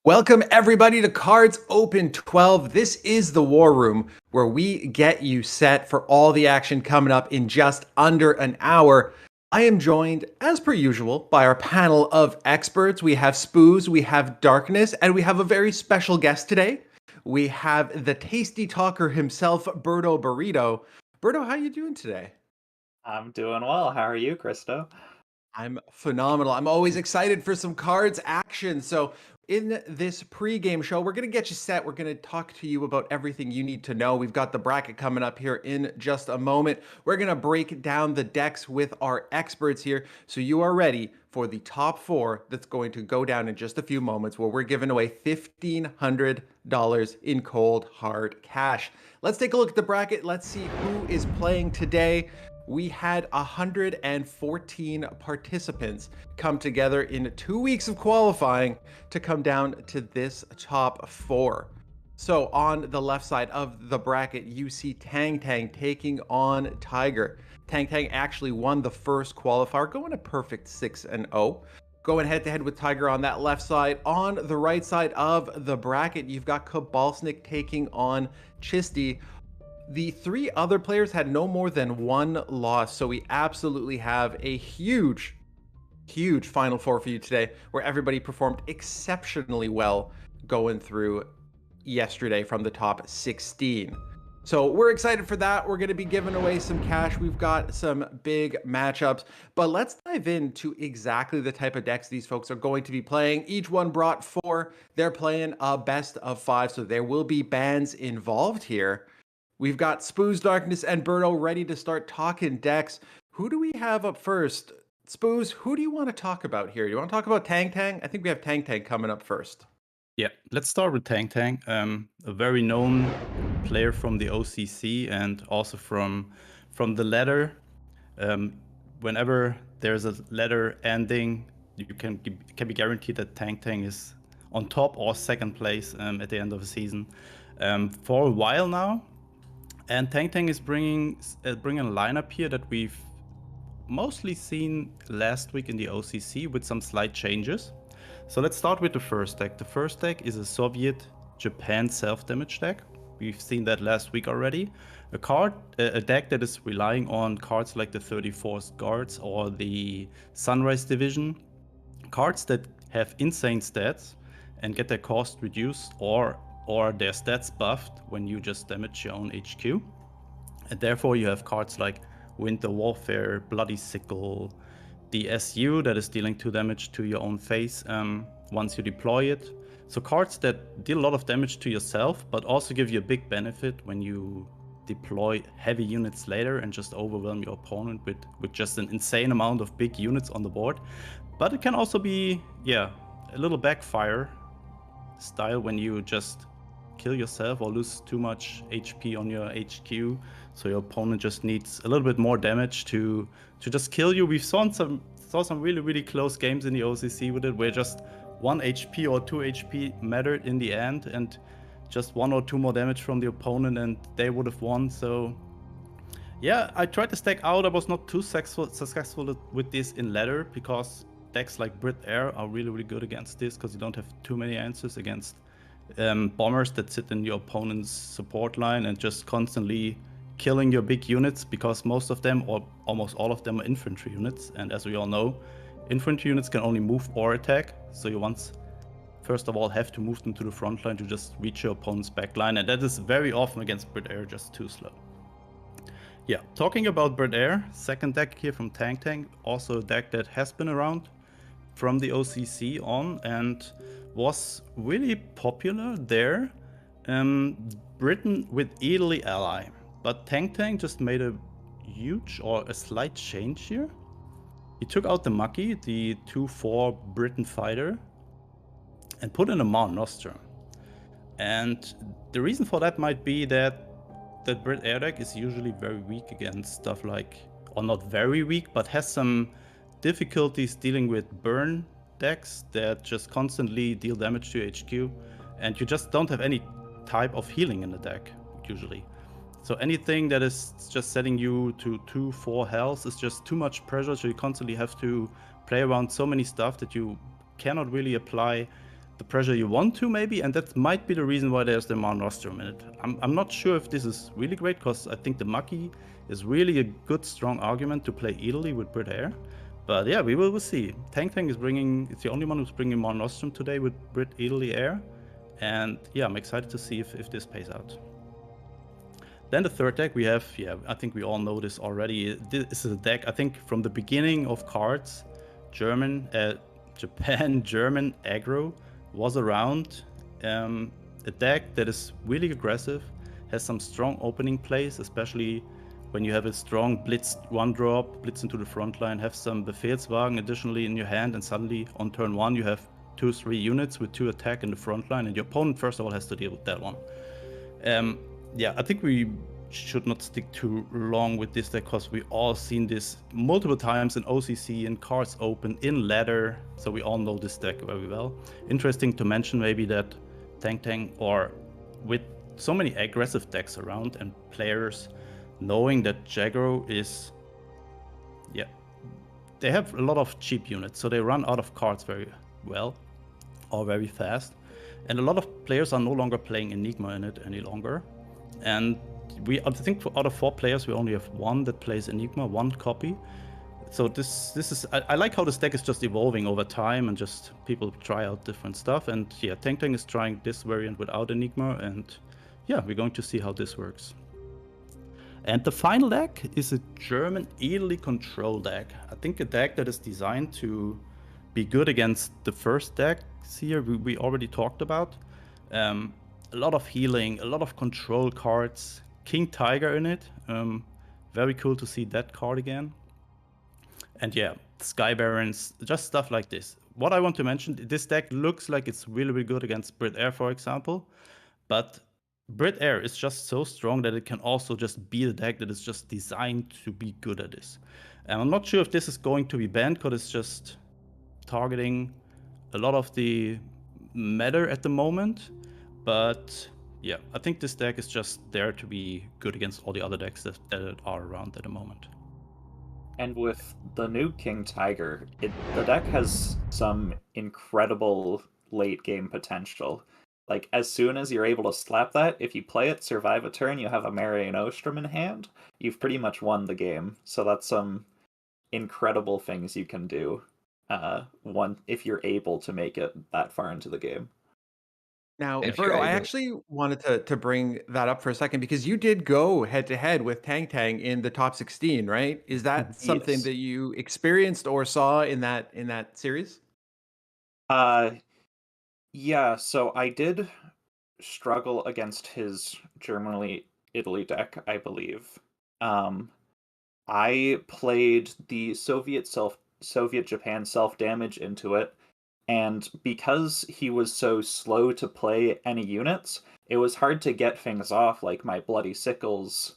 Welcome everybody to KARDS Open 12. This is the war room where we get you set for all the action coming up in just under an hour. I am joined, as per usual, by our panel of experts. We have Spooz, we have Darkness, and we have a very special guest today. We have the tasty talker himself, Berto Burrito. Berto, how you doing today? I'm doing well. How are you, Christo? I'm phenomenal. I'm always excited for some cards action. So in this pre-game show, we're going to get you set. We're going to talk to you about everything you need to know. We've got the bracket coming up here in just a moment. We're going to break down the decks with our experts here. So you are ready for the top four that's going to go down in just a few moments, where we're giving away $1,500 in cold hard cash. Let's take a look at the bracket. Let's see who is playing today. We had 114 participants come together in 2 weeks of qualifying to come down to this top four. So on the left side of the bracket, you see Tang taking on Tiger. Tang actually won the first qualifier, going a perfect 6-0. Going head to head with Tiger on that left side. On the right side of the bracket, you've got Kobasnik taking on Chisti. The three other players had no more than one loss, so we absolutely have a huge Final Four for you today, where everybody performed exceptionally well going through yesterday from the top 16. So we're excited for that. We're going to be giving away some cash. We've got some big matchups, but let's dive into exactly the type of decks these folks are going to be playing. Each one brought four. They're playing a best of five, so there will be bans involved here. We've got Spooz, Darkness, and Berto ready to start talking decks. Who do we have up first? Spooz, who do you want to talk about here? You want to talk about Tang? I think we have Tang coming up first. Yeah, let's start with Tang. A very known player from the OCC and also from the ladder. Whenever there's a ladder ending, you can be guaranteed that Tang is on top or second place at the end of the season for a while now. And Tang is bringing a lineup here that we've mostly seen last week in the OCC with some slight changes. So let's start with the first deck. The first deck is a Soviet Japan self-damage deck. We've seen that last week already. A deck that is relying on cards like the 34th Guards or the Sunrise Division. Cards that have insane stats and get their cost reduced or their stats buffed when you just damage your own HQ. And therefore you have cards like Winter Warfare, Bloody Sickle, the SU that is dealing 2 damage to your own face once you deploy it. So cards that deal a lot of damage to yourself, but also give you a big benefit when you deploy heavy units later and just overwhelm your opponent with just an insane amount of big units on the board. But it can also be, a little backfire style when you just kill yourself or lose too much HP on your HQ, so your opponent just needs a little bit more damage to just kill you. We've saw some really close games in the OCC with it, where just 1 HP or 2 HP mattered in the end, and just 1 or 2 more damage from the opponent and they would have won. So yeah, I tried to stack out. I was not too successful with this in ladder, because decks like Brit Air are really good against this, because you don't have too many answers against bombers that sit in your opponent's support line and just constantly killing your big units, because most of them or almost all of them are infantry units, and as we all know, infantry units can only move or attack, so you first of all have to move them to the front line to just reach your opponent's back line, and that is very often against Brit Air just too slow. Yeah, talking about Brit Air, second deck here from Tang, also a deck that has been around from the OCC on and was really popular there. Britain with Italy ally, but Tang just made a huge or a slight change here. He took out the Mucky, the 2/4 Britain fighter, and put in a Mount Nostrum. And the reason for that might be that Brit Air deck is usually very weak against stuff like, or not very weak, but has some difficulties dealing with burn decks that just constantly deal damage to your HQ, and you just don't have any type of healing in the deck usually. So anything that is just setting you to 2-4 health is just too much pressure, so you constantly have to play around so many stuff that you cannot really apply the pressure you want to, maybe, and that might be the reason why there's the Mount Nostrum in it. I'm not sure if this is really great, because I think the Mucky is really a good, strong argument to play Italy with Brit Air. But yeah, we'll see. Tang is it's the only one who's bringing Mount Nostrum today with Brit Italy Air. And yeah, I'm excited to see if this pays out. Then the third deck we have, I think we all know this already. This is a deck, I think, from the beginning of cards, Japan German aggro was around. A deck that is really aggressive, has some strong opening plays, especially when you have a strong blitz one drop, blitz into the front line, have some Befehlswagen additionally in your hand, and suddenly on turn 1 you have 2-3 units with 2 attack in the front line, and your opponent first of all has to deal with that one. Yeah, I think we should not stick too long with this deck, because we all seen this multiple times in OCC, in KARDS Open, in ladder, so we all know this deck very well. Interesting to mention maybe that Tang, or with so many aggressive decks around and players knowing that Jaggro is, they have a lot of cheap units, so they run out of cards very well, or very fast. And a lot of players are no longer playing Enigma in it any longer. And I think out of 4 players, we only have 1 that plays Enigma, 1 copy. So this is, I like how this deck is just evolving over time, and just people try out different stuff. And yeah, Tang is trying this variant without Enigma, and yeah, we're going to see how this works. And the final deck is a German Italy control deck. I think a deck that is designed to be good against the first decks here we already talked about. A lot of healing, a lot of control cards, King Tiger in it. Very cool to see that card again. And yeah, Sky Barons, just stuff like this. What I want to mention, this deck looks like it's really, really good against Brit Air, for example. But Brit Air is just so strong that it can also just be a deck that is just designed to be good at this. And I'm not sure if this is going to be banned, because it's just targeting a lot of the meta at the moment. But yeah, I think this deck is just there to be good against all the other decks that are around at the moment. And with the new King Tiger, the deck has some incredible late game potential. Like, as soon as you're able to slap that, if you play it, survive a turn, you have a Mary Nostrum in hand, you've pretty much won the game. So that's some incredible things you can do if you're able to make it that far into the game. Now, If Berto, you're I able- actually wanted to bring that up for a second, because you did go head to head with Tang in the top 16, right? Is that something Yes. that you experienced or saw in that series? Yeah, so I did struggle against his Germany-Italy deck, I believe. I played the Soviet Japan self-damage into it, and because he was so slow to play any units, it was hard to get things off, like my Bloody Sickles,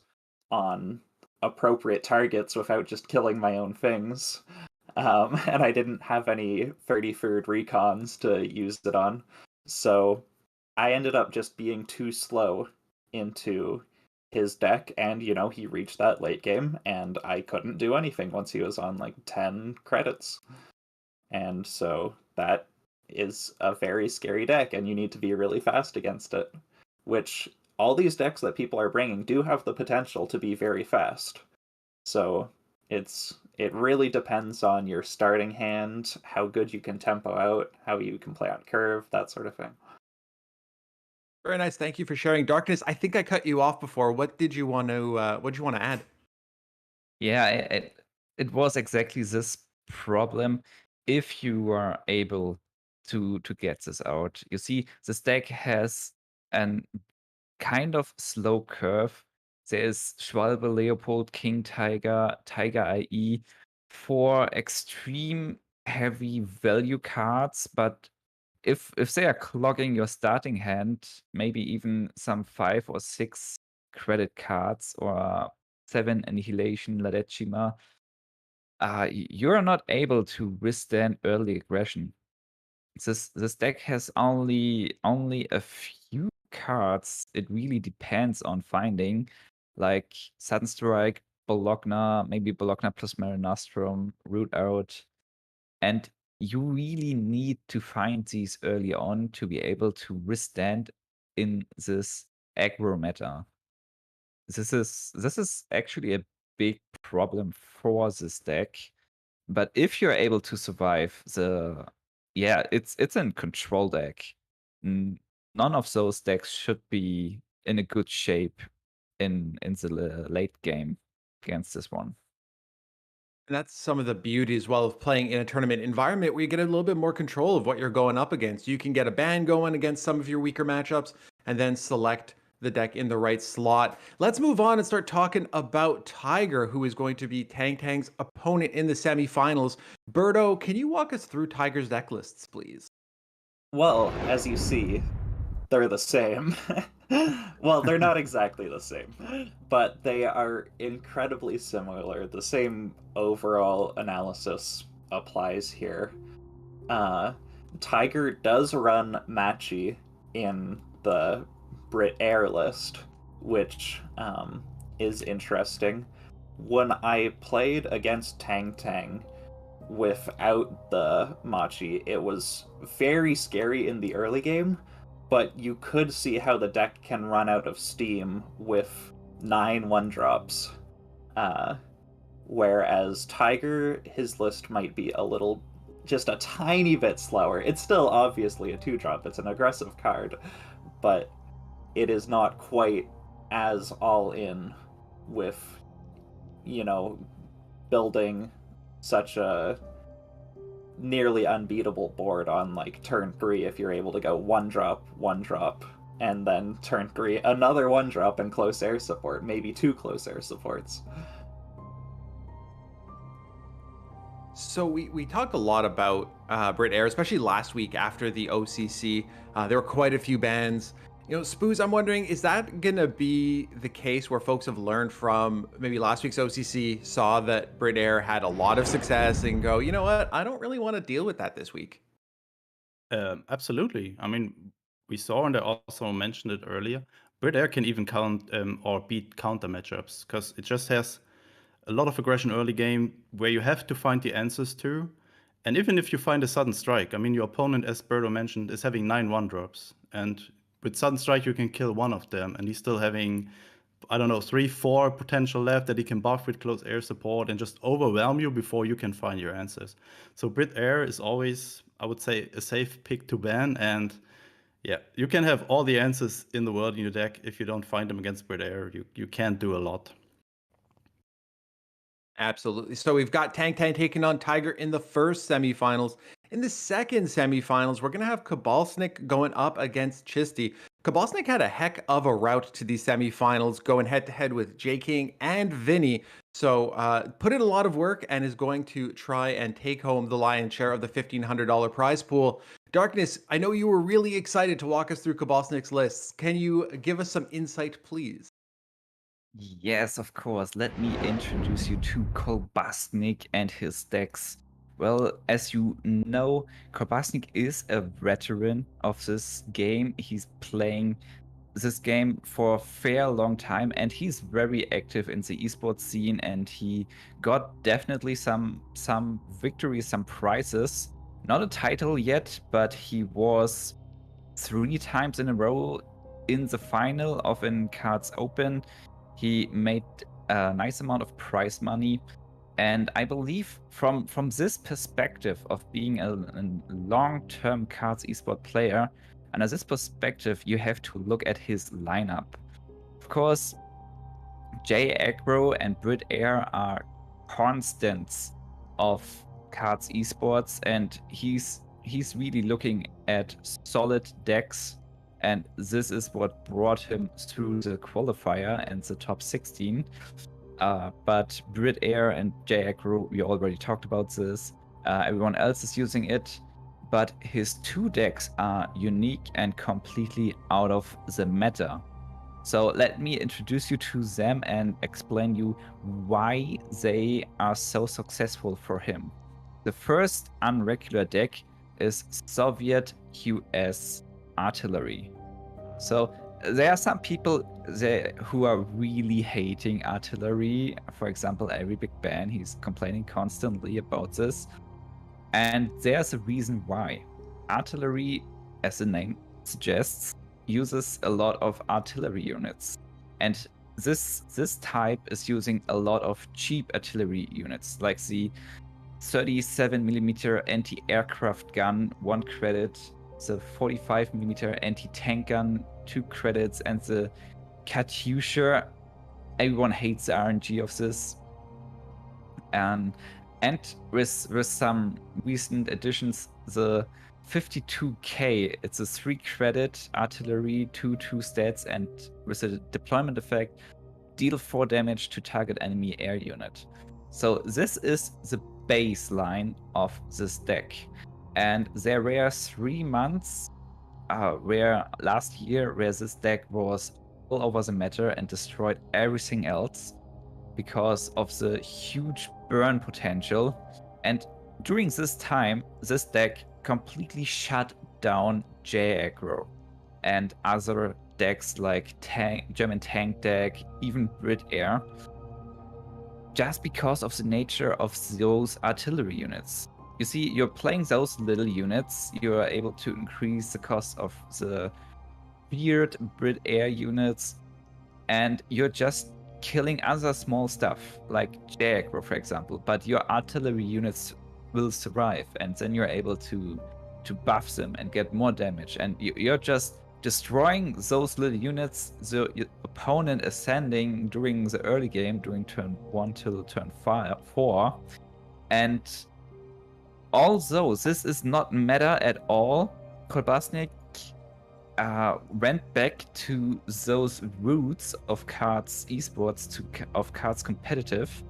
on appropriate targets without just killing my own things. And I didn't have any 33rd recons to use it on. So I ended up just being too slow into his deck, and he reached that late game, and I couldn't do anything once he was on like 10 credits. And so that is a very scary deck, and you need to be really fast against it, which all these decks that people are bringing do have the potential to be very fast. So it really depends on your starting hand, how good you can tempo out, how you can play on curve, that sort of thing. Very nice. Thank you for sharing. Darkness, I think I cut you off before. What did you want to add? Yeah, it was exactly this problem. If you are able to get this out, you see, this deck has an kind of slow curve. There's Schwalbe, Leopold, King Tiger, Tiger IE, 4 extreme heavy value cards, but if they are clogging your starting hand, maybe even some 5 or 6 credit cards or 7 Annihilation, Ladechima, you're not able to withstand early aggression. This deck has only a few cards it really depends on finding, like Sudden Strike, Bologna, maybe Bologna plus Marinastrum, Root Out. And you really need to find these early on to be able to withstand in this aggro meta. This is actually a big problem for this deck. But if you're able to survive it's a control deck. None of those decks should be in a good shape in the late game against this one. And that's some of the beauty as well of playing in a tournament environment where you get a little bit more control of what you're going up against. You can get a ban going against some of your weaker matchups and then select the deck in the right slot. Let's move on and start talking about Tiger, who is going to be Tang's opponent in the semifinals. Berto, can you walk us through Tiger's deck lists, please? Well, as you see, they're the same. Well, they're not exactly the same, but they are incredibly similar. The same overall analysis applies here. Tiger does run Matchy in the Brit Air list, which is interesting. When I played against Tang without the Machi, it was very scary in the early game, but you could see how the deck can run out of steam with 9 1-drops. Whereas Tiger, his list might be just a tiny bit slower. It's still obviously a 2-drop, it's an aggressive card, but it is not quite as all in with, building such a nearly unbeatable board on like turn 3 if you're able to go 1-drop, and then turn 3 another 1-drop and close air support, maybe 2 close air supports. So we talked a lot about Brit Air, especially last week after the OCC. There were quite a few bans. Spooz, I'm wondering, is that going to be the case where folks have learned from maybe last week's OCC, saw that Brit Air had a lot of success and go, you know what, I don't really want to deal with that this week? Absolutely. I mean, we saw, and I also mentioned it earlier, Brit Air can even count or beat counter matchups because it just has a lot of aggression early game where you have to find the answers to. And even if you find a sudden strike, I mean, your opponent, as Berto mentioned, is having 9 1-drops. And with sudden strike, you can kill one of them. And he's still having, 3, 4 potential left that he can buff with close air support and just overwhelm you before you can find your answers. So Brit Air is always, I would say, a safe pick to ban. And yeah, you can have all the answers in the world in your deck. If you don't find them against Brit Air, you can't do a lot. Absolutely. So we've got Tang taking on Tiger in the first semifinals. In the second semifinals, we're going to have Kobasnik going up against Chisti. Kobasnik had a heck of a route to these semifinals, going head-to-head with J King and Vinny. So put in a lot of work and is going to try and take home the lion's share of the $1,500 prize pool. Darkness, I know you were really excited to walk us through Kobasnik's lists. Can you give us some insight, please? Yes, of course. Let me introduce you to Kobasnik and his decks. Well, as you know, Kobasnik is a veteran of this game. He's playing this game for a fair long time, and he's very active in the esports scene, and he got definitely some victories, some prizes. Not a title yet, but he was 3 times in a row in the final of an KARDS Open. He made a nice amount of prize money. And I believe from this perspective of being a long-term KARDS esport player, and as this perspective, you have to look at his lineup. Of course, J Aggro and Brit Air are constants of KARDS esports, and he's really looking at solid decks. And this is what brought him through the qualifier and the top 16. But Brit Air and J Aggro, we already talked about this. Everyone else is using it. But his 2 decks are unique and completely out of the meta. So let me introduce you to them and explain you why they are so successful for him. The first unregular deck is Soviet US Artillery. So there are some people who are really hating artillery. For example, every big ban, he's complaining constantly about this. And there's a reason why. Artillery, as the name suggests, uses a lot of artillery units. And this type is using a lot of cheap artillery units, like the 37mm anti-aircraft gun, 1 credit, the 45mm anti-tank gun, 2 credits, and the Katyusha. Everyone hates the RNG of this. And with some recent additions, the 52K, it's a 3 credit artillery, 2 stats, and with a deployment effect, deal 4 damage to target enemy air unit. So this is the baseline of this deck. And there were 3 months where last year where this deck was all over the meta and destroyed everything else because of the huge burn potential. And during this time, this deck completely shut down J aggro and other decks like German tank deck, even Brit Air, just because of the nature of those artillery units. You see, you're playing those little units, you are able to increase the cost of the weird Brit Air units, and you're just killing other small stuff, like J aggro, for example, but your artillery units will survive, and then you're able to buff them and get more damage, and you're just destroying those little units. The opponent ascending during the early game, during turn 1 till turn 4, and although this is not meta at all, Kobasnik went back to those roots of KARDS esports, of KARDS competitive,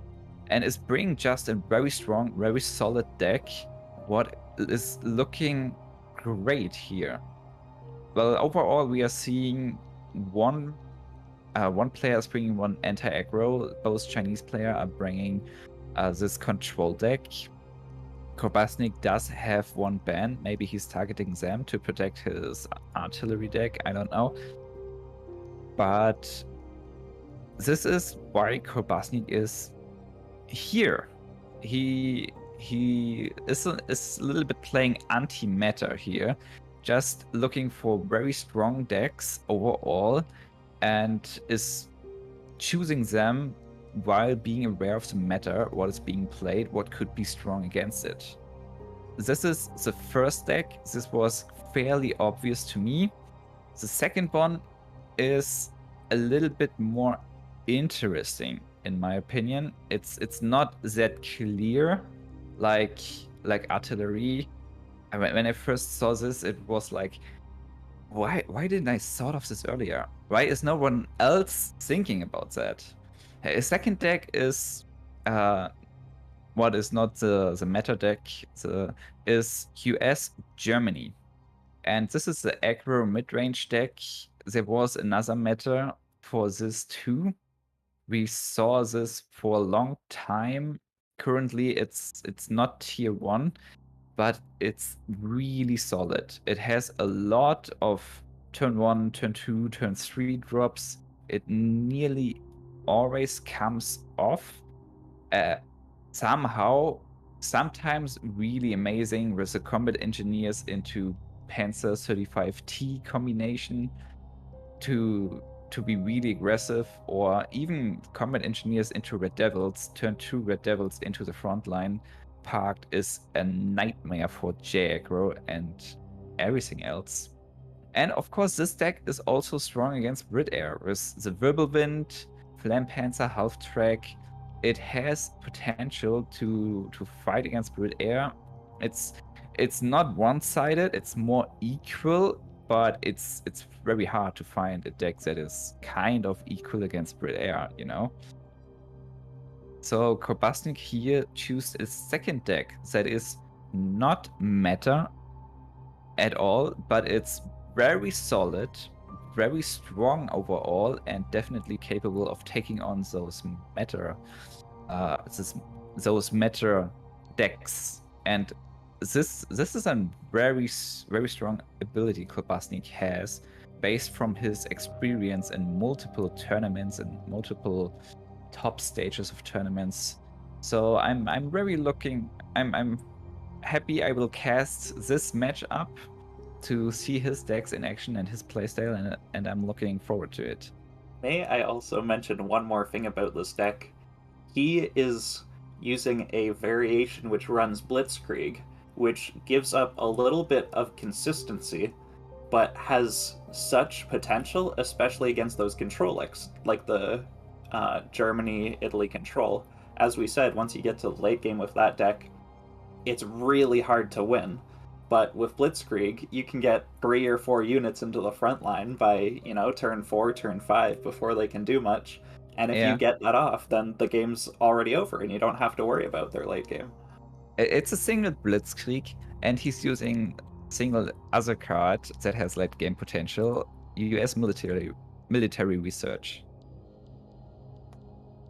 and is bringing just a very strong, very solid deck. What is looking great here? Well, overall, we are seeing one player is bringing 1 anti-aggro. Both Chinese players are bringing this control deck. Kobasnik does have 1 ban. Maybe he's targeting them to protect his artillery deck. I don't know. But this is why Kobasnik is here. He is a little bit playing anti-meta here, just looking for very strong decks overall, and is choosing them while being aware of the meta, what is being played, what could be strong against it. This is the first deck. This was fairly obvious to me. The second one is a little bit more interesting, in my opinion. It's not that clear like artillery. When I first saw this, it was like, why didn't I thought of this earlier? Why is no one else thinking about that? A second deck is what is not the meta deck, is US Germany. And this is the aggro mid-range deck. There was another meta for this too. We saw this for a long time. Currently, it's not tier 1, but it's really solid. It has a lot of turn 1, turn 2, turn 3 drops. It nearly always comes off. Somehow, sometimes really amazing with the combat engineers into Panzer 35T combination to be really aggressive, or even combat engineers into Red Devils, turn 2 Red Devils into the front line parked is a nightmare for J aggro and everything else. And of course, this deck is also strong against Brit Air with the Wirbelwind, Flampanzer, Half Track. It has potential to fight against Brit Air. It's not one-sided, it's more equal, but it's very hard to find a deck that is kind of equal against Brit Air, you know? So Kobasnik here chooses a second deck that is not meta at all, but it's very solid, very strong overall, and definitely capable of taking on those meta decks. And this is a very strong ability Kobasnik has, based from his experience in multiple tournaments and multiple top stages of tournaments. So I'm happy I will cast this matchup to see his decks in action and his playstyle, and I'm looking forward to it. May I also mention one more thing about this deck? He is using a variation which runs Blitzkrieg, which gives up a little bit of consistency, but has such potential, especially against those control decks, like the Germany, Italy control. As we said, once you get to the late game with that deck, it's really hard to win. But with Blitzkrieg, you can get 3 or 4 units into the front line by, turn 4, turn 5 before they can do much. And if you get that off, then the game's already over and you don't have to worry about their late game. It's a single Blitzkrieg, and he's using single other card that has late game potential, US military research.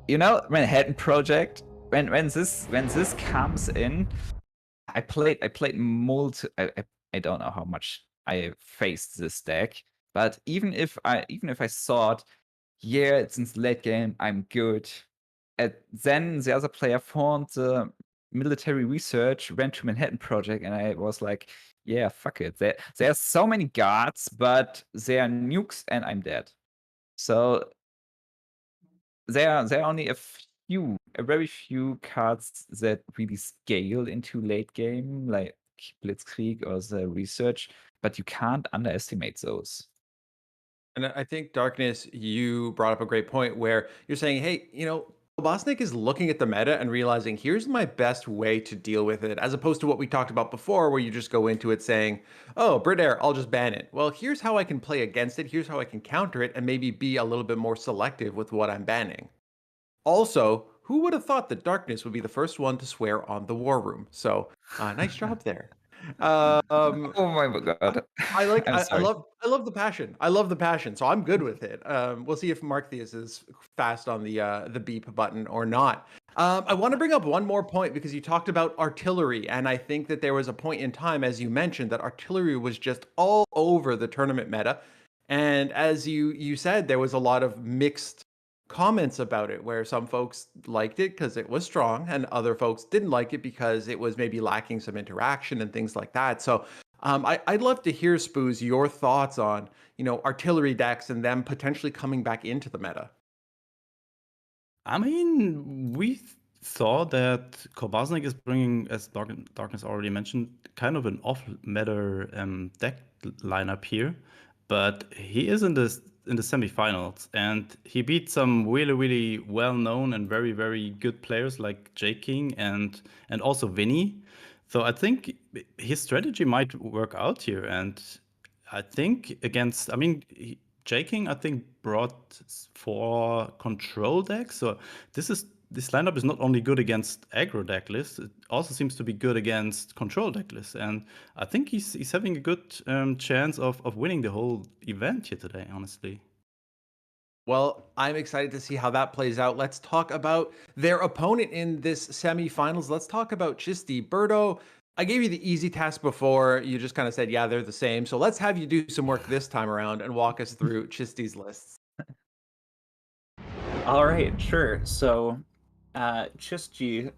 Manhattan Project, when this comes in, I played I don't know how much I faced this deck, but even if I thought, yeah, it's in the late game, I'm good. And then the other player formed the military research, went to Manhattan Project, and I was like, yeah, fuck it. There are so many guards, but they are nukes, and I'm dead. So there are only a very few cards that really scale into late game, like Blitzkrieg or the research, but you can't underestimate those. And I think, Darkness, you brought up a great point where you're saying, hey, Kobasnik is looking at the meta and realizing, here's my best way to deal with it, as opposed to what we talked about before, where you just go into it saying, oh, Brit Air, I'll just ban it. Well, here's how I can play against it. Here's how I can counter it and maybe be a little bit more selective with what I'm banning. Also, who would have thought that Darkness would be the first one to swear on the War Room? So, nice job there. Oh my god! I sorry. love the passion. I love the passion, so I'm good with it. We'll see if Marktheus is fast on the beep button or not. I want to bring up one more point because you talked about artillery, and I think that there was a point in time, as you mentioned, that artillery was just all over the tournament meta. And as you said, there was a lot of mixed comments about it, where some folks liked it because it was strong and other folks didn't like it because it was maybe lacking some interaction and things like that. So I'd love to hear, Spooz, your thoughts on artillery decks and them potentially coming back into the meta. I mean, we saw that Kobasnik is bringing, as Darkness already mentioned, kind of an off-meta deck lineup here, but he is in the semifinals, and he beat some really, really well-known and very, very good players like J King and also Vinny. So I think his strategy might work out here, and I think J King, I think, brought 4 control decks. So this lineup is not only good against aggro deck lists, it also seems to be good against control deck lists. And I think he's having a good chance of winning the whole event here today, honestly. Well, I'm excited to see how that plays out. Let's talk about their opponent in this semifinals. Let's talk about Chisti. Berto, I gave you the easy task before. You just kind of said, yeah, they're the same. So let's have you do some work this time around and walk us through Chisti's lists. All right, sure. So Chisti,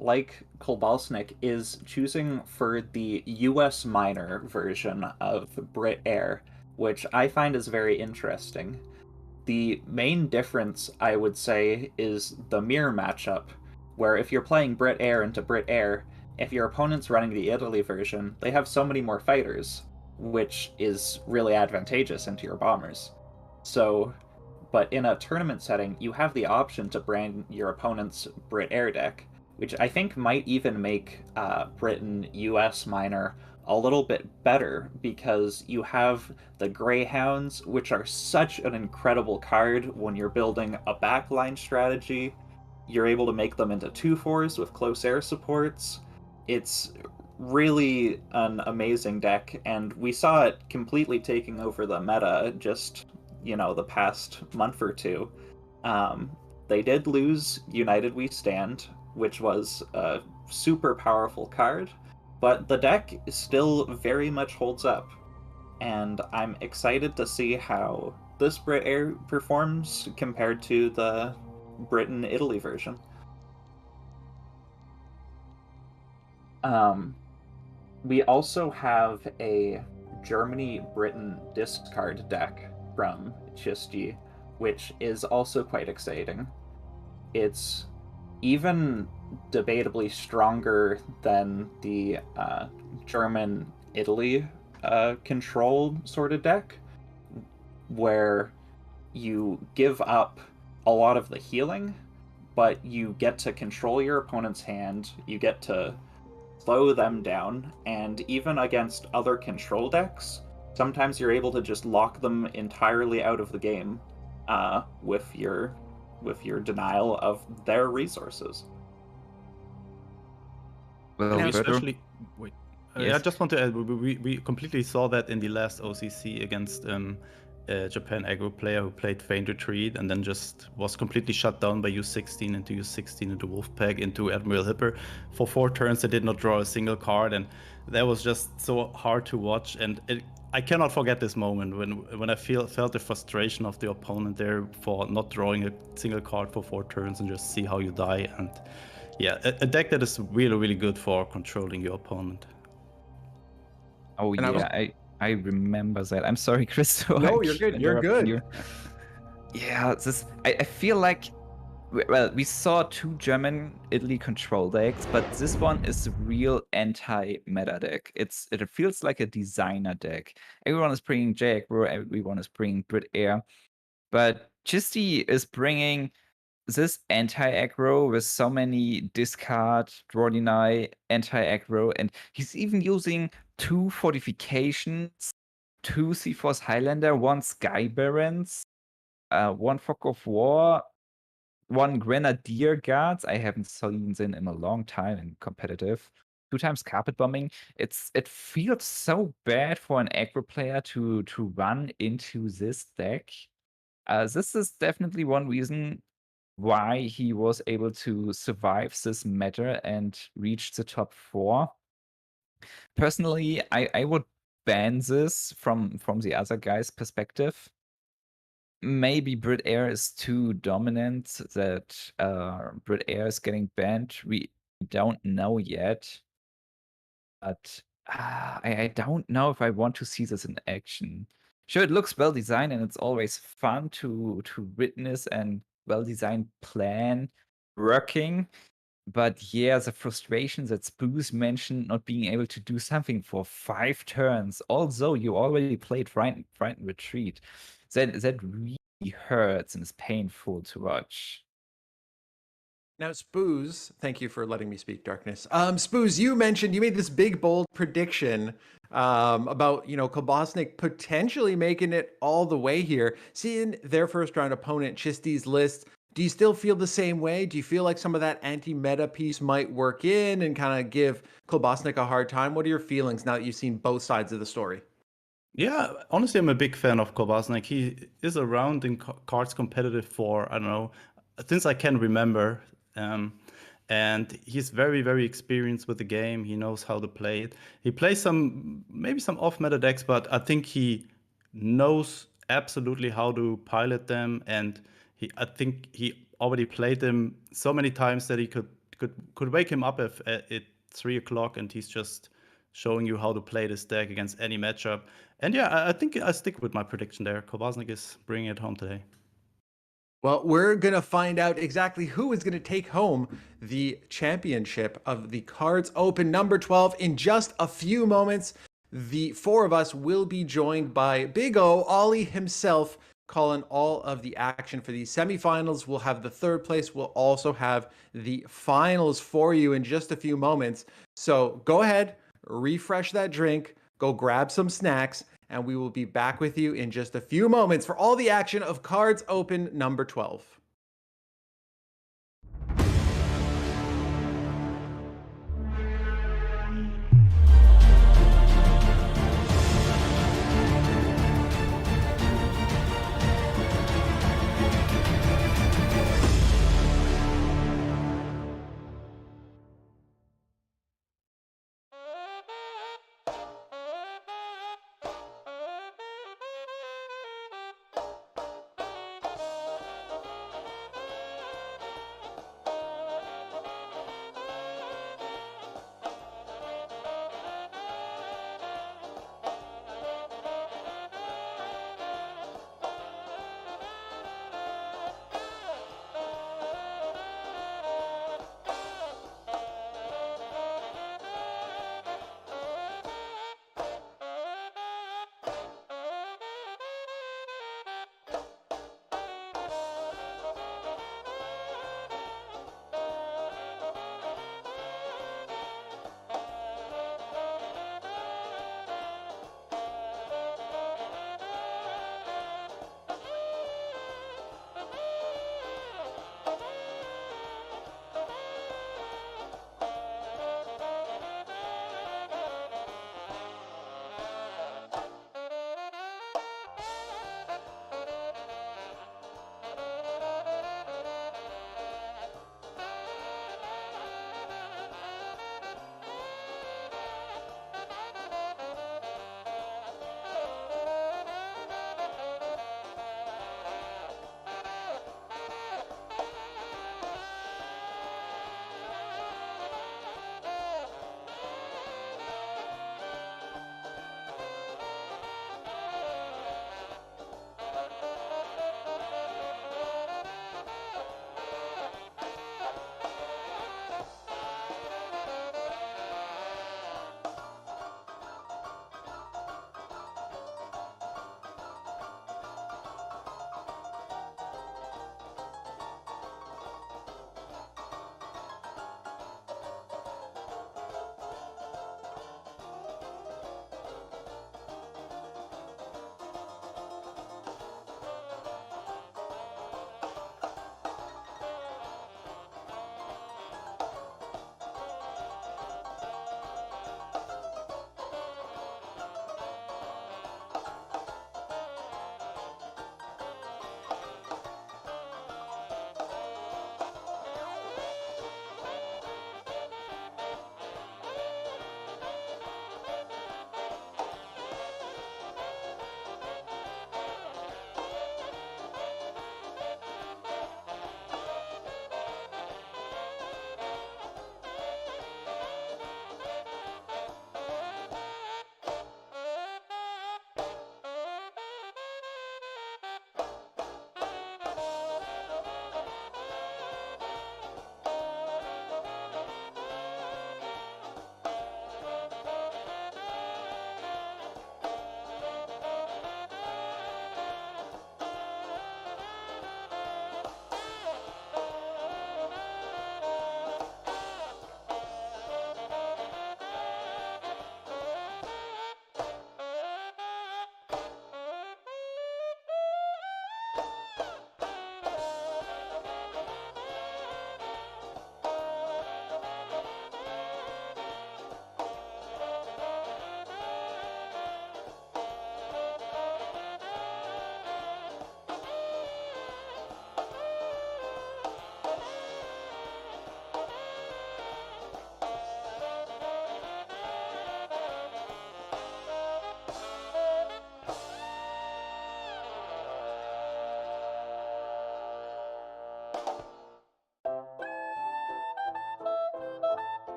like Kobasnik, is choosing for the US minor version of Brit Air, which I find is very interesting. The main difference, I would say, is the mirror matchup, where if you're playing Brit Air into Brit Air, if your opponent's running the Italy version, they have so many more fighters, which is really advantageous into your bombers. So, but in a tournament setting, you have the option to brand your opponent's Brit Air deck, which I think might even make Britain US minor a little bit better, because you have the Greyhounds, which are such an incredible card when you're building a backline strategy. You're able to make them into 2/4s with close air supports. It's really an amazing deck, and we saw it completely taking over the meta just, the past month or two. They did lose United We Stand, which was a super powerful card, but the deck still very much holds up, and I'm excited to see how this Brit Air performs compared to the Britain-Italy version. We also have a Germany-Britain discard deck from Chisti, which is also quite exciting. It's even debatably stronger than the German-Italy control sort of deck, where you give up a lot of the healing, but you get to control your opponent's hand, you get to slow them down, and even against other control decks, sometimes you're able to just lock them entirely out of the game with your denial of their resources. Well, We Now, Berto, especially wait. I yes. just want to add, we completely saw that in the last OCC against Japan aggro player who played Feint Retreat and then just was completely shut down by U16 into U16 into Wolfpack into Admiral Hipper. For 4 turns, they did not draw a single card, and that was just so hard to watch. And I cannot forget this moment when I felt the frustration of the opponent there for not drawing a single card for 4 turns and just see how you die. And yeah, a deck that is really, really good for controlling your opponent. Oh And I was- yeah, I remember that. I'm sorry, Christo. No, I you're keep good. You're interrupting good. you. Yeah, I feel like well, we saw 2 German Italy control decks, but this one is a real anti-meta deck. It feels like a designer deck. Everyone is bringing J-Aggro, everyone is bringing Brit Air, but Chisti is bringing this anti-aggro with so many discard, draw deny, anti-aggro, and he's even using 2 fortifications, 2 Seaforce Highlander, 1 Sky Barons, 1 Fog of War, 1 Grenadier Guards. I haven't seen them in a long time in competitive. 2 times Carpet Bombing. It feels so bad for an aggro player to run into this deck. This is definitely one reason why he was able to survive this meta and reach the top 4. Personally, I would ban this from the other guy's perspective. Maybe Brit Air is too dominant that Brit Air is getting banned. We don't know yet. But I don't know if I want to see this in action. Sure, it looks well designed and it's always fun to witness and well-designed plan working. But yeah, the frustration that Spooz mentioned not being able to do something for 5 turns, although you already played Frightened Retreat, that really hurts and is painful to watch. Now, Spooz, thank you for letting me speak, Darkness. Spooz, you made this big, bold prediction about, Kobasnik potentially making it all the way here. Seeing their first round opponent, Chisti's list, do you still feel the same way? Do you feel like some of that anti-meta piece might work in and kind of give Kobasnik a hard time? What are your feelings now that you've seen both sides of the story? Yeah, honestly, I'm a big fan of Kobasnik. He is around in cards competitive for, I don't know, since I can remember. And he's very, very experienced with the game. He knows how to play it. He plays maybe some off-meta decks, but I think he knows absolutely how to pilot them. And I think he already played them so many times that he could wake him up at 3 o'clock, and he's just showing you how to play this deck against any matchup. And yeah, I think I stick with my prediction there. Kobasnik is bringing it home today. Well, we're going to find out exactly who is going to take home the championship of the KARDS Open number 12 in just a few moments. The 4 of us will be joined by Big O, Ollie himself, calling all of the action for these semifinals. We'll have the 3rd place. We'll also have the finals for you in just a few moments. So go ahead, refresh that drink, go grab some snacks, and we will be back with you in just a few moments for all the action of KARDS Open number 12.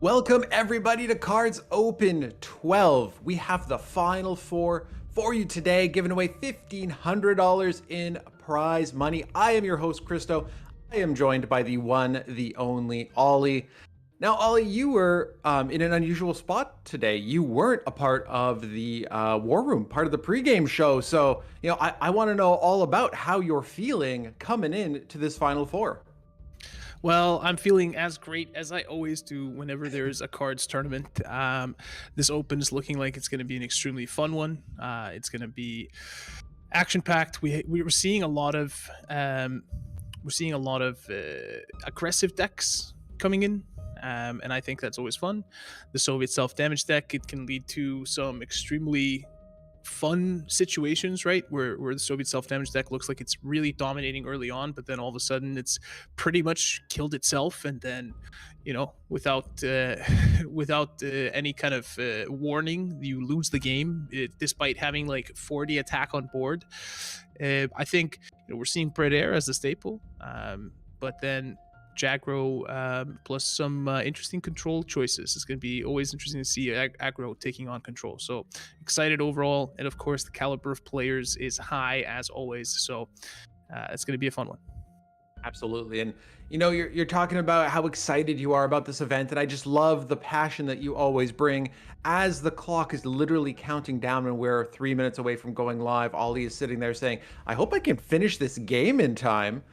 Welcome everybody to KARDS Open 12. We have the final four for you today, giving away $1,500 in prize money. I am your host, Christo. I am joined by the one, the only Ollie. Now, Ollie, you were in an unusual spot today. You weren't a part of the War Room, part of the pregame show. So, you know, I want to know all about how you're feeling coming in to this Final Four. Well, I'm feeling as great as I always do whenever there's a cards tournament. This Open is looking like it's going to be an extremely fun one. It's going to be action-packed. We were seeing a lot of aggressive decks coming in. And I think that's always fun. The Soviet self-damage deck, it can lead to some extremely fun situations, right? Where the Soviet self-damage deck looks like it's really dominating early on, but then all of a sudden it's pretty much killed itself, and then, you know, without any kind of warning, you lose the game despite having like 40 attack on board. I think, you know, we're seeing Bread Air as the staple, but then Jagro plus some interesting control choices. It's going to be always interesting to see aggro taking on control. So excited overall, and of course the caliber of players is high as always. So it's going to be a fun one. Absolutely. And you know, you're talking about how excited you are about this event, and I just love the passion that you always bring. As the clock is literally counting down and we're 3 minutes away from going live, Ollie is sitting there saying, I hope I can finish this game in time.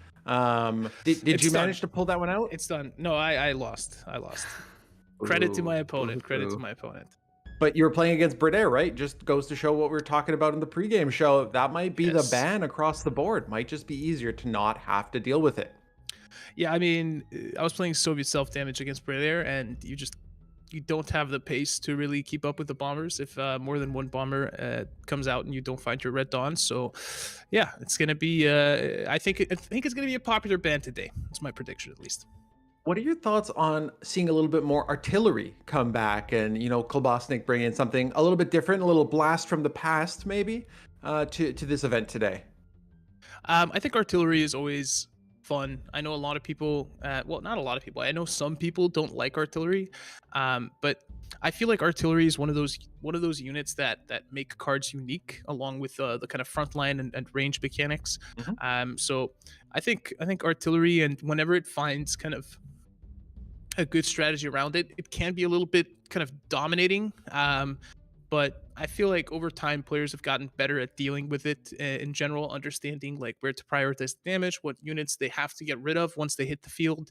Did you manage to pull that one out? It's done. No, I lost. Credit to my opponent. But you were playing against Bread Air, right? Just goes to show what we were talking about in the pregame show. That might be the ban across the board. Might just be easier to not have to deal with it. Yeah, I mean, I was playing Soviet self-damage against Bread Air, and you don't have the pace to really keep up with the bombers if more than one bomber comes out and you don't find your Red Dawn. So yeah, it's going to be I think it's going to be a popular ban today. That's my prediction, at least. What are your thoughts on seeing a little bit more artillery come back, and, you know, Kobasnik bring in something a little bit different, a little blast from the past maybe to this event today? I think artillery is always fun. I know a lot of people, well, not a lot of people, I know some people don't like artillery, but I feel like artillery is one of those units that make cards unique, along with the kind of frontline and range mechanics. So I think artillery, and whenever it finds kind of a good strategy around it, it can be a little bit kind of dominating, but I feel like over time players have gotten better at dealing with it in general, understanding like where to prioritize damage, what units they have to get rid of once they hit the field.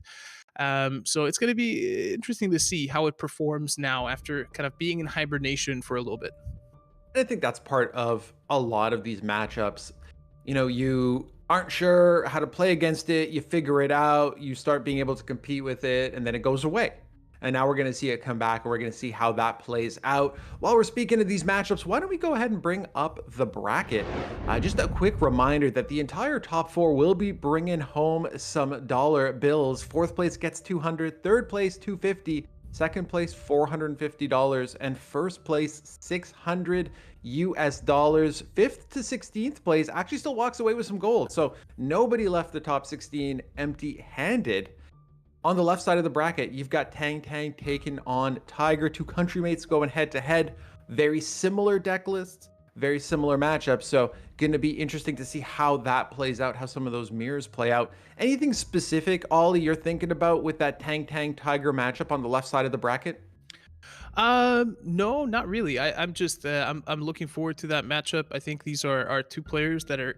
So it's going to be interesting to see how it performs now after kind of being in hibernation for a little bit. I think that's part of a lot of these matchups. You know, you aren't sure how to play against it, you figure it out, you start being able to compete with it, and then it goes away. And now we're going to see it come back, and we're going to see how that plays out. While we're speaking of these matchups, why don't we go ahead and bring up the bracket? Just a quick reminder that the entire top four will be bringing home some dollar bills. Fourth place gets $200, third place $250, second place $450, and first place $600 US. Fifth to 16th place actually still walks away with some gold. So nobody left the top 16 empty-handed. On the left side of the bracket, you've got Tang taking on Tiger, two country mates going head to head. Very similar deck lists, very similar matchups. So going to be interesting to see how that plays out, how some of those mirrors play out. Anything specific, Ollie, you're thinking about with that Tang Tiger matchup on the left side of the bracket? No, not really. I'm just I'm looking forward to that matchup. I think these are two players that are,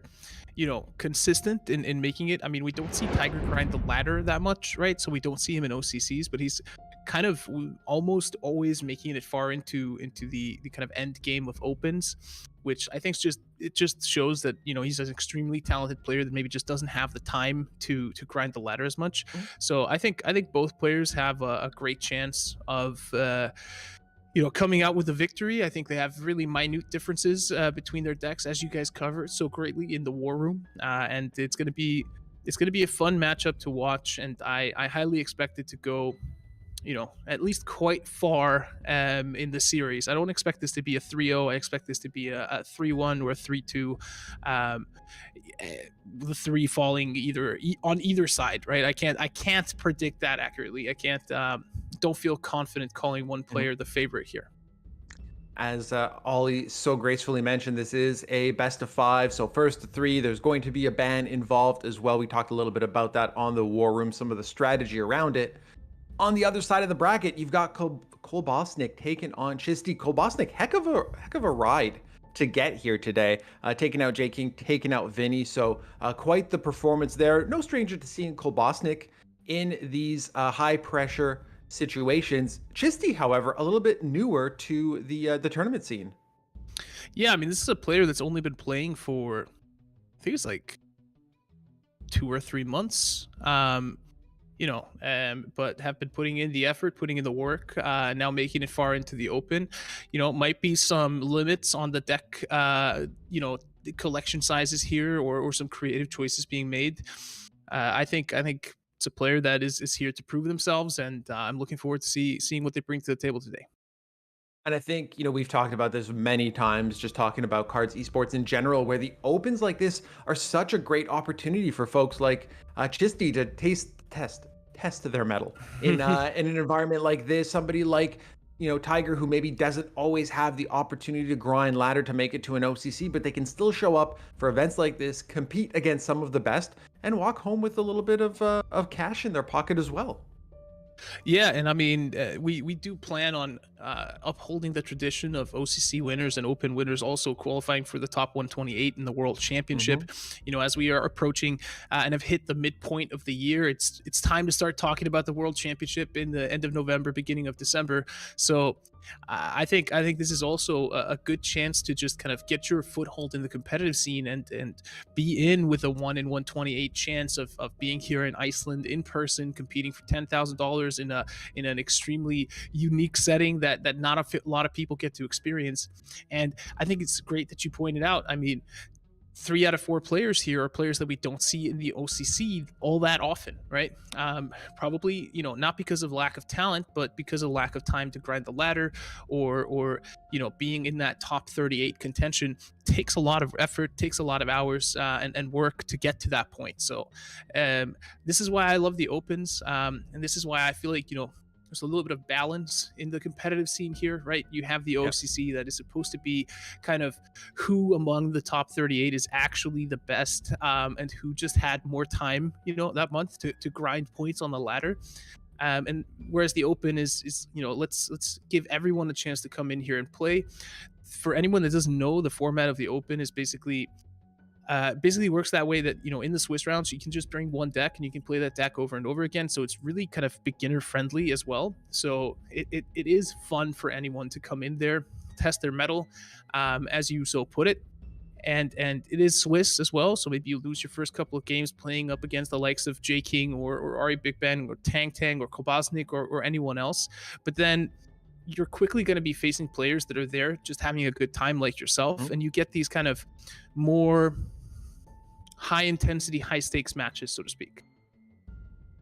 you know, consistent in making it. I mean, we don't see Tiger grind the ladder that much, right? So we don't see him in OCCs, but he's kind of almost always making it far into the kind of end game of opens, which I think just shows that, you know, he's an extremely talented player that maybe just doesn't have the time to grind the ladder as much. So I think both players have a great chance of you know, coming out with a victory. I think they have really minute differences between their decks, as you guys covered so greatly in the War Room, and it's going to be a fun matchup to watch, and I highly expect it to go, you know, at least quite far in the series. I don't expect this to be a 3-0. I expect this to be a 3-1 or a 3-2. The 3 falling on either side, right? I can't predict that accurately. I can't. don't feel confident calling one player the favorite here. As Ollie so gracefully mentioned, this is a best of 5. So first to 3, there's going to be a ban involved as well. We talked a little bit about that on the War Room, some of the strategy around it. On the other side of the bracket, you've got Kobasnik taking on Chisti. Kobasnik, heck of a ride to get here today. Taking out J King, taking out Vinny. So quite the performance there. No stranger to seeing Kobasnik in these high pressure situations. Chisti, however, a little bit newer to the tournament scene. Yeah, I mean, this is a player that's only been playing for, I think it's like 2 or 3 months. But have been putting in the effort, putting in the work, now making it far into the open. Might be some limits on the deck, the collection sizes here, or some creative choices being made. I think it's a player that is here to prove themselves, and I'm looking forward to seeing what they bring to the table today. And I think, we've talked about this many times, just talking about KARDS esports in general, where the opens like this are such a great opportunity for folks like Chisti to test their mettle in an environment like this. Somebody like, Tiger, who maybe doesn't always have the opportunity to grind ladder to make it to an OCC, but they can still show up for events like this, compete against some of the best, and walk home with a little bit of cash in their pocket as well. Yeah, and I mean, we do plan on upholding the tradition of OCC winners and Open winners also qualifying for the top 128 in the World Championship. As we are approaching and have hit the midpoint of the year, it's time to start talking about the World Championship in the end of November, beginning of December. So I think this is also a good chance to just kind of get your foothold in the competitive scene and be in with a 1 in 128 chance of being here in Iceland in person, competing for $10,000 in an extremely unique setting that not a lot of people get to experience. And I think it's great that you pointed out. I mean, 3 out of 4 players here are players that we don't see in the OCC all that often, right? Probably, not because of lack of talent, but because of lack of time to grind the ladder, or being in that top 38 contention takes a lot of effort, takes a lot of hours and work to get to that point. So this is why I love the opens, and this is why I feel like, there's a little bit of balance in the competitive scene here, right? You have the OCC that is supposed to be kind of who among the top 38 is actually the best, and who just had more time, that month to grind points on the ladder. And whereas the Open is let's give everyone a chance to come in here and play. For anyone that doesn't know, the format of the Open is basically works that way that, in the Swiss rounds, you can just bring one deck and you can play that deck over and over again. So it's really kind of beginner friendly as well. So it is fun for anyone to come in there, test their mettle, as you so put it. And it is Swiss as well. So maybe you lose your first couple of games playing up against the likes of J King or Ari Big Ben or Tang or Kobasnik or anyone else. But then you're quickly going to be facing players that are there just having a good time like yourself. And you get these kind of more high intensity, high stakes matches, so to speak.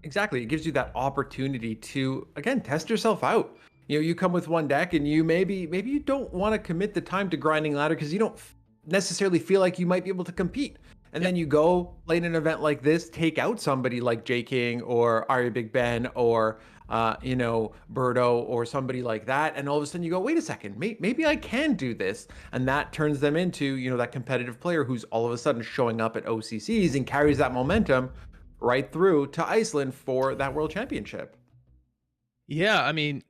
Exactly. It gives you that opportunity to, again, test yourself out. You come with one deck and you maybe you don't want to commit the time to grinding ladder because you don't necessarily feel like you might be able to compete. And then you go play in an event like this, take out somebody like J King or Ari Big Ben or Birdo or somebody like that, and all of a sudden you go, wait a second, maybe I can do this, and that turns them into that competitive player who's all of a sudden showing up at OCCs and carries that momentum right through to Iceland for that World Championship. Yeah, I mean,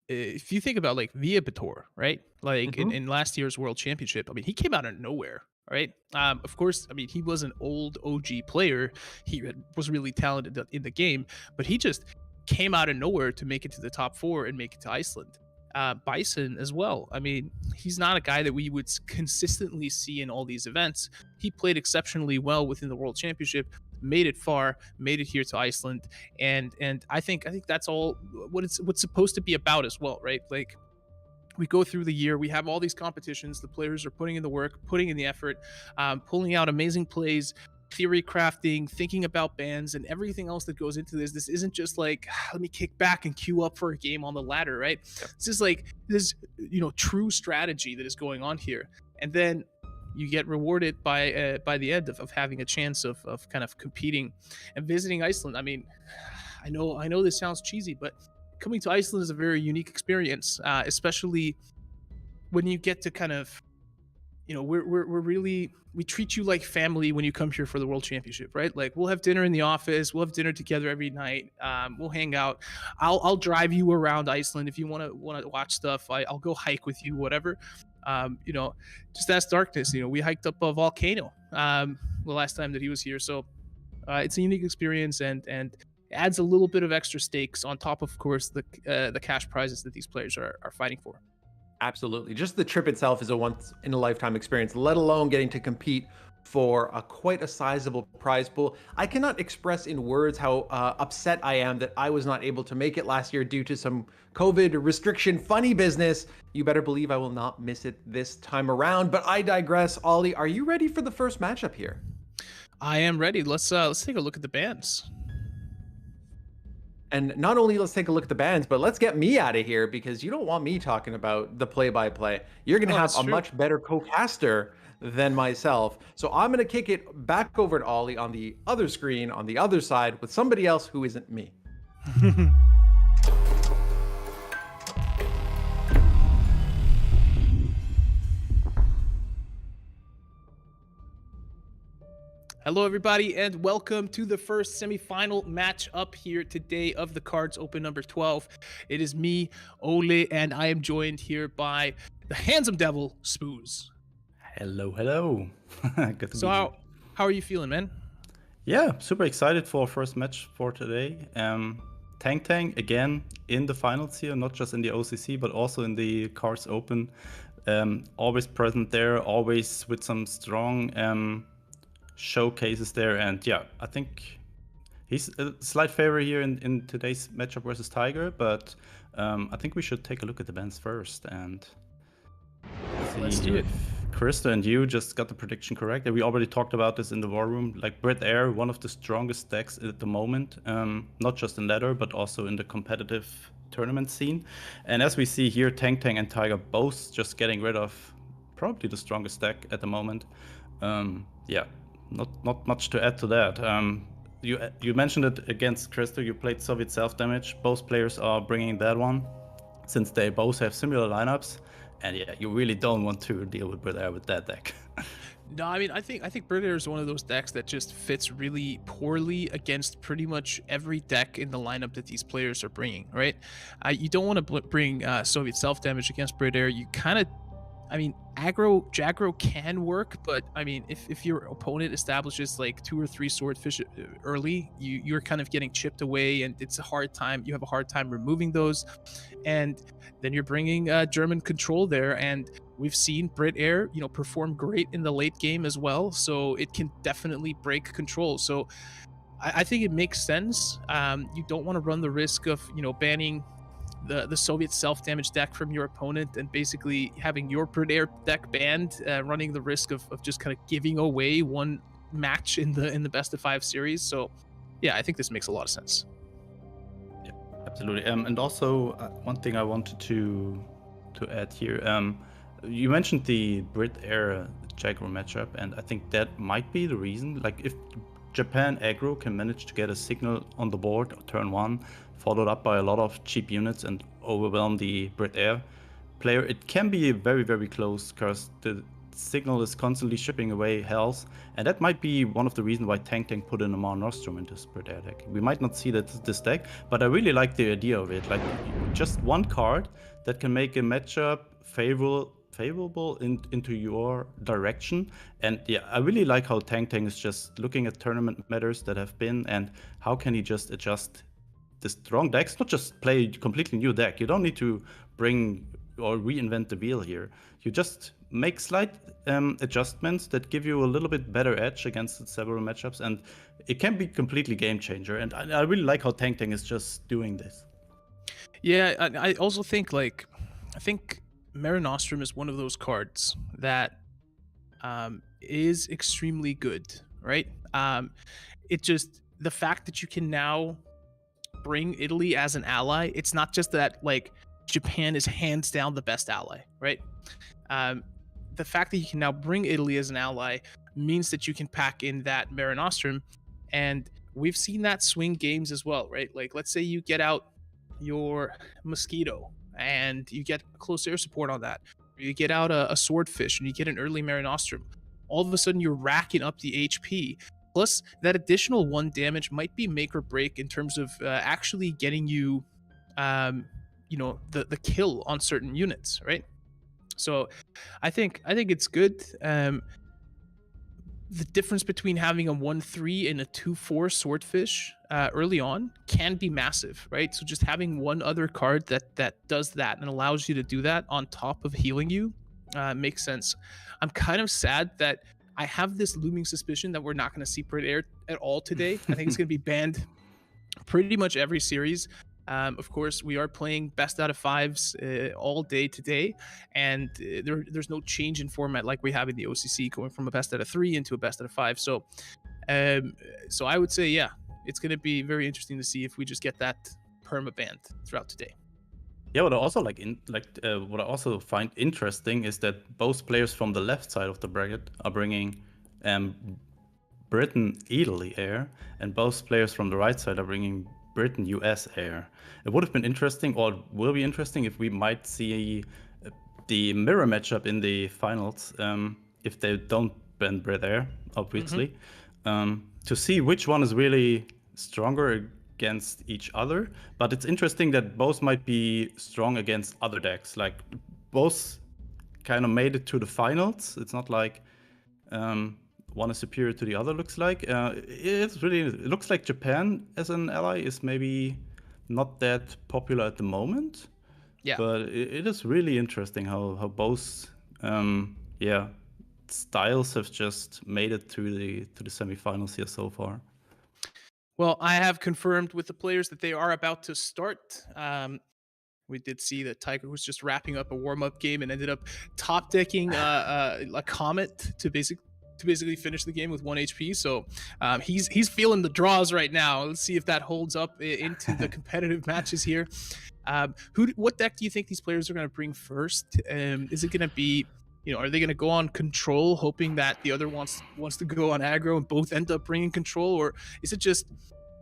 if you think about like Viabator, right? Like in last year's World Championship, I mean, he came out of nowhere. Right. Of course, I mean, he was an old OG player. He was really talented in the game, but he just came out of nowhere to make it to the top 4 and make it to Iceland. Bison as well. I mean, he's not a guy that we would consistently see in all these events. He played exceptionally well within the World Championship, made it far, made it here to Iceland, and I think that's all what's supposed to be about as well, right? Like, we go through the year, we have all these competitions, the players are putting in the work, putting in the effort, pulling out amazing plays, theory crafting, thinking about bans, and everything else that goes into this. This isn't just like, let me kick back and queue up for a game on the ladder, right? This is like this, true strategy that is going on here. And then you get rewarded by the end of having a chance of kind of competing and visiting Iceland. I mean, I know this sounds cheesy, but coming to Iceland is a very unique experience, especially when you get to kind of, we treat you like family when you come here for the World Championship, right? Like, we'll have dinner in the office, we'll have dinner together every night, we'll hang out. I'll drive you around Iceland if you want to watch stuff. I'll go hike with you, whatever. Just ask Darkness. We hiked up a volcano the last time that he was here, so it's a unique experience and adds a little bit of extra stakes on top of course, the cash prizes that these players are fighting for. Absolutely. Just the trip itself is a once in a lifetime experience, let alone getting to compete for quite a sizable prize pool. I cannot express in words how upset I am that I was not able to make it last year due to some COVID restriction funny business. You better believe I will not miss it this time around, but I digress. Ollie, are you ready for the first matchup here? I am ready. Let's take a look at the bands. And not only let's take a look at the bands, but let's get me out of here because you don't want me talking about the play-by-play. You're going to have a much better co-caster than myself. So I'm going to kick it back over to Ollie on the other screen, on the other side, with somebody else who isn't me. Hello, everybody, and welcome to the first semifinal match up here today of the KARDS Open number 12. It is me, Ole, and I am joined here by the handsome devil, Spooz. Hello. Good to be here. How are you feeling, man? Yeah, super excited for first match for today. Tang again in the finals here, not just in the OCC, but also in the KARDS Open. Always present there, always with some strong showcases there, and yeah, I think he's a slight favor here in today's matchup versus Tiger, but I think we should take a look at the bands first and see if Christo and you just got the prediction correct. We already talked about this in the war room, like Brit Air, one of the strongest decks at the moment, not just in ladder but also in the competitive tournament scene. And as we see here, Tang and Tiger both just getting rid of probably the strongest deck at the moment. Yeah, not much to add to that. You mentioned it against Christo, you played Soviet self-damage. Both players are bringing that one, since they both have similar lineups. And yeah, you really don't want to deal with Brit Air with that deck. No, I mean, I think Brit Air is one of those decks that just fits really poorly against pretty much every deck in the lineup that these players are bringing, right? You don't want to bring Soviet self-damage against Brit Air. You kind of, I mean, Jagro can work, but I mean, if your opponent establishes like 2 or 3 swordfish early, you're kind of getting chipped away, and it's a hard time. You have a hard time removing those, and then you're bringing German control there, and we've seen Brit Air, perform great in the late game as well. So it can definitely break control. So I think it makes sense. You don't want to run the risk of banning the Soviet self-damage deck from your opponent and basically having your Brit Air deck banned, running the risk of just kind of giving away one match in the best of 5 series. So yeah, I think this makes a lot of sense. Yeah, absolutely. And also one thing I wanted to add here, you mentioned the Brit Air Jagro matchup, and I think that might be the reason. Like, if Japan aggro can manage to get a signal on the board turn 1, followed up by a lot of cheap units and overwhelm the Brit Air player, it can be very, very close because the signal is constantly shipping away health, and that might be one of the reasons why Tang put in a Mare Nostrum into his Brit Air deck. We might not see that this deck, but I really like the idea of it. Like, just one card that can make a matchup favorable into your direction. And yeah, I really like how Tang is just looking at tournament matters that have been, and how can he just adjust the strong decks, not just play a completely new deck. You don't need to bring or reinvent the wheel here. You just make slight adjustments that give you a little bit better edge against several matchups, and it can be completely game changer. And I really like how Tang is just doing this. Yeah, I also think I think Mare Nostrum is one of those cards that is extremely good, right? It just, the fact that you can now bring Italy as an ally, it's not just that like Japan is hands down the best ally, right? The fact that you can now bring Italy as an ally means that you can pack in that Mare Nostrum, and we've seen that swing games as well, right? Like, let's say you get out your Mosquito and you get close air support on that, or you get out a Swordfish and you get an early Mare Nostrum, all of a sudden you're racking up the HP. Plus, that additional 1 damage might be make or break in terms of actually getting you, the kill on certain units, right? So, I think it's good. The difference between having a 1-3 and a 2-4 Swordfish early on can be massive, right? So just having one other card that does that and allows you to do that on top of healing you makes sense. I'm kind of sad that I have this looming suspicion that we're not going to see Brit Air at all today. I think it's going to be banned pretty much every series. Of course, we are playing best out of 5s all day today, and there's no change in format like we have in the OCC, going from a best out of 3 into a best out of 5. So I would say, yeah, it's going to be very interesting to see if we just get that perma banned throughout today. Yeah, what I also what I also find interesting is that both players from the left side of the bracket are bringing Britain Italy Air, and both players from the right side are bringing Britain US Air. It would have been interesting, or will be interesting, if we might see the mirror matchup in the finals, if they don't ban Brit Air, obviously, to see which one is really stronger against each other. But it's interesting that both might be strong against other decks. Like, both kind of made it to the finals. It's not like one is superior to the other, looks like. It looks like Japan as an ally is maybe not that popular at the moment. Yeah. But it is really interesting how both styles have just made it to the semifinals here so far. Well, I have confirmed with the players that they are about to start. We did see that Tiger was just wrapping up a warm-up game and ended up top decking a Comet to basically finish the game with 1 HP. So he's feeling the draws right now. Let's see if that holds up into the competitive matches here. What deck do you think these players are going to bring first? Is it going to be, are they going to go on control, hoping that the other wants to go on aggro and both end up bringing control, or is it just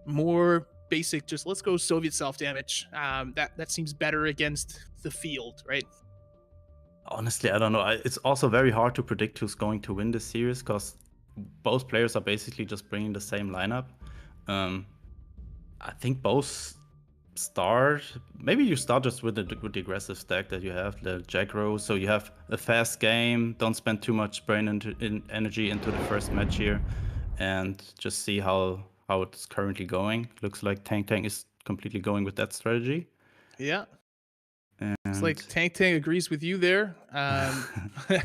more basic? Just let's go Soviet self-damage. That seems better against the field, right? Honestly, I don't know. It's also very hard to predict who's going to win this series, because both players are basically just bringing the same lineup. I think both start. Maybe you start just with the aggressive stack that you have, the Jaggro, so you have a fast game. Don't spend too much brain energy into the first match here, and just see how it's currently going. Looks like Tang is completely going with that strategy. Yeah. It's like Tang agrees with you there. And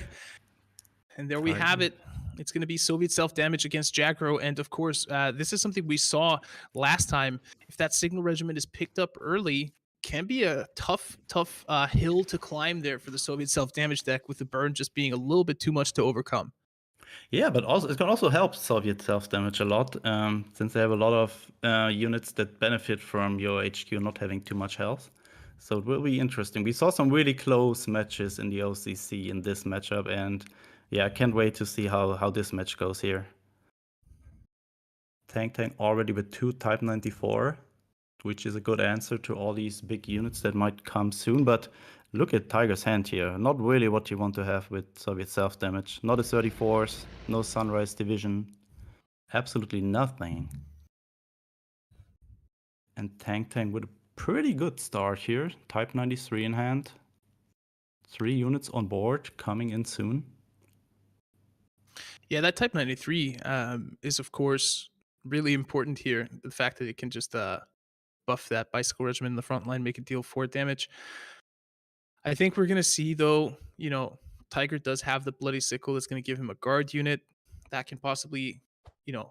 there we have it. It's going to be Soviet self-damage against Jaggro. And of course, this is something we saw last time. If that signal regiment is picked up early, can be a tough hill to climb there for the Soviet self-damage deck, with the burn just being a little bit too much to overcome. Yeah, but also it can also help Soviet self-damage a lot, since they have a lot of units that benefit from your HQ not having too much health. So it will be interesting. We saw some really close matches in the OCC in this matchup, and yeah, I can't wait to see how this match goes here. Tang already with 2 Type 94, which is a good answer to all these big units that might come soon. But look at Tiger's hand here. Not really what you want to have with Soviet self-damage. Not a 34s, no Sunrise Division, absolutely nothing. And Tang with a pretty good start here. Type 93 in hand. 3 units on board, coming in soon. Yeah, that Type 93 is, of course, really important here. The fact that it can just buff that Bicycle Regiment in the front line, make it deal 4 damage. I think we're going to see, though, Tiger does have the Bloody Sickle that's going to give him a guard unit that can possibly,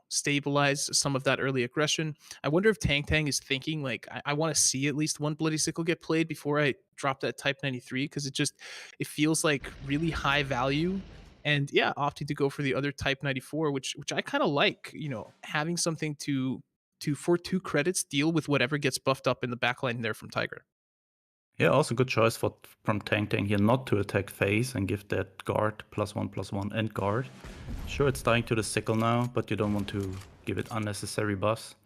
stabilize some of that early aggression. I wonder if Tang is thinking, like, I want to see at least 1 Bloody Sickle get played before I drop that Type 93, because it feels like really high value. And yeah, opting to go for the other Type 94, which I kind of like, having something to for 2 credits deal with whatever gets buffed up in the backline there from Tiger. Yeah, also good choice from Tang here not to attack phase and give that guard +1/+1 and guard. Sure, it's dying to the sickle now, but you don't want to give it unnecessary buffs.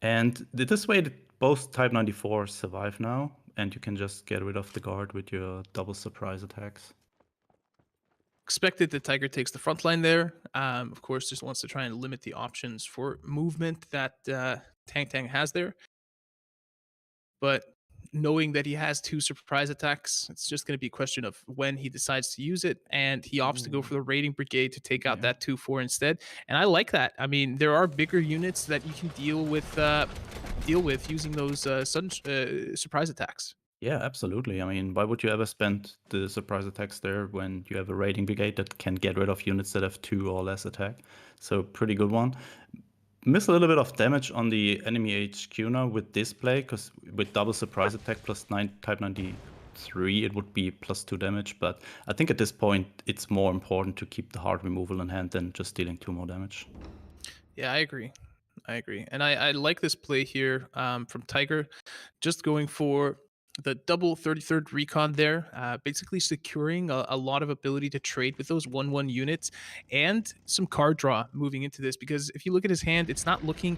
And this way, both Type 94 survive now, and you can just get rid of the guard with your double surprise attacks. Expected that Tiger takes the front line there. Of course, just wants to try and limit the options for movement that Tang has there. But knowing that he has 2 surprise attacks, it's just going to be a question of when he decides to use it, and he opts to go for the raiding brigade to take out that 2-4 instead. And I like that. I mean, there are bigger units that you can deal with using those surprise attacks. Yeah, absolutely. I mean, why would you ever spend the surprise attacks there when you have a raiding brigade that can get rid of units that have 2 or less attack? So pretty good one. Miss a little bit of damage on the enemy HQ now with this play, because with double surprise attack plus 9 Type 93, it would be plus 2 damage. But I think at this point, it's more important to keep the hard removal in hand than just dealing 2 more damage. Yeah, I agree. And I like this play here from Tiger, just going for the double 33rd recon there, basically securing a lot of ability to trade with those 1/1 units and some card draw moving into this. Because if you look at his hand, it's not looking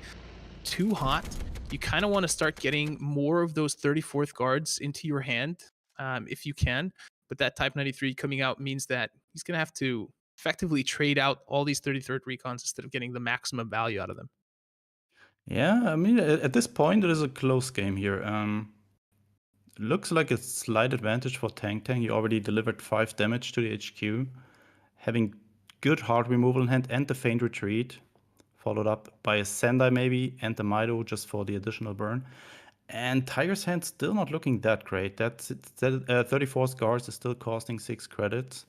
too hot. You kind of want to start getting more of those 34th guards into your hand if you can. But that Type 93 coming out means that he's going to have to effectively trade out all these 33rd recons instead of getting the maximum value out of them. Yeah, I mean, at this point, it is a close game here. Looks like a slight advantage for Tang. He already delivered 5 damage to the HQ, having good hard removal in hand and the feint retreat, followed up by a Sendai maybe and the Mido just for the additional burn. And Tiger's hand still not looking that great. That's 34 scars is still costing 6 credits.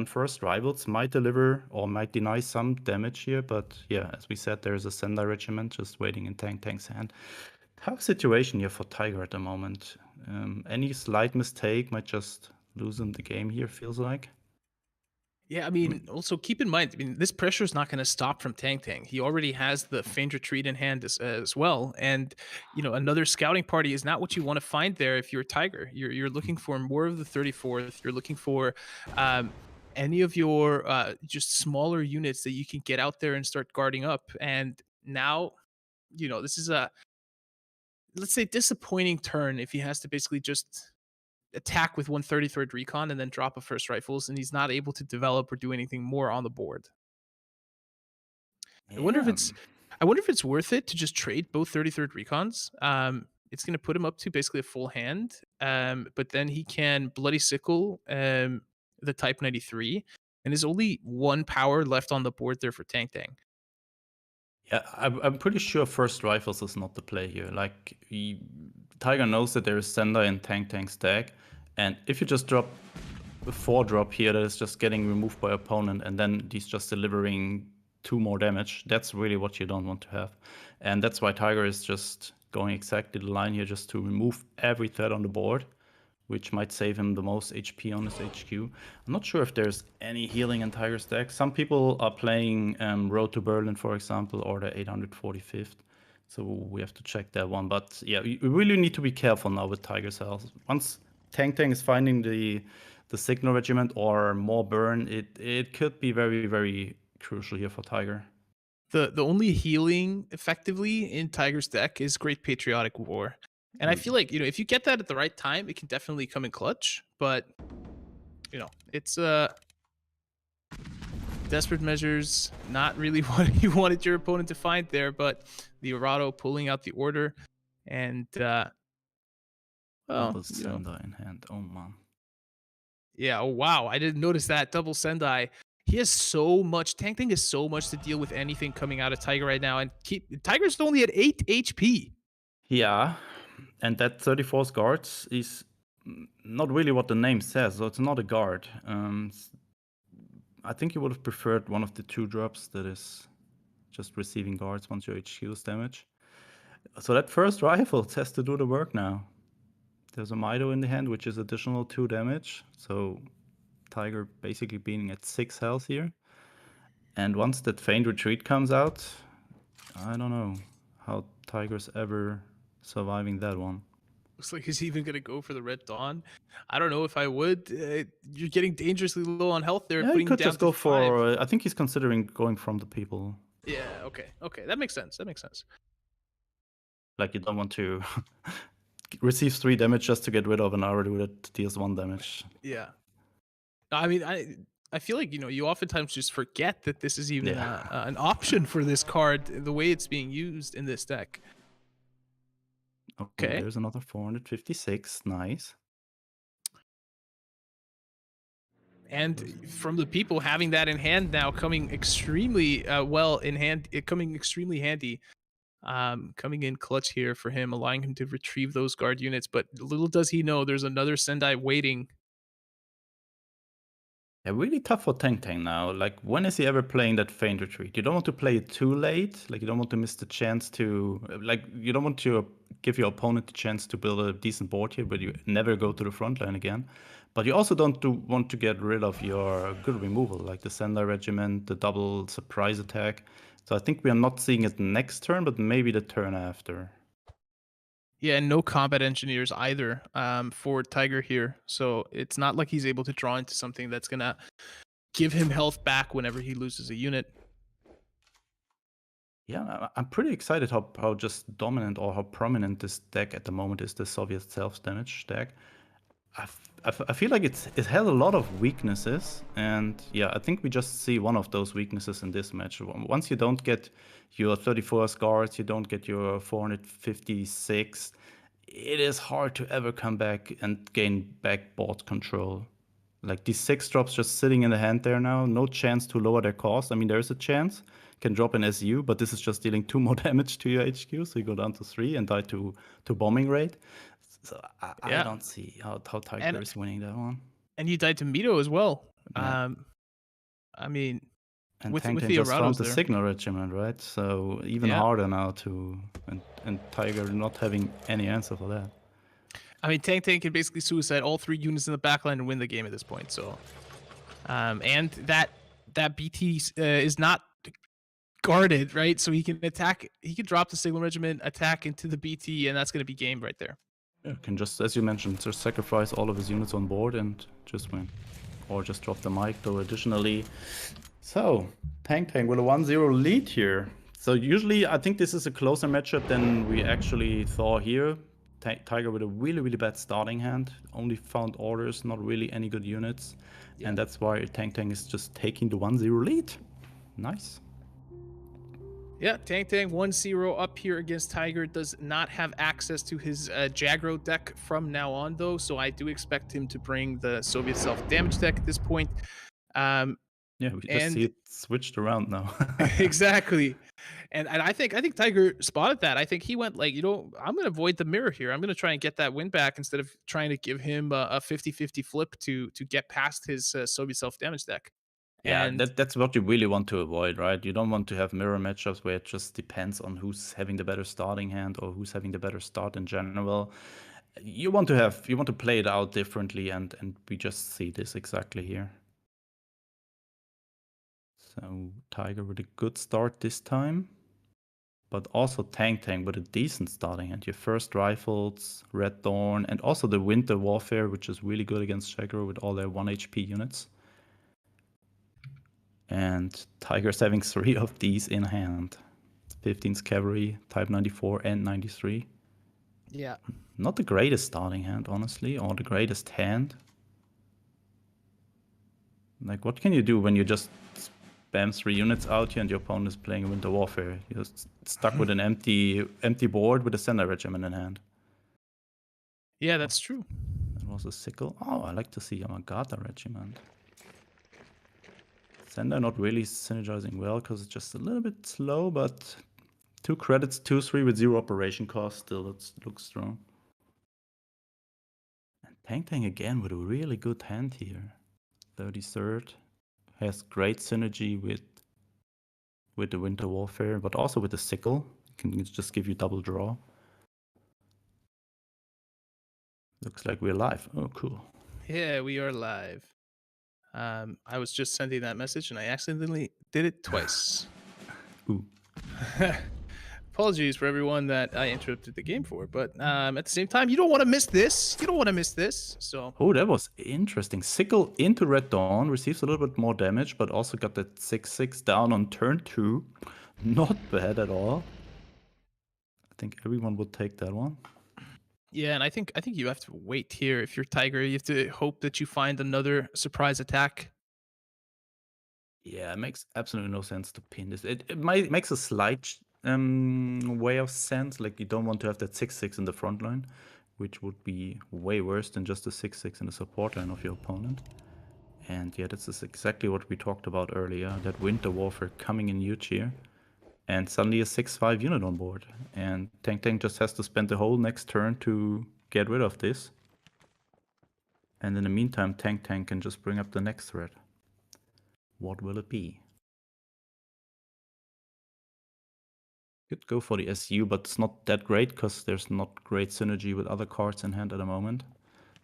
First rivals might deliver or might deny some damage here, but yeah, as we said, there's a Sendai regiment just waiting in Tang's hand. Tough situation here for Tiger at the moment. Any slight mistake might just lose him the game here, feels like. Yeah, I mean, also keep in mind, I mean, this pressure is not going to stop from Tang. He already has the feint retreat in hand as well. And, you know, another scouting party is not what you want to find there if you're Tiger. You're looking for more of the 34th. You're looking for any of your just smaller units that you can get out there and start guarding up. And now, you know, this is a, let's say, disappointing turn if he has to basically just attack with 133rd recon and then drop a first rifles, and he's not able to develop or do anything more on the board. Yeah. I wonder if it's worth it to just trade both 33rd recons. It's going to put him up to basically a full hand, but then he can bloody sickle the Type 93, and there's only 1 power left on the board there for Tang. Yeah, I'm pretty sure first rifles is not the play here. Like, Tiger knows that there is Sendai and Tang's deck, and if you just drop a 4-drop here that is just getting removed by opponent, and then he's just delivering 2 more damage, that's really what you don't want to have. And that's why Tiger is just going exactly the line here, just to remove every threat on the board, which might save him the most HP on his HQ. I'm not sure if there's any healing in Tiger's deck. Some people are playing Road to Berlin, for example, or the 845th. So we have to check that one. But yeah, we really need to be careful now with Tiger's health. Once Tang is finding the signal regiment or more burn, it could be very, very crucial here for Tiger. The only healing effectively in Tiger's deck is Great Patriotic War. And I feel like, you know, if you get that at the right time, it can definitely come in clutch. But, you know, it's desperate measures, not really what you wanted your opponent to find there. But the Arado pulling out the order, and double Sendai in hand. Oh man. Yeah. Oh wow. I didn't notice that double Sendai. He has so much. Tang has so much to deal with anything coming out of Tiger right now, and Tiger's only at 8 HP. Yeah. And that 34th guard is not really what the name says, so it's not a guard. I think you would have preferred one of the 2 drops that is just receiving guards once your HQ is damaged. So that first rifle has to do the work now. There's a Mido in the hand, which is additional 2 damage. So Tiger basically being at 6 health here. And once that feint retreat comes out, I don't know how Tiger's ever surviving that one. Looks like he's even going to go for the Red Dawn. I don't know if I would. You're getting dangerously low on health there. Yeah, he could just go for... I think he's considering going from the people. Yeah, okay. That makes sense. Like you don't want to receive 3 damage just to get rid of an Araru that deals 1 damage. Yeah. I mean, I feel like, you oftentimes just forget that this is even an option for this card, the way it's being used in this deck. Okay. There's another 456. Nice. And from the people having that in hand now, coming extremely well in hand, coming extremely handy. Coming in clutch here for him, allowing him to retrieve those guard units. But little does he know, there's another Sendai waiting. Yeah, really tough for Tang now. Like, when is he ever playing that feint retreat? You don't want to play it too late. Like, you don't want to miss the chance to... Like, you don't want to give your opponent the chance to build a decent board here, but you never go to the front line again. But you also don't want to get rid of your good removal, like the Sendai Regiment, the double surprise attack. So I think we are not seeing it next turn, but maybe the turn after. Yeah, and no combat engineers either for Tiger here. So it's not like he's able to draw into something that's going to give him health back whenever he loses a unit. Yeah, I'm pretty excited how just dominant or how prominent this deck at the moment is, the Soviet self-damage deck. I feel like it has a lot of weaknesses, and yeah, I think we just see one of those weaknesses in this match. Once you don't get your 34 guards, you don't get your 456, it is hard to ever come back and gain back board control. Like these 6 drops just sitting in the hand there now, no chance to lower their cost. I mean, there's a chance, can drop an SU, but this is just dealing 2 more damage to your HQ, so you go down to 3 and die to bombing rate. So I don't see how Tiger is winning that one. And you died to Mito as well. Yeah. I mean, and with Tang the just found the there. signal regiment, right? So even harder now to and Tiger not having any answer for that. I mean, Tang can basically suicide all 3 units in the backline and win the game at this point. So, and that BT is not guarded, right? So he can attack. He can drop the signal regiment, attack into the BT, and that's going to be game right there. Yeah, can just, as you mentioned, just sacrifice all of his units on board and just win. Or just drop the mic, though, additionally. So, Tang with a 1-0 lead here. So usually, I think this is a closer matchup than we actually saw here. Tiger with a really, really bad starting hand. Only found orders, not really any good units. Yeah. And that's why Tang is just taking the 1-0 lead. Nice. Yeah, Tang 1-0 up here against Tiger. Does not have access to his Jagro deck from now on, though, so I do expect him to bring the Soviet self-damage deck at this point. Yeah, we just see it switched around now. Exactly. And I think Tiger spotted that. I think he went like, I'm going to avoid the mirror here. I'm going to try and get that win back instead of trying to give him a 50-50 flip to get past his Soviet self-damage deck. Yeah, and that's what you really want to avoid, right? You don't want to have mirror matchups where it just depends on who's having the better starting hand or who's having the better start in general. You want to play it out differently, and we just see this exactly here. So Tiger with a good start this time, but also Tang with a decent starting hand. Your first rifles, Red Dawn, and also the Winter Warfare, which is really good against Jagro with all their 1 HP units. And Tiger's having 3 of these in hand. 15's Cavalry, Type 94 and 93. Yeah. Not the greatest starting hand, honestly, or the greatest hand. Like, what can you do when you just spam 3 units out here and your opponent is playing Winter Warfare? You're stuck with an empty board with a Sendai Regiment in hand. Yeah, that's true. That was a sickle. Oh, I like to see Yamagata Regiment. Sendai not really synergizing well because it's just a little bit slow, but 2 credits, 2-3 with 0 operation cost. Still, it looks strong. And Tang again with a really good hand here. 33rd has great synergy with the Winter Warfare, but also with the sickle. Can just give you double draw. Looks like we're live. Oh, cool. Yeah, we are live. I was just sending that message and I accidentally did it twice. Ooh. Apologies for everyone that I interrupted the game for, but at the same time, you don't want to miss this. You don't want to miss this. So. Oh, that was interesting. Sickle into Red Dawn, receives a little bit more damage, but also got that 6/6 down on turn 2. Not bad at all. think everyone would take that one. Yeah, and I think you have to wait here. If you're Tiger, you have to hope that you find another surprise attack. Yeah, it makes absolutely no sense to pin this. It makes a slight way of sense. Like, you don't want to have that 6-6 in the front line, which would be way worse than just a 6-6 in the support line of your opponent. And yeah, this is exactly what we talked about earlier, that winter warfare coming in huge here. And suddenly a 6-5 unit on board. And Tang just has to spend the whole next turn to get rid of this. And in the meantime, Tang can just bring up the next threat. What will it be? Could go for the SU, but it's not that great because there's not great synergy with other cards in hand at the moment.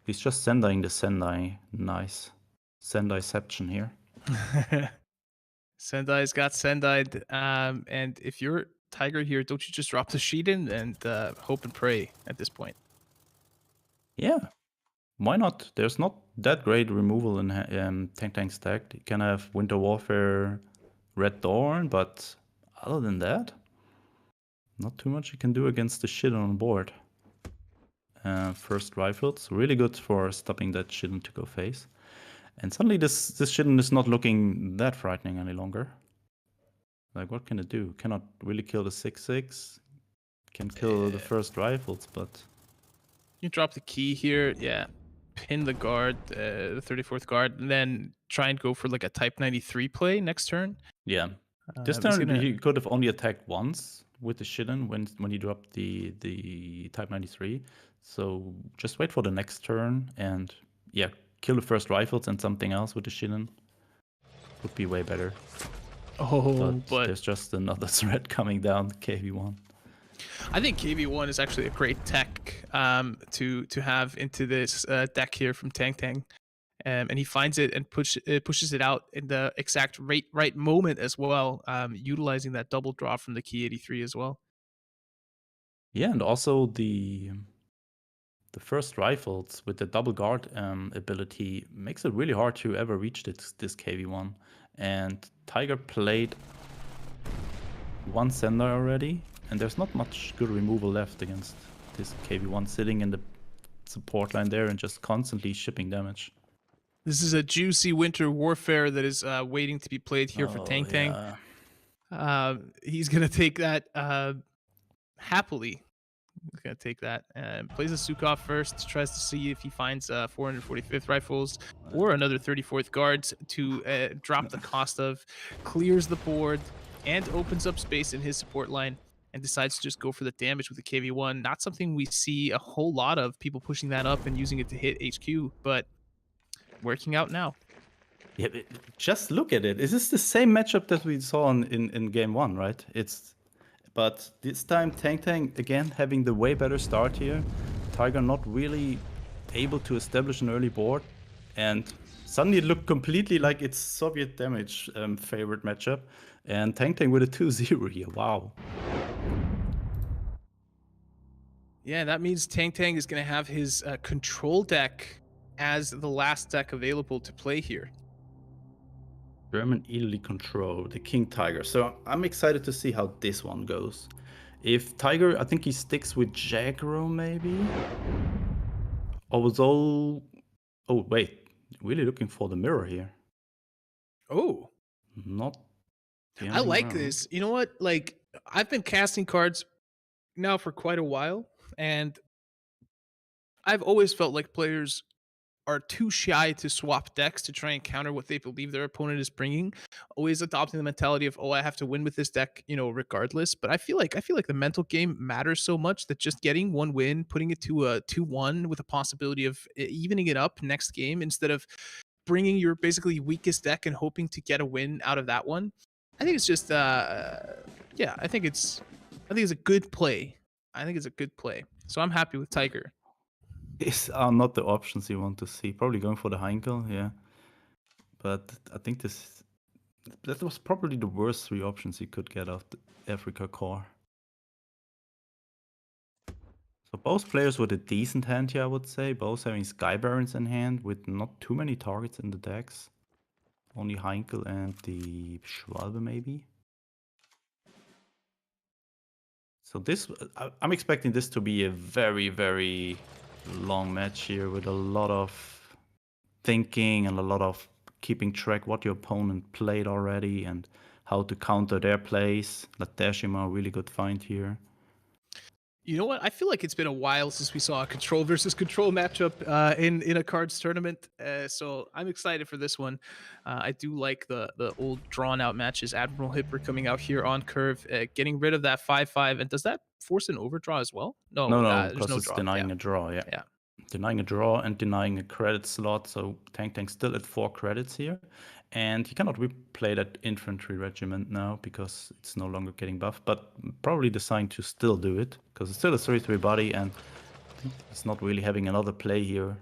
He's just Sendaiing the Sendai. Nice. Sendaiception here. Sendai's got Sendai'd. And if you're Tiger here, don't you just drop the sheet in and hope and pray at this point? Yeah. Why not? There's not that great removal in Tang's deck. You can have Winter Warfare, Red Dawn, but other than that, not too much you can do against the shit on board. First rifles, really good for stopping that Shidden to go face. And suddenly this Shidden is not looking that frightening any longer. Like, what can it do? Cannot really kill the 6-6. Can kill the first rifles, but... You drop the key here, yeah. Pin the guard, the 34th guard, and then try and go for like a Type 93 play next turn. Yeah. This turn he could have only attacked once with the Shidden when he dropped the Type 93. So just wait for the next turn and yeah, kill the first rifles and something else with the Shidden. Would be way better. Oh, but there's just another threat coming down, KV1. I think KV1 is actually a great tech to have into this deck here from Tang. And he finds it and pushes it out in the exact right moment as well, utilizing that double draw from the key 83 as well. Yeah, and also the first rifles with the double guard ability makes it really hard to ever reach this KV1. And Tiger played one Sender already, and there's not much good removal left against this KV1 sitting in the support line there and just constantly shipping damage. This is a juicy winter warfare that is waiting to be played here for Tang. Yeah. He's going to take that happily. He's going to take that and plays a Sukhov first, tries to see if he finds 445th rifles or another 34th guards to drop the cost of, clears the board, and opens up space in his support line and decides to just go for the damage with the KV1. Not something we see a whole lot of, people pushing that up and using it to hit HQ, but working out now. Yeah, just look at it. Is this the same matchup that we saw in game one, right? But this time Tang again having the way better start here. Tiger not really able to establish an early board, and suddenly it looked completely like its Soviet damage favorite matchup. And Tang with a 2-0 here. Wow. Yeah, that means Tang is going to have his control deck as the last deck available to play here. German Italy control, the King Tiger. So I'm excited to see how this one goes. If Tiger, I think he sticks with Jagro maybe? Or was all... Oh, wait. Really looking for the mirror here. Oh. Not... I like this. You know what? Like, I've been casting cards now for quite a while, and I've always felt like players are too shy to swap decks to try and counter what they believe their opponent is bringing, always adopting the mentality of, oh, I have to win with this deck, you know, regardless. But I feel like the mental game matters so much that just getting one win, putting it to a 2-1 with a possibility of evening it up next game instead of bringing your basically weakest deck and hoping to get a win out of that one. I think it's just yeah, I think it's a good play. So I'm happy with Tiger. These are not the options you want to see. Probably going for the Heinkel, yeah. But I think that was probably the worst three options you could get out the Africa core. So both players with a decent hand here, I would say. Both having Sky Barons in hand with not too many targets in the decks. Only Heinkel and the Schwalbe maybe. So this, I'm expecting this to be a very, very long match here with a lot of thinking and a lot of keeping track what your opponent played already and how to counter their plays. Lateshima, really good find here. You know what? I feel like it's been a while since we saw a control versus control matchup in a cards tournament. So I'm excited for this one. I do like the old drawn out matches. Admiral Hipper coming out here on curve, getting rid of that 5/5. And does that force an overdraw as well? No, No, there's because no it's draw. denying a draw, yeah. Yeah. Denying a draw and denying a credit slot. So Tang still at 4 credits here. And he cannot replay that infantry regiment now because it's no longer getting buffed, but probably deciding to still do it because it's still a 3/3 body and it's not really having another play here.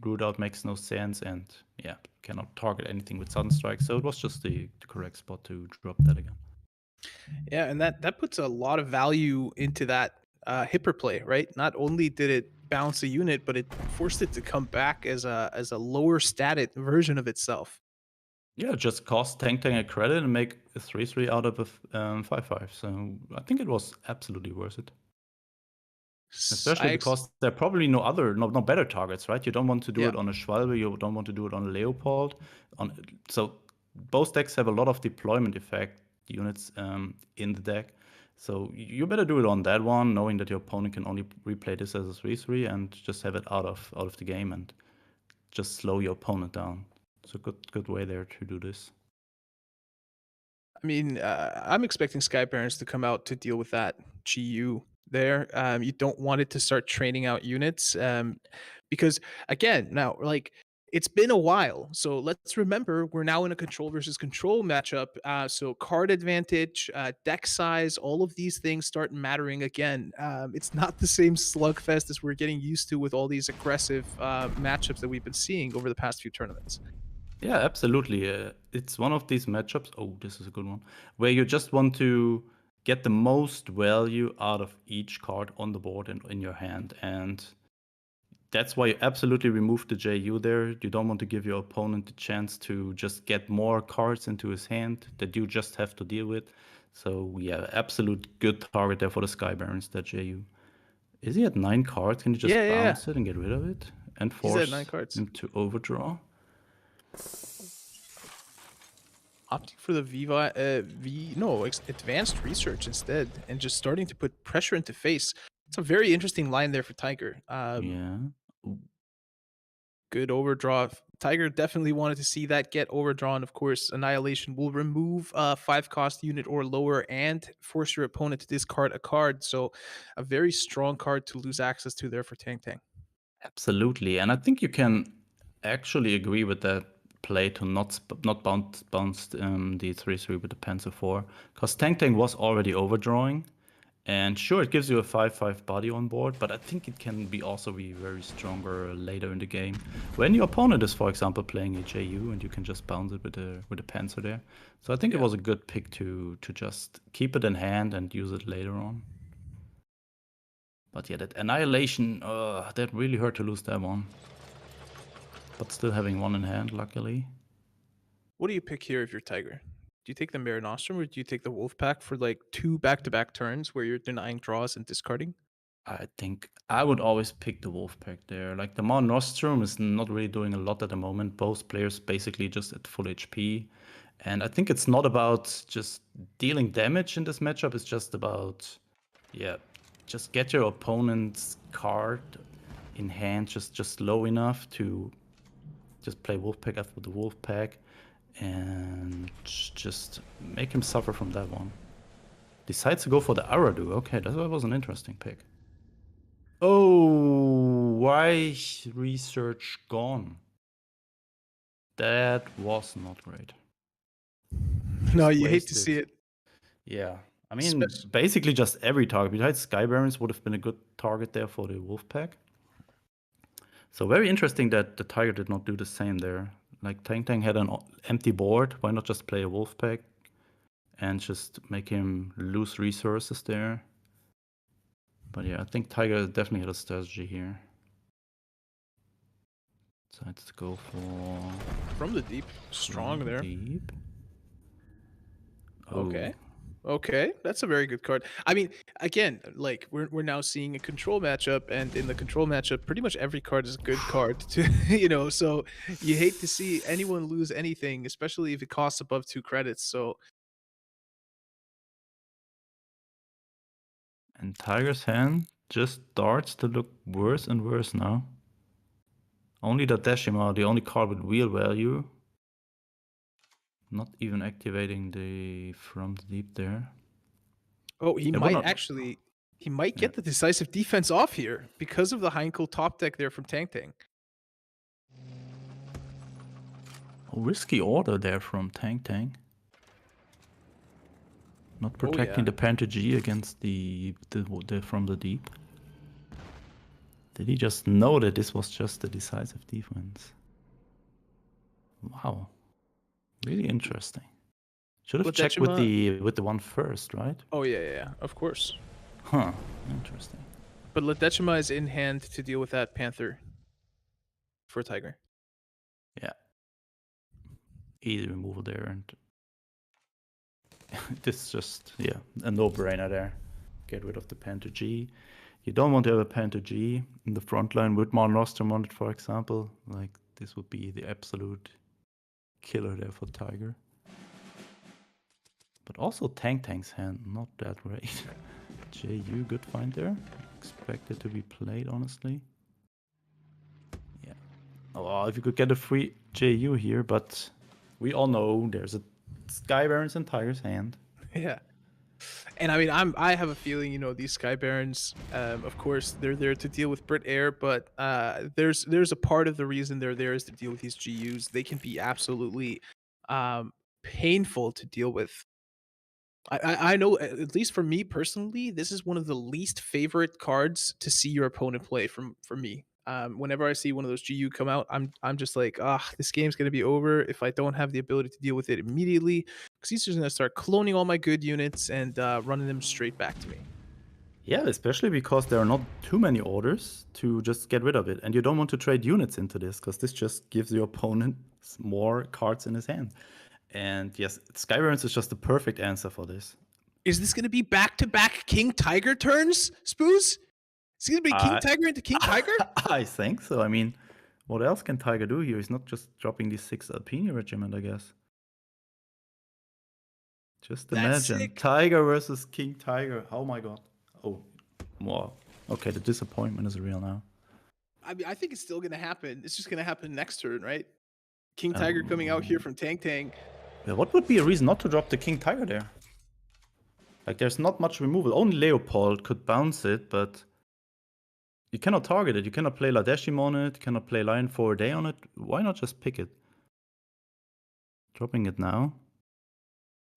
Root out makes no sense and yeah, cannot target anything with sudden strike. So it was just the correct spot to drop that again. Yeah, and that puts a lot of value into that Hipper play, right? Not only did it bounce a unit, but it forced it to come back as a lower stated version of itself. Yeah, just cost Tang a credit and make a 3/3 out of a 5/5. So I think it was absolutely worth it. Especially because there are probably no better targets, right? You don't want to do it on a Schwalbe, you don't want to do it on a Leopold. So both decks have a lot of deployment effect units in the deck. So you better do it on that one, knowing that your opponent can only replay this as a 3/3 and just have it out of the game and just slow your opponent down. It's a good way there to do this. I mean, I'm expecting Sky Barons to come out to deal with that GU there. You don't want it to start training out units because, again, now, like, it's been a while. So let's remember we're now in a control versus control matchup. So card advantage, deck size, all of these things start mattering again. It's not the same slugfest as we're getting used to with all these aggressive matchups that we've been seeing over the past few tournaments. Yeah, absolutely. It's one of these matchups. Oh, this is a good one. Where you just want to get the most value out of each card on the board and in your hand. And that's why you absolutely remove the JU there. You don't want to give your opponent the chance to just get more cards into his hand that you just have to deal with. So yeah, absolute good target there for the Sky Barons, that JU. Is he at 9 cards? Can you just bounce it and get rid of it? And force 9 cards. him to overdraw? Opting for the advanced research instead, and just starting to put pressure into face. It's a very interesting line there for Tiger. Yeah. Good overdraw. Tiger definitely wanted to see that get overdrawn. Of course, Annihilation will remove a 5-cost unit or lower and force your opponent to discard a card. So a very strong card to lose access to there for Tang. Absolutely, and I think you can actually agree with that play to not bounce the 3/3 with the Panzer IV, because Tang was already overdrawing, and sure, it gives you a 5/5 body on board, but I think it can also be very stronger later in the game when your opponent is, for example, playing a JU, and you can just bounce it with a Panzer there. So I think it was a good pick to just keep it in hand and use it later on. But yeah, that Annihilation, that really hurt to lose that one. But still having one in hand, luckily. What do you pick here if you're Tiger? Do you take the Mare Nostrum or do you take the Wolf Pack for like 2 back-to-back turns where you're denying draws and discarding? I think I would always pick the Wolf Pack there. Like the Mare Nostrum is not really doing a lot at the moment. Both players basically just at full HP. And I think it's not about just dealing damage in this matchup. It's just about, just get your opponent's card in hand just low enough to just play Wolfpack after the Wolfpack and just make him suffer from that one. Decides to go for the Aradu. Okay, that was an interesting pick. Oh, why research gone? That was not great. No, you hate to see it. Yeah. I mean, basically just every target. Besides Sky Barons would have been a good target there for the Wolfpack. So very interesting that the Tiger did not do the same there. Like Tang had an empty board. Why not just play a Wolfpack and just make him lose resources there? But yeah, I think Tiger definitely had a strategy here. Decides to go for... From the deep. Strong there. Deep. Okay. Okay, that's a very good card. I mean, again, like we're now seeing a control matchup, and in the control matchup, pretty much every card is a good card to So you hate to see anyone lose anything, especially if it costs above 2 credits. So And Tiger's hand just starts to look worse and worse now. Only the Decima, the only card with real value. Not even activating the from the deep there. oh, he Yeah, might not- actually he might Yeah. get the decisive defense off here because of the Heinkel top deck there from Tang. A risky order there from Tang. Not protecting the Panther G against the from the deep. Did he just know that this was just the decisive defense? Wow. Really interesting. Should have checked with the one first, right? Oh yeah, of course. Huh. Interesting. But Ledechima is in hand to deal with that Panther for Tiger. Yeah. Easy removal there, and this is just a no-brainer there. Get rid of the Panther G. You don't want to have a Panther G in the front line with Mon Nostrum on it, for example. Like, this would be the absolute killer there for Tiger. But also Tang's hand, not that great. JU, good find there. Expected to be played, honestly. Yeah. Oh, if you could get a free JU here, but we all know there's a Sky Barons in Tiger's hand. Yeah. And I mean, I have a feeling, these Sky Barons, of course, they're there to deal with Brit Air, but there's a part of the reason they're there is to deal with these GUs. They can be absolutely painful to deal with. I know, at least for me personally, this is one of the least favorite cards to see your opponent play for me. Whenever I see one of those GU come out, I'm just like, this game's gonna be over if I don't have the ability to deal with it immediately, because he's just gonna start cloning all my good units and running them straight back to me. Yeah, especially because there are not too many orders to just get rid of it, and you don't want to trade units into this, because this just gives your opponent more cards in his hand. And yes, Sky Barons is just the perfect answer for this. Is this gonna be back-to-back King Tiger turns, Spooz? Is it gonna be King Tiger into King Tiger? I think so. I mean, what else can Tiger do here? He's not just dropping the 6 Alpini regiment, I guess. Just imagine sick. Tiger versus King Tiger. Oh my god. Oh, wow. Okay, the disappointment is real now. I mean, I think it's still gonna happen. It's just gonna happen next turn, right? King Tiger coming out here from Tang. Yeah, what would be a reason not to drop the King Tiger there? Like, there's not much removal. Only Leopold could bounce it, but you cannot target it. You cannot play Ladeshim on it. You cannot play Lion 4-Day on it. Why not just pick it? Dropping it now.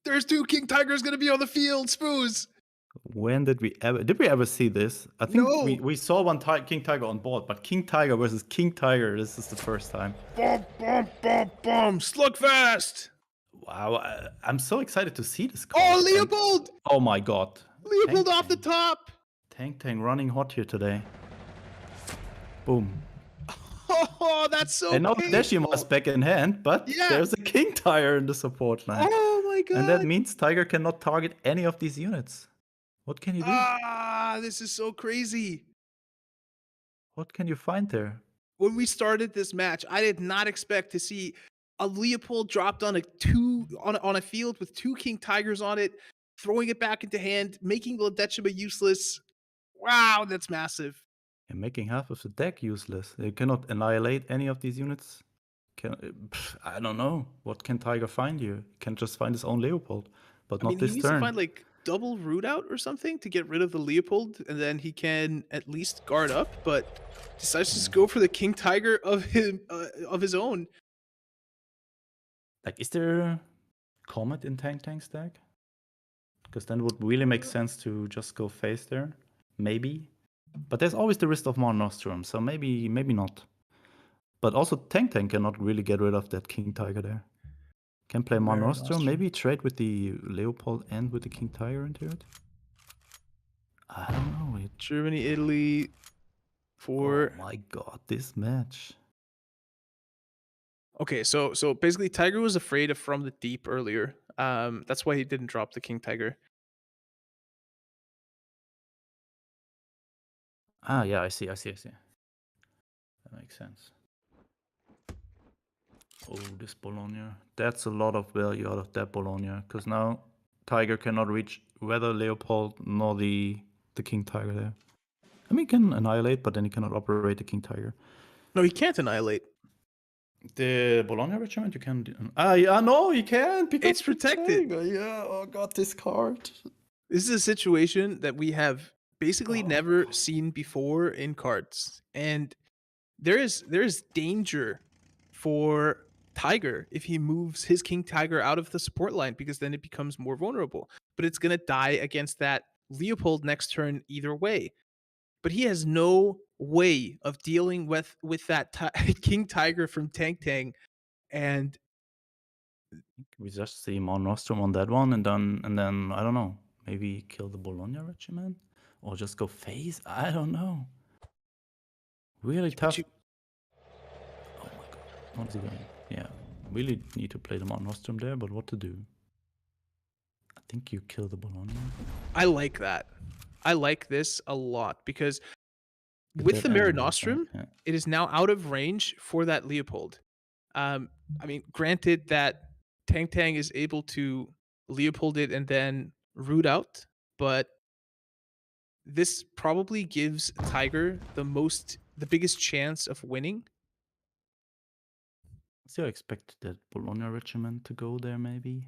There's 2 King Tigers gonna be on the field, Spooz. When did we ever see this? I think No. we saw one King Tiger on board, but King Tiger versus King Tiger, this is the first time. Bum, Slugfest. Wow, I'm so excited to see this card. Oh, Leopold! Oh my god. Leopold off the top. Tang running hot here today. Boom. Oh, that's so And now painful. Deshima's back in hand, but there's a King Tiger in the support line. Oh my god. And that means Tiger cannot target any of these units. What can you do? This is so crazy. What can you find there? When we started this match, I did not expect to see a Leopold dropped on a field with 2 King Tigers on it, throwing it back into hand, making Ledechima useless. Wow, that's massive. You're making half of the deck useless. You cannot annihilate any of these units. I don't know. What can Tiger find here? He can just find his own Leopold, but not this he needs turn. to find like double root out or something to get rid of the Leopold, and then he can at least guard up, but decides to just go for the King Tiger of his own. Like, is there a Comet in Tang's deck? Because then it would really make sense to just go face there. Maybe. But there's always the risk of more Nostrum, so maybe not. But also Tang cannot really get rid of that King Tiger there. Can play more Nostrum, maybe trade with the Leopold and with the King Tiger into it? I don't know. Germany, Italy, for... Oh my god, this match. Okay, so basically Tiger was afraid of From the Deep earlier. That's why he didn't drop the King Tiger. Ah, yeah, I see. That makes sense. Oh, this Bologna. That's a lot of value out of that Bologna, because now Tiger cannot reach whether Leopold nor the King Tiger there. I mean, he can annihilate, but then he cannot operate the King Tiger. No, he can't annihilate. The Bologna regiment, you can. Yeah, no, you can't because It's protected. Tiger. Yeah, oh god, this card. This is a situation that we have basically never seen before in cards, and there is danger for Tiger if he moves his King Tiger out of the support line, because then it becomes more vulnerable. But it's gonna die against that Leopold next turn either way. But he has no way of dealing with that King Tiger from Tang, and We just see Mon Nostrum on that one, and then I don't know, maybe kill the Bologna regiment, or just go face. I don't know. Really tough. Oh my god, what is he doing? Yeah, really need to play the Mon Nostrum there, but what to do? I think you kill the Bologna. I like that. I like this a lot because Get with that the animal Mare back, Nostrum, yeah. it is now out of range for that Leopold. I mean, granted that Tang is able to Leopold it and then root out, but this probably gives Tiger the biggest chance of winning. So I expect that Bologna regiment to go there, maybe.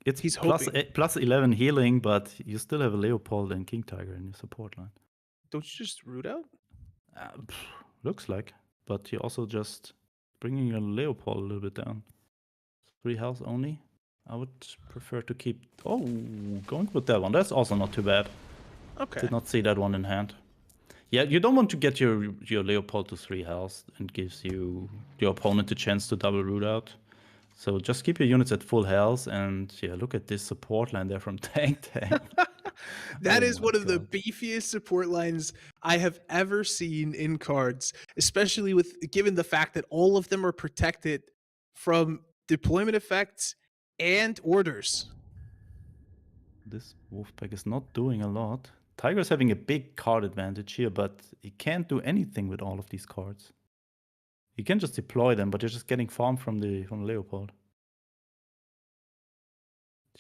It's He's plus hoping. plus 11 healing, but you still have a Leopold and King Tiger in your support line. Don't you just root out? Looks like, but you're also just bringing your Leopold a little bit down. 3 health only. I would prefer to keep. Oh, going with that one. That's also not too bad. Okay. Did not see that one in hand. Yeah, you don't want to get your Leopold to 3 health and gives your opponent a chance to double root out. So just keep your units at full health, and yeah, look at this support line there from Tang. That Oh is my one of the God. beefiest support lines I have ever seen in cards, especially given the fact that all of them are protected from deployment effects and orders. This Wolfpack is not doing a lot. Tiger's having a big card advantage here, but he can't do anything with all of these cards. He can just deploy them, but you're just getting farm from Leopold.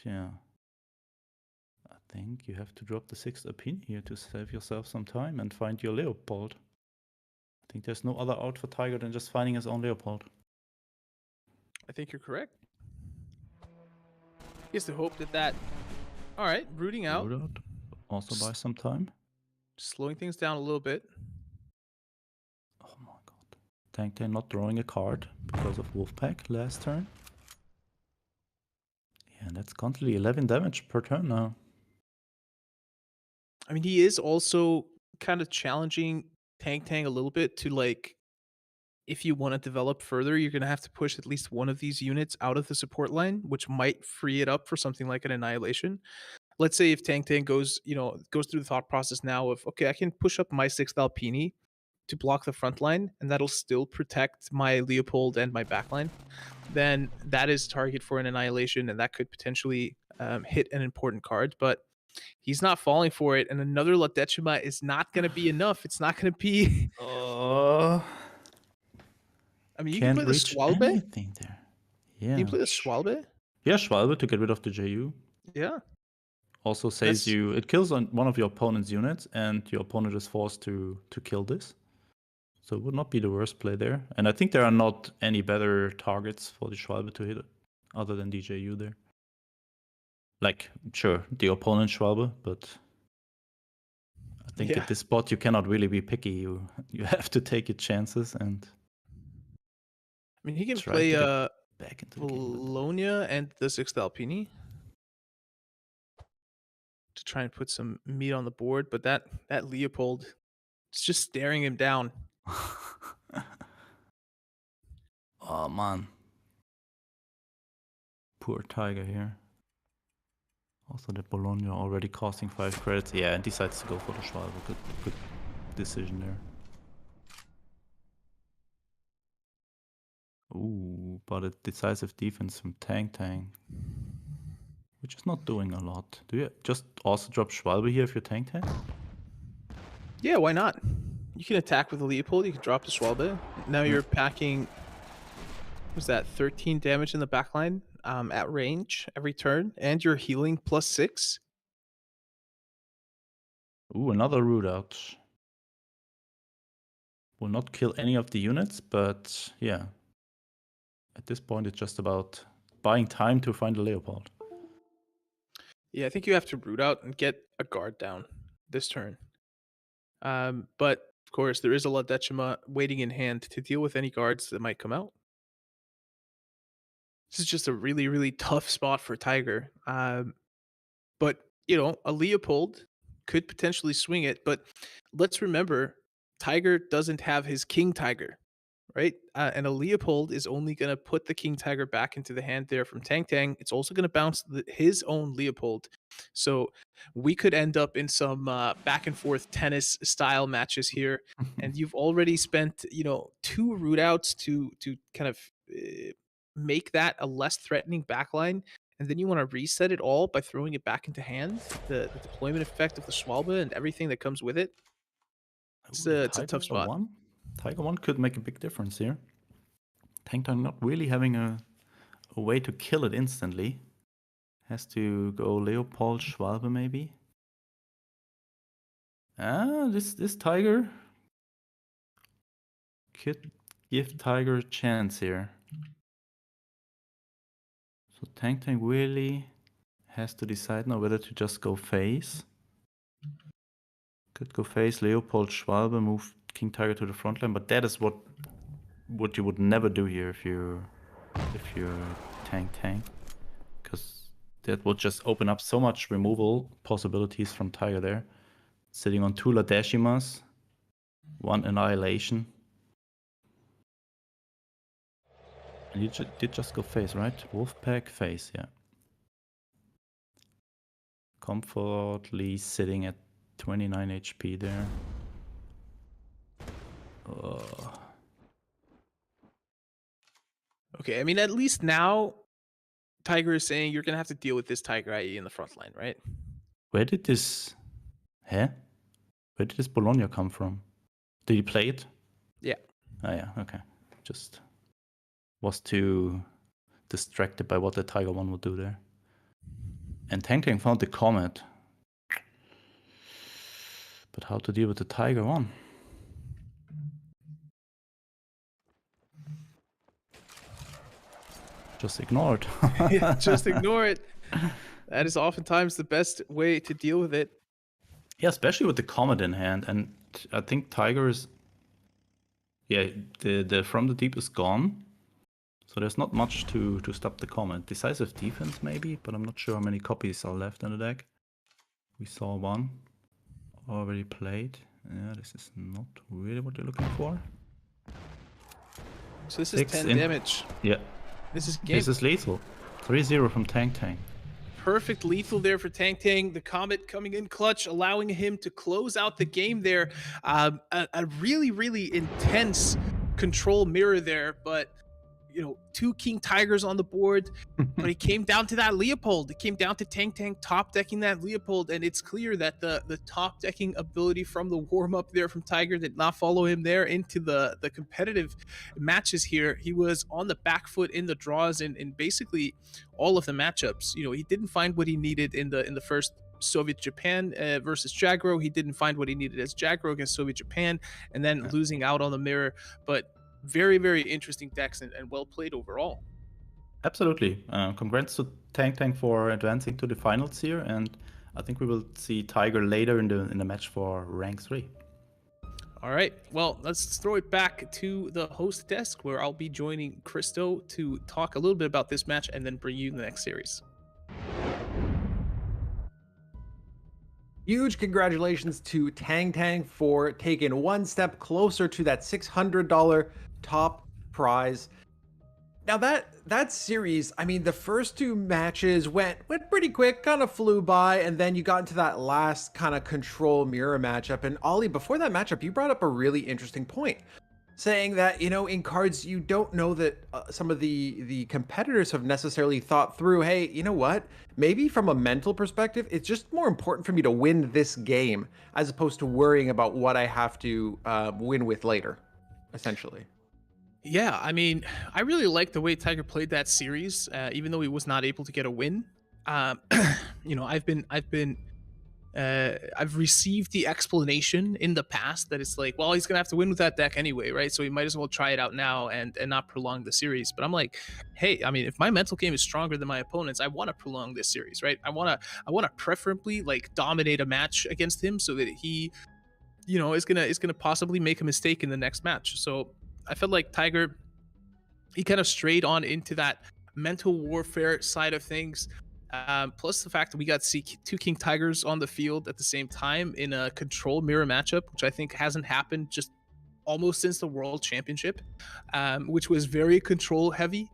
Yeah. I think you have to drop the 6th opinion here to save yourself some time and find your Leopold. I think there's no other out for Tiger than just finding his own Leopold. I think you're correct. He has to hope that. All right, rooting out. Root out. Also buy some time. Slowing things down a little bit. Oh my god. Tang not drawing a card because of Wolfpack last turn. Yeah, that's constantly 11 damage per turn now. I mean, he is also kind of challenging Tang a little bit to, like, if you want to develop further, you're going to have to push at least one of these units out of the support line, which might free it up for something like an annihilation. Let's say if Tang goes through the thought process now of, okay, I can push up my 6th Alpini to block the front line, and that'll still protect my Leopold and my backline, then that is target for an annihilation, and that could potentially hit an important card. But he's not falling for it, and another La Decima is not going to be enough. It's not going to be. I mean, you can play the Schwalbe. Anything there. Yeah. You can play the Schwalbe. Yeah, Schwalbe to get rid of the JU. Yeah. Also saves you. It kills on one of your opponent's units, and your opponent is forced to kill this. So it would not be the worst play there. And I think there are not any better targets for the Schwalbe to hit other than DJU there. Like, sure, the opponent Schwalbe, but I think at this spot you cannot really be picky. You have to take your chances and. I mean, he can play back into the game, Bologna and the 6th Alpini to try and put some meat on the board, but that Leopold is just staring him down. Oh man, poor Tiger here. Also, the Bologna already costing 5 credits. Yeah, and decides to go for the Schwalbe. Good decision there. Ooh, but a decisive defense from Tang, which is not doing a lot. Do you just also drop Schwalbe here if you're Tang? Yeah, why not? You can attack with a Leopold, you can drop the Schwalbe. Now you're packing, what's that, 13 damage in the backline at range every turn, and you're healing +6. Ooh, another root out. Will not kill any of the units, but yeah. At this point, it's just about buying time to find a Leopold. Yeah, I think you have to root out and get a guard down this turn. But of course, there is a La Decima waiting in hand to deal with any guards that might come out. This is just a really, really tough spot for Tiger. But, you know, a Leopold could potentially swing it. But let's remember, Tiger doesn't have his King Tiger, right? And a Leopold is only going to put the King Tiger back into the hand there from Tang Tang. It's also going to bounce his own Leopold. So we could end up in some back and forth tennis style matches here. And you've already spent, you know, 2 root outs to kind of make that a less threatening backline. And then you want to reset it all by throwing it back into hand. The deployment effect of the Schwalbe and everything that comes with it. It's a tough spot. Tiger 1 could make a big difference here. Tang Tang not really having a way to kill it instantly. Has to go Leopold, Schwalbe maybe. This Tiger could give Tiger a chance here. So Tang Tang really has to decide now whether to just go face. Could go face, Leopold, Schwalbe, move King Tiger to the front line, but that is what you would never do here if you're Tang Tang, because that would just open up so much removal possibilities from Tiger there. Sitting on 2 La Decimas, 1 Annihilation. And you did just go face, right? Wolfpack face, yeah. Comfortably sitting at 29 HP there. Okay, I mean, at least now Tiger is saying you're going to have to deal with this Tiger IE in the front line, right? Where did this... Where did this Bologna come from? Did he play it? Yeah. Oh yeah, okay. Just was too distracted by what the Tiger 1 would do there. And Tang Tang found the Comet. But how to deal with the Tiger 1? Just ignore it. Yeah, just ignore it. That is oftentimes the best way to deal with it. Yeah, especially with the Comet in hand. And I think Tiger is... Yeah, the From the Deep is gone. So there's not much to stop the Comet. Decisive Defense maybe, but I'm not sure how many copies are left in the deck. We saw 1 already played. Yeah, this is not really what you're looking for. So this is 10 damage. Yeah. This is game. This is lethal. 3-0 from Tang Tang. Perfect lethal there for Tang Tang. The Comet coming in clutch, allowing him to close out the game there. A really, really intense control mirror there, but you know, 2 King Tigers on the board, but it came down to that Leopold. It came down to Tang Tang top decking that Leopold, and it's clear that the top decking ability from the warm up there from Tiger did not follow him there into the competitive matches here. He was on the back foot in the draws in basically all of the matchups. You know, he didn't find what he needed in the first Soviet Japan versus Jagro. He didn't find what he needed as Jagro against Soviet Japan, and then losing out on the mirror. But very, very interesting decks and well played overall. Absolutely. Congrats to Tang Tang for advancing to the finals here, and I think we will see Tiger later in the match for rank 3. All right, well, let's throw it back to the host desk where I'll be joining Christo to talk a little bit about this match and then bring you the next series. Huge congratulations to Tang Tang for taking 1 step closer to that $600 top prize. Now that series, I mean, the first 2 matches went pretty quick, kind of flew by, and then you got into that last kind of control mirror matchup. And Ollie, before that matchup, you brought up a really interesting point. saying that, in cards, you don't know that some of the competitors have necessarily thought through, hey, you know what? Maybe from a mental perspective, it's just more important for me to win this game as opposed to worrying about what I have to win with later, essentially. Yeah, I mean, I really like the way Tiger played that series, even though he was not able to get a win. I've received the explanation in the past that it's like, well, he's gonna have to win with that deck anyway, right? So he might as well try it out now and not prolong the series. But I'm like, hey, I mean, if my mental game is stronger than my opponent's, I want to prolong this series, right? I want to preferably like dominate a match against him so that he, is gonna possibly make a mistake in the next match. So I felt like Tiger, he kind of strayed on into that mental warfare side of things. Plus the fact that we got to see two King Tigers on the field at the same time in a control mirror matchup, which I think hasn't happened just almost since the World Championship, which was very control heavy.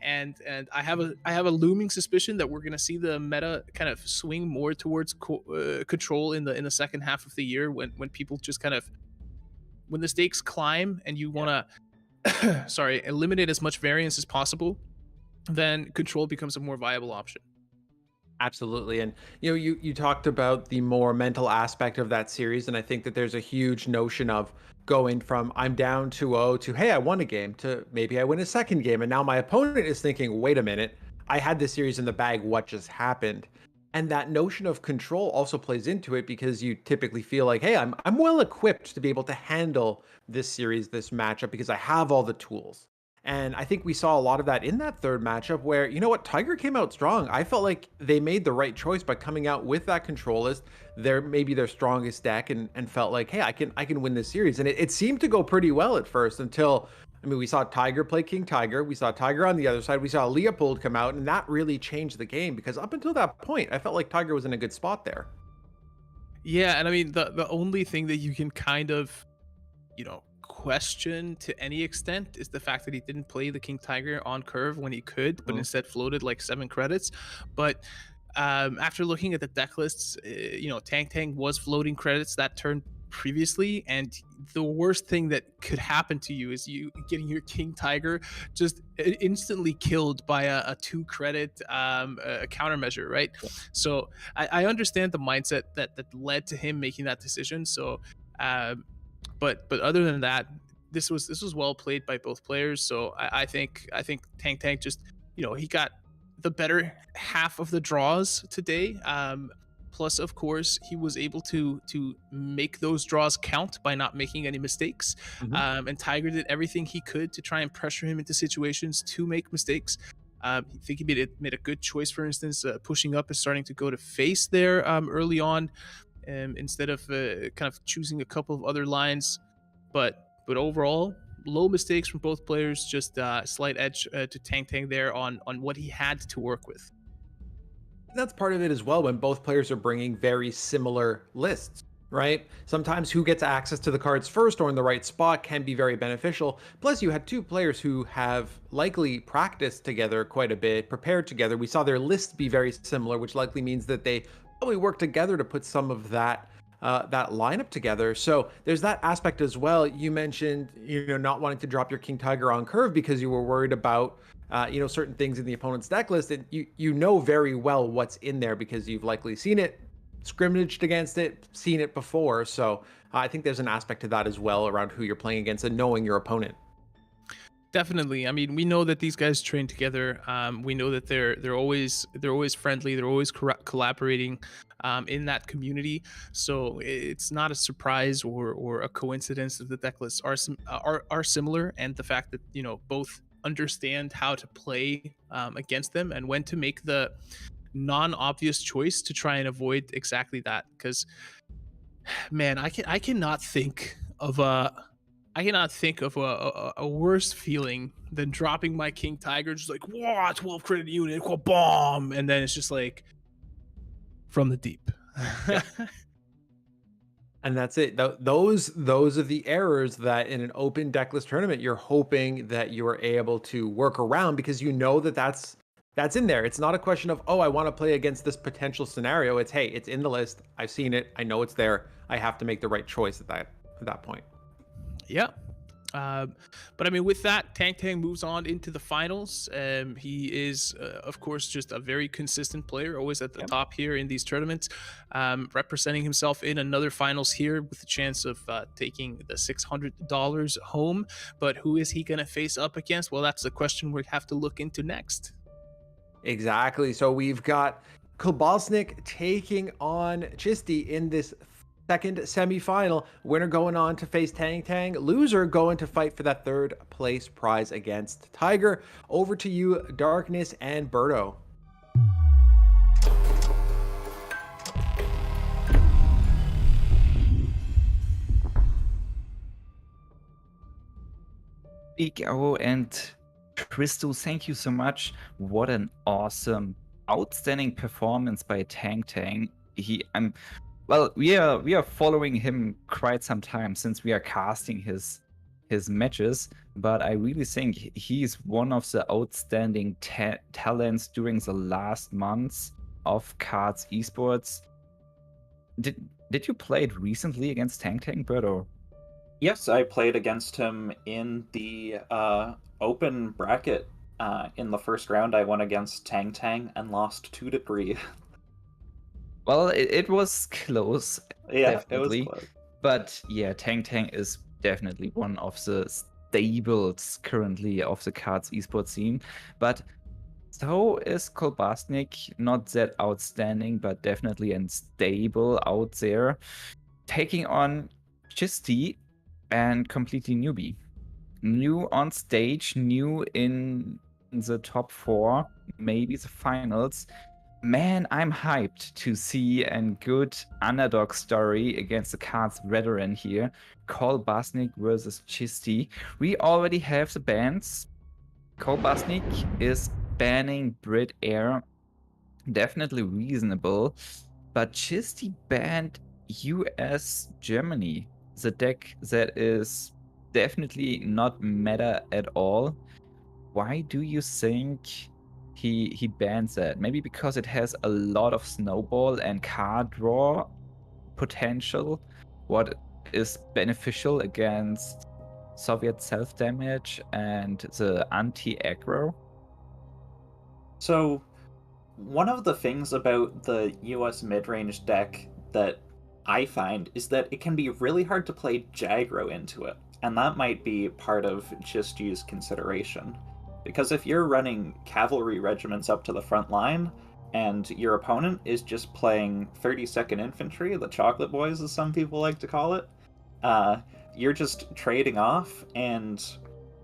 And I have a looming suspicion that we're going to see the meta kind of swing more towards control in the second half of the year when people just kind of, when the stakes climb and you want to eliminate as much variance as possible, then control becomes a more viable option. Absolutely. And you talked about the more mental aspect of that series, and I think that there's a huge notion of going from I'm down 2-0 to hey, I won a game to maybe I win a second game, and now my opponent is thinking, wait a minute, I had this series in the bag, what just happened? And that notion of control also plays into it because you typically feel like, hey, I'm well equipped to be able to handle this series, this matchup, because I have all the tools. And I think we saw a lot of that in that third matchup where, Tiger came out strong. I felt like they made the right choice by coming out with that control list. Maybe their strongest deck and felt like, hey, I can win this series. And it seemed to go pretty well at first until, we saw Tiger play King Tiger. We saw Tiger on the other side. We saw Leopold come out, and that really changed the game because up until that point, I felt like Tiger was in a good spot there. Yeah, and I mean, the only thing that you can kind of, question to any extent is the fact that he didn't play the King Tiger on curve when he could, but instead floated like 7 credits. But after looking at the deck lists, Tang was floating credits that turn previously, and the worst thing that could happen to you is you getting your King Tiger just instantly killed by a 2 credit countermeasure, right? So I understand the mindset that led to him making that decision. So but other than that, this was well played by both players. So I think Tang just, he got the better half of the draws today. Plus, of course, he was able to make those draws count by not making any mistakes. And Tiger did everything he could to try and pressure him into situations to make mistakes. I think he made a good choice, for instance, pushing up and starting to go to face there early on, instead of kind of choosing a couple of other lines. But overall, low mistakes from both players, just a slight edge to Tang there on what he had to work with. That's part of it as well when both players are bringing very similar lists, right? Sometimes who gets access to the cards first or in the right spot can be very beneficial. Plus, you had two players who have likely practiced together quite a bit, prepared together. We saw their lists be very similar, which likely means that they probably worked together to put some of that lineup together. So there's that aspect as well. You mentioned, not wanting to drop your King Tiger on curve because you were worried about certain things in the opponent's deck list, and you know very well what's in there because you've likely seen it, scrimmaged against it, seen it before. So I think there's an aspect to that as well around who you're playing against and knowing your opponent. Definitely. I mean, we know that these guys train together. We know that they're always friendly. They're always collaborating in that community. So it's not a surprise or a coincidence that the deck lists are similar, and the fact that both understand how to play against them and when to make the non-obvious choice to try and avoid exactly that. Because, man, I cannot think of a worse feeling than dropping my King Tiger, just like, wow, 12 credit unit, bomb, and then it's just like from the deep. And that's it. Those are the errors that in an open decklist tournament, you're hoping that you are able to work around because you know that that's in there. It's not a question of, oh, I want to play against this potential scenario. It's, hey, it's in the list. I've seen it. I know it's there. I have to make the right choice at that point. Yeah. But I mean, with that, Tang moves on into the finals. He is, of course, just a very consistent player, always at the top here in these tournaments, representing himself in another finals here with the chance of taking the $600 home. But who is he going to face up against? Well, that's the question we have to look into next. Exactly. So we've got Kobasnik taking on Chisti in this second semifinal. Winner going on to face Tang. Loser going to fight for that third place prize against Tiger. Over to you, Darkness and Berto. Big O and Christo, thank you so much. What an awesome, outstanding performance by Tang. Well, we are following him quite some time since we are casting his matches, but I really think he's one of the outstanding talents during the last months of KARDS Esports. Did you play it recently against Tang, Berto? Yes, I played against him in the open bracket. In the first round, I won against Tang and lost 2-3. Well, it was close, Yeah, definitely. it was close. But yeah, Tang is definitely one of the stables currently of the KARDS esports scene. But so is Kobasnik, not that outstanding, but definitely unstable out there. Taking on Chisti and completely newbie. New on stage, new in the top 4, maybe the finals. Man, I'm hyped to see a good underdog story against the KARDS veteran here. Kobasnik versus Chisti. We already have the bans. Kobasnik is banning Brit Air. Definitely reasonable. But Chisti banned US Germany. The deck that is definitely not meta at all. Why do you think he bans that? Maybe because it has a lot of snowball and card draw potential, what is beneficial against Soviet self-damage and the anti-aggro? So, one of the things about the US mid-range deck that I find is that it can be really hard to play Jagro into it, and that might be part of Chisti's consideration. Because if you're running cavalry regiments up to the front line, and your opponent is just playing 32nd Infantry, the Chocolate Boys as some people like to call it, you're just trading off, and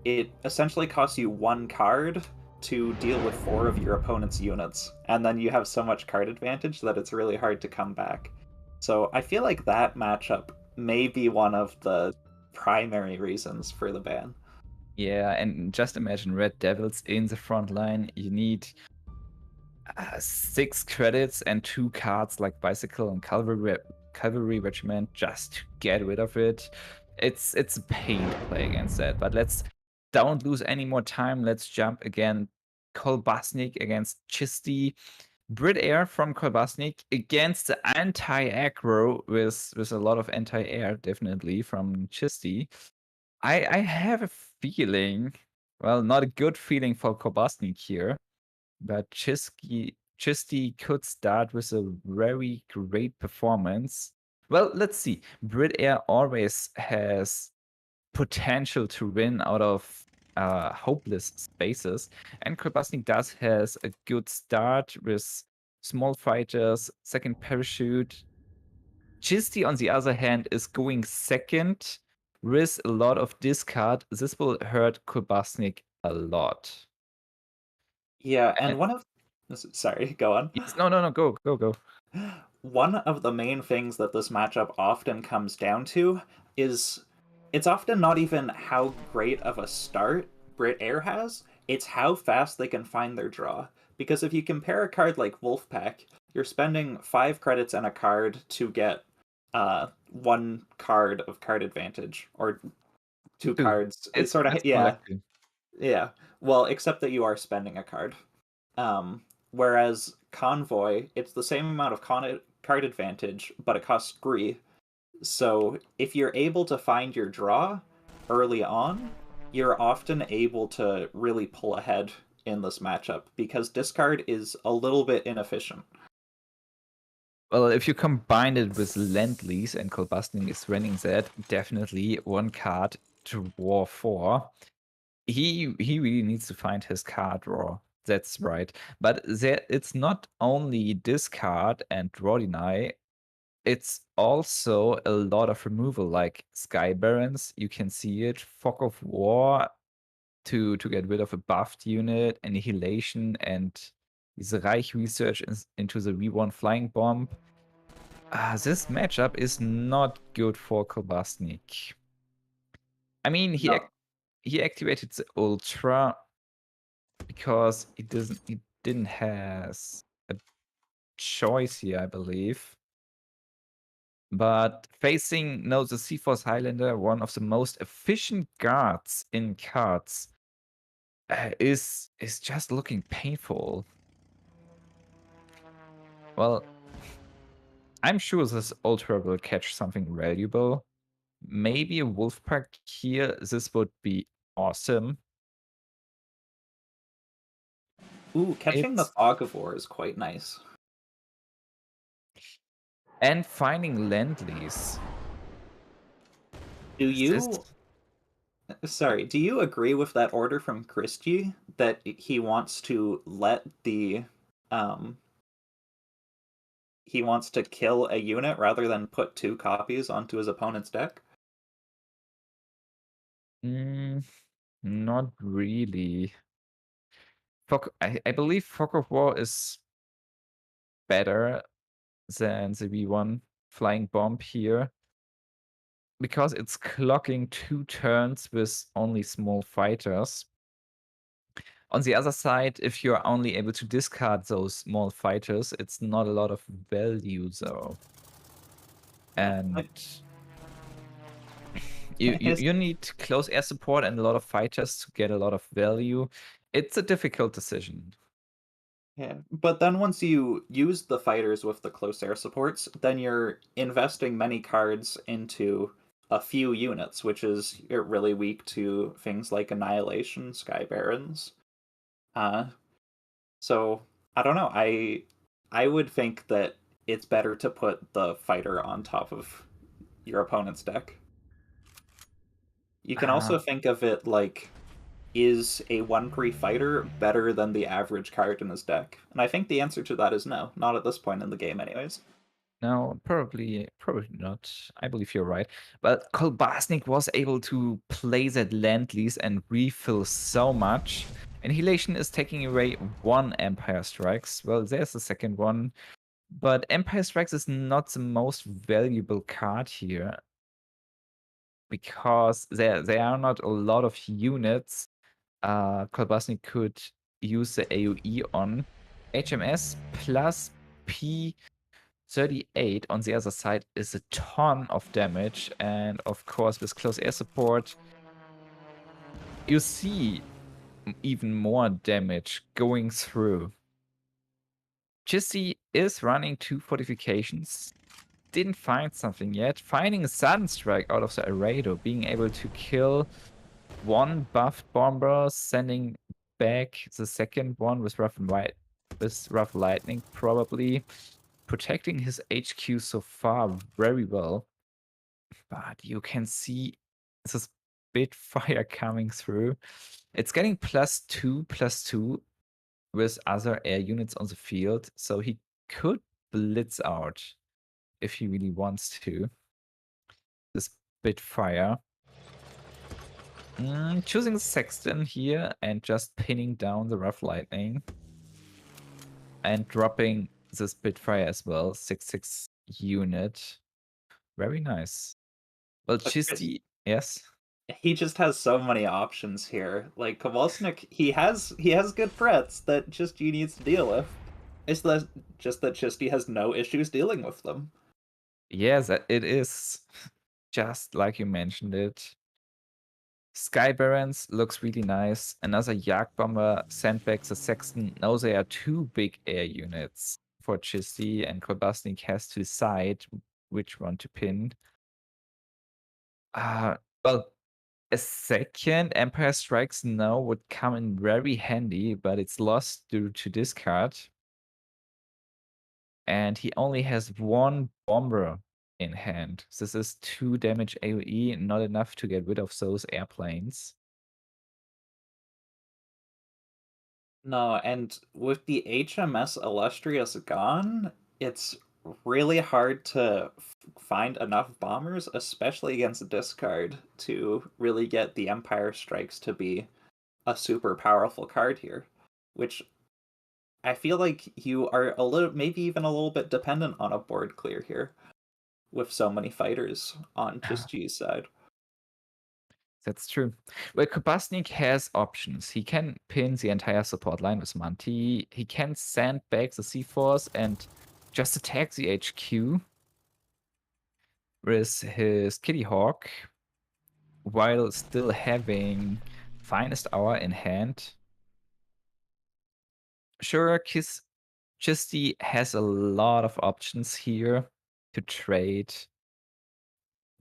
it essentially costs you 1 card to deal with 4 of your opponent's units, and then you have so much card advantage that it's really hard to come back. So I feel like that matchup may be one of the primary reasons for the ban. Yeah, and just imagine Red Devils in the front line. You need 6 credits and 2 cards like Bicycle and Cavalry Regiment just to get rid of it. It's a pain to play against that. But don't lose any more time. Let's jump again. Kobasnik against Chisti. Brit Air from Kobasnik against the anti-aggro with a lot of anti-air, definitely, from Chisti. I have a feeling, well, not a good feeling for Kobasnik here, but Chisti could start with a very great performance. Well, let's see. Brit Air always has potential to win out of hopeless spaces, and Kobasnik has a good start with small fighters, second parachute. Chisti, on the other hand, is going second with a lot of discard. This will hurt Kobasnik a lot. Yeah, and one of... Sorry, go on. Yes, no, go. One of the main things that this matchup often comes down to is it's often not even how great of a start Brit Air has, it's how fast they can find their draw. Because if you compare a card like Wolfpack, you're spending 5 credits and a card to get 1 card of card advantage, or 2 cards. It's sort of, yeah. Well, except that you are spending a card. Whereas Convoy, it's the same amount of card advantage, but it costs 3. So if you're able to find your draw, early on, you're often able to really pull ahead in this matchup because discard is a little bit inefficient. Well, if you combine it with Lend-Lease and Kobasnik is running that, definitely one card to War 4. He really needs to find his card draw. That's right. But it's not only discard and draw deny, it's also a lot of removal, like Sky Barons. You can see it. Fog of War to get rid of a buffed unit, Annihilation, and this Reich research into the V1 Flying Bomb. This matchup is not good for Kobasnik. I mean, No. he activated the Ultra because he didn't has a choice here, I believe. But facing the Seaforth Highlander, one of the most efficient guards in KARDS, is just looking painful. Well, I'm sure this Ultra will catch something valuable. Maybe a Wolfpack here. This would be awesome. Ooh, catching the It's- Fog of War is quite nice. And finding Lend-Lease. Do you do you agree with that order from Christi that he wants to let the he wants to kill a unit rather than put 2 copies onto his opponent's deck? Not really. I believe Fog of War is better than the V1 Flying Bomb here, because it's clocking 2 turns with only small fighters. On the other side, if you're only able to discard those small fighters, it's not a lot of value though. And you need close air support and a lot of fighters to get a lot of value. It's a difficult decision. Yeah, but then once you use the fighters with the close air supports, then you're investing many cards into a few units, which is really weak to things like Annihilation, Sky Barons. So I don't know. I would think that it's better to put the fighter on top of your opponent's deck. You can also think of it like, is a 1/3 fighter better than the average card in his deck? And I think the answer to that is no, not at this point in the game anyways. No, probably not. I believe you're right. But Kobasnik was able to play that Lend-Lease and refill so much. Annihilation is taking away 1 Empire Strikes. Well, there's the second one. But Empire Strikes is not the most valuable card here, because there are not a lot of units Kobasnik could use the AoE on. HMS plus P38 on the other side is a ton of damage, and of course with close air support you see even more damage going through. Chisti is running 2 fortifications. Didn't find something yet. Finding a sudden strike out of the array, though, being able to kill 1 buffed bomber, sending back the second one with rough lightning, probably protecting his HQ so far very well. But you can see this Spitfire coming through. It's getting +2/+2 with other air units on the field, so he could blitz out if he really wants to. The Spitfire. Choosing the Sexton here and just pinning down the Rough Lightning. And dropping the Spitfire as well. 6/6 unit. Very nice. Well, Chisti, yes? He just has so many options here. Like, Kobasnik, he has good threats that Chisti needs to deal with. It's just that Chisti has no issues dealing with them. Yes, it is just like you mentioned it. Sky Barons looks really nice. Another Jagd Bomber sandbags the Sexton. Now they are 2 big air units for Chisti, and Kobasnik has to decide which one to pin. Well, A second Empire Strikes now would come in very handy, but it's lost due to discard. And he only has one bomber in hand. This is 2 damage AoE, not enough to get rid of those airplanes. No, and with the HMS Illustrious gone, it's really hard to find enough bombers, especially against discard, to really get the Empire Strikes to be a super powerful card here, which I feel like you are a little, maybe even a little bit dependent on a board clear here with so many fighters on Chisti's side. That's true. Well, Kobasnik has options. He can pin the entire support line with Monty. He can sandbag the C-Force and just attack the HQ with his Kitty Hawk while still having Finest Hour in hand. Sure, Chisti has a lot of options here to trade,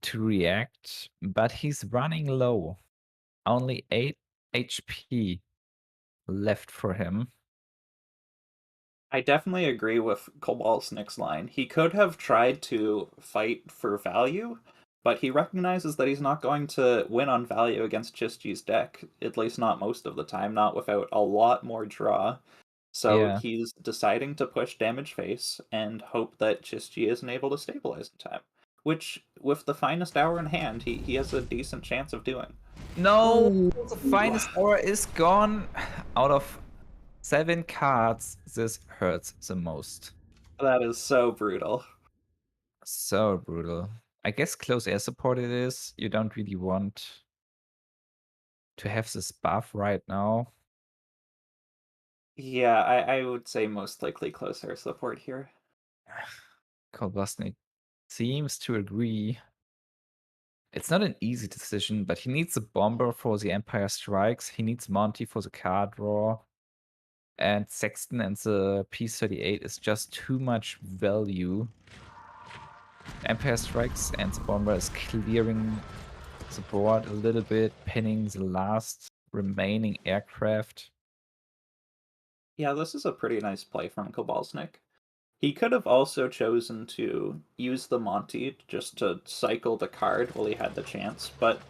to react, but he's running low. Only 8 HP left for him. I definitely agree with Kobasnik's line. He could have tried to fight for value, but he recognizes that he's not going to win on value against Chisti's deck, at least not most of the time, not without a lot more draw. So Yeah. he's deciding to push damage face and hope that Chisti isn't able to stabilize in time, which, with the Finest Hour in hand, he has a decent chance of doing. No, the Finest Hour is gone. Out of 7 cards, this hurts the most. That is so brutal. So brutal. I guess close air support it is. You don't really want to have this buff right now. Yeah, I would say most likely close air support here. Kobasnik seems to agree. It's not an easy decision, but he needs a bomber for the Empire Strikes. He needs Monty for the card draw. And Sexton and the P-38 is just too much value. Empire Strikes and the bomber is clearing the board a little bit, pinning the last remaining aircraft. Yeah, this is a pretty nice play from Kobasnik. He could have also chosen to use the Monty just to cycle the card while he had the chance, but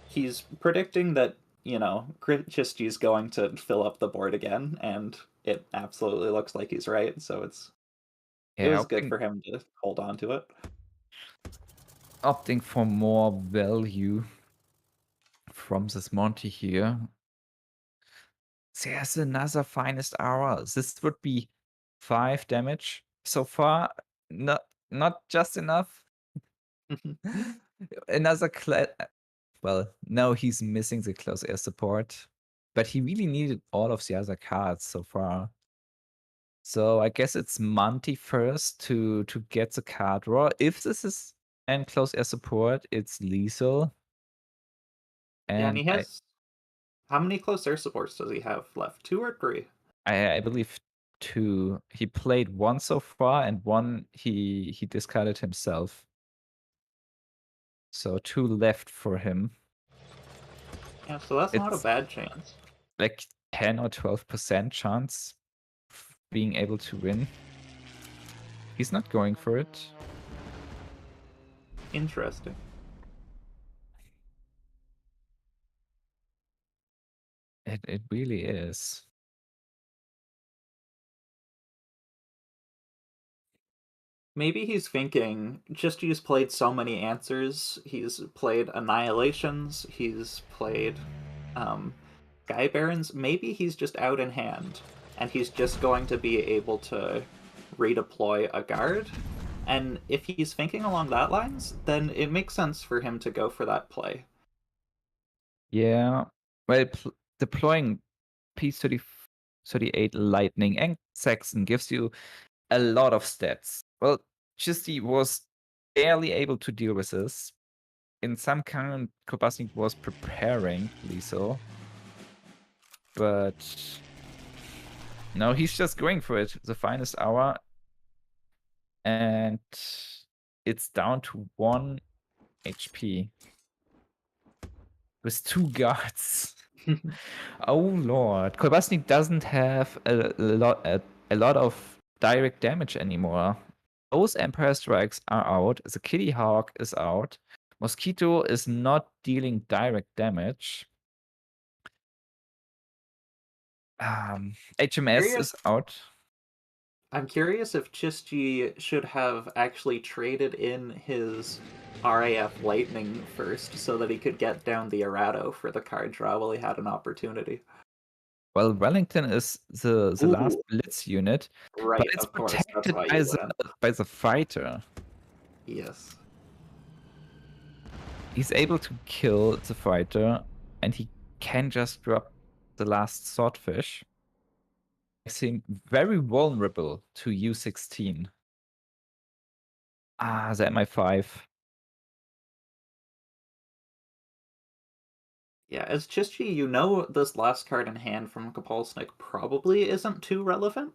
he's predicting that, you know, Chisti's going to fill up the board again, and it absolutely looks like he's right, so it was good for him to hold on to it. Opting for more value from this Monty here. There's another Finest Hour. This would be 5 damage so far. Not just enough. Another well, no, he's missing the close air support, but he really needed all of the other cards so far. So I guess it's Monty first to get the card draw. If this is and close air support, it's lethal. And he has... How many close air supports does he have left? 2 or 3? I believe 2. He played 1 so far, and 1 he discarded himself. So 2 left for him. Yeah, so that's not a bad chance. Like 10 or 12% chance of being able to win. He's not going for it. Interesting. It really is. Maybe he's thinking, Chisti's played so many answers. He's played Annihilations. He's played Sky Barons. Maybe he's just out in hand, and he's just going to be able to redeploy a guard. And if he's thinking along that lines, then it makes sense for him to go for that play. Yeah. Well, deploying P-38 Lightning and Saxon gives you a lot of stats. Well, Chisti was barely able to deal with this. In some kind, Kobasnik was preparing lethal. But no, he's just going for it. The Finest Hour. And it's down to 1 HP. with 2 guards. Oh lord, Kobasnik doesn't have a lot of direct damage anymore. Those Empire Strikes are out. The Kitty Hawk is out. Mosquito is not dealing direct damage. HMS Curious. is out. I'm curious if Chisti should have actually traded in his RAF Lightning first so that he could get down the Errato for the card draw while he had an opportunity. Well, Wellington is the last Ooh. Blitz unit, Right, but it's of course. That's protected why by you the, went. by the fighter. Yes. He's able to kill the fighter, and he can just drop the last swordfish. Makes him very vulnerable to U16. Ah, the MI5. Yeah, as Chisti, you know this last card in hand from Kobasnik probably isn't too relevant.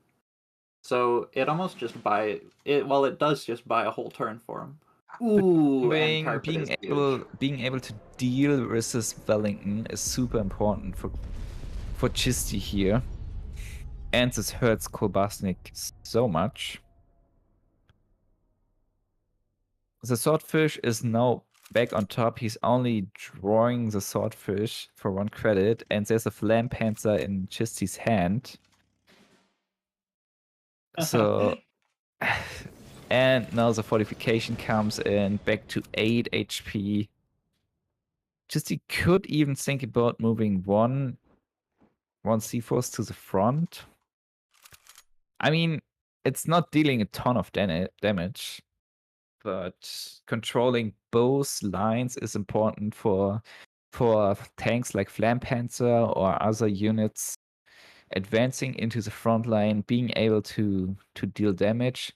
So it almost just it does just buy a whole turn for him. Ooh, and carpet is huge. Being able to deal versus Wellington is super important for Chisti here. And this hurts Kobasnik so much. The swordfish is now back on top. He's only drawing the swordfish for 1 credit, and there's a Flam Panzer in Chisti's hand. So, and now the fortification comes in, back to 8 HP. Chisti could even think about moving one C-Force to the front. I mean, it's not dealing a ton of damage, but controlling both lines is important for tanks like Flam Panzer or other units advancing into the front line, being able to deal damage.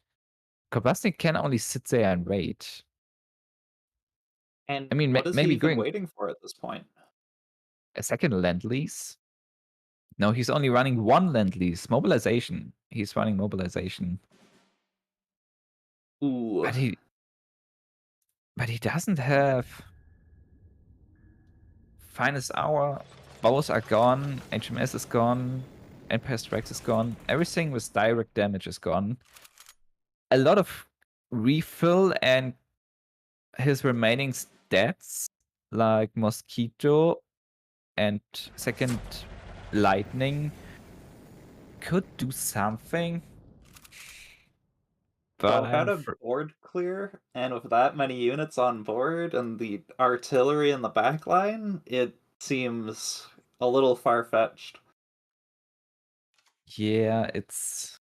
Kobasnik can only sit there and wait. And I mean, what is maybe he even going waiting for at this point? a second Lend-Lease. No, he's only running 1 Lend-Lease. Mobilization. He's running mobilization. Ooh. But he doesn't have Finest Hour. Bows are gone. HMS is gone. Empire Strikes is gone. Everything with direct damage is gone. A lot of refill, and his remaining stats, like Mosquito and second Lightning, could do something. But Without a board clear, and with that many units on board, and the artillery in the back line, it seems a little far-fetched. Yeah, it's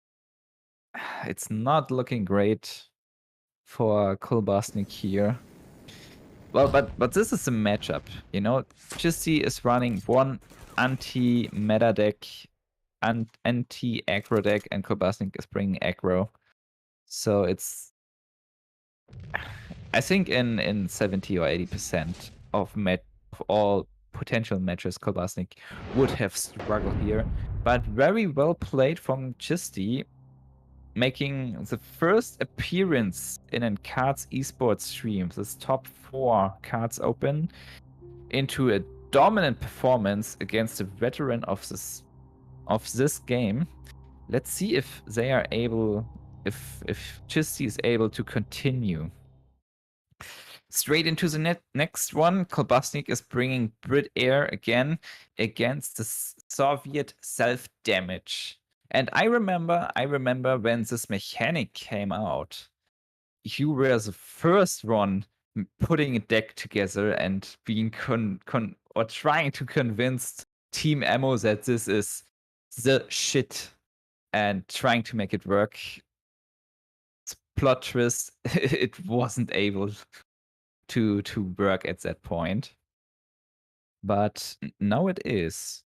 not looking great for Kobasnik here. Well, but this is a matchup, you know. Chisti is running 1 anti-meta deck and anti-aggro deck, and Kobasnik is bringing aggro. So it's, I think in 70 or 80% of all potential matches, Kobasnik would have struggled here. But very well played from Chisti, making the first appearance in a KARDS esports stream, this top 4 KARDS Open, into a dominant performance against a veteran of this game. Let's see if they are able, if Chisti is able to continue. Straight into the next one, Kobasnik is bringing Brit Air again against the Soviet self-damage. And I remember when this mechanic came out, you were the first one putting a deck together and being trying to convince Team Ammo that this is the shit and trying to make it work. Plot twist, it wasn't able to work at that point. But now it is.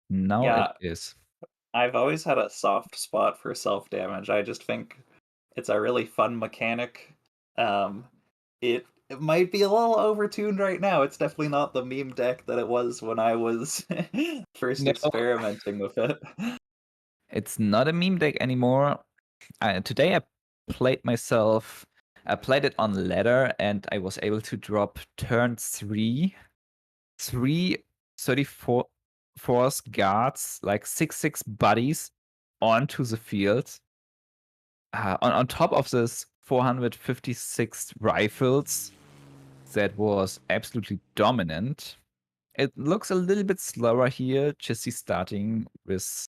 It is. I've always had a soft spot for self-damage. I just think it's a really fun mechanic. It might be a little overtuned right now. It's definitely not the meme deck that it was when I was first experimenting with it. It's not a meme deck anymore. Today I played it on ladder, and I was able to drop turn 3 3 34 force guards, like 6/6 buddies, onto the field. On top of this, 456 rifles. That was absolutely dominant. It looks a little bit slower here. Chisti starting with,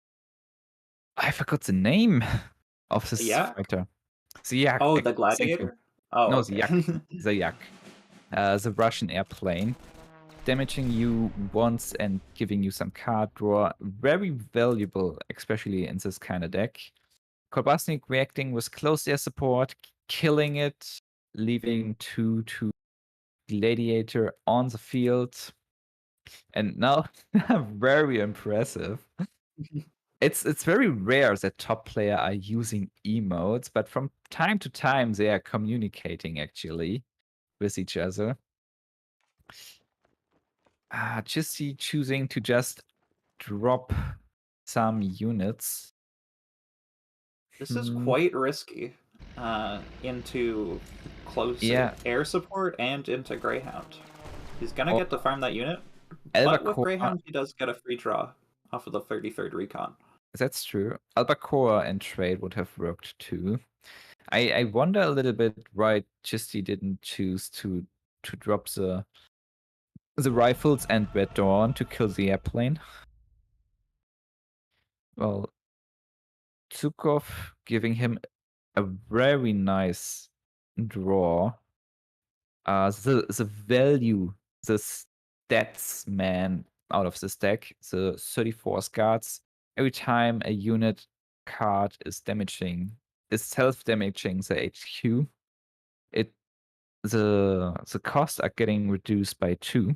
I forgot the name of this Yak? fighter. The Yak. Oh, the Thank you. gladiator? Oh, No, okay. the Yak. The Yak. The Russian airplane. Damaging you once and giving you some card draw. Very valuable, especially in this kind of deck. Kobasnik reacting with close air support, killing it, leaving 2/2 gladiator on the field. And now, very impressive. It's very rare that top player are using emotes, but from time to time they are communicating actually with each other. Chisti choosing to just drop some units. This is Hmm, quite risky. Into close Yeah, air support and into Greyhound. He's gonna or get to farm that unit, but with Albacore. Greyhound he does get a free draw off of the 33rd recon. That's true. Albacore and trade would have worked too. I wonder a little bit why Chisti didn't choose to drop the rifles and Red Dawn to kill the airplane. Well, Zukov giving him a very nice draw. The value, the stats man out of this deck, the 34 guards. Every time a unit card is self-damaging the HQ, the costs are getting reduced by 2.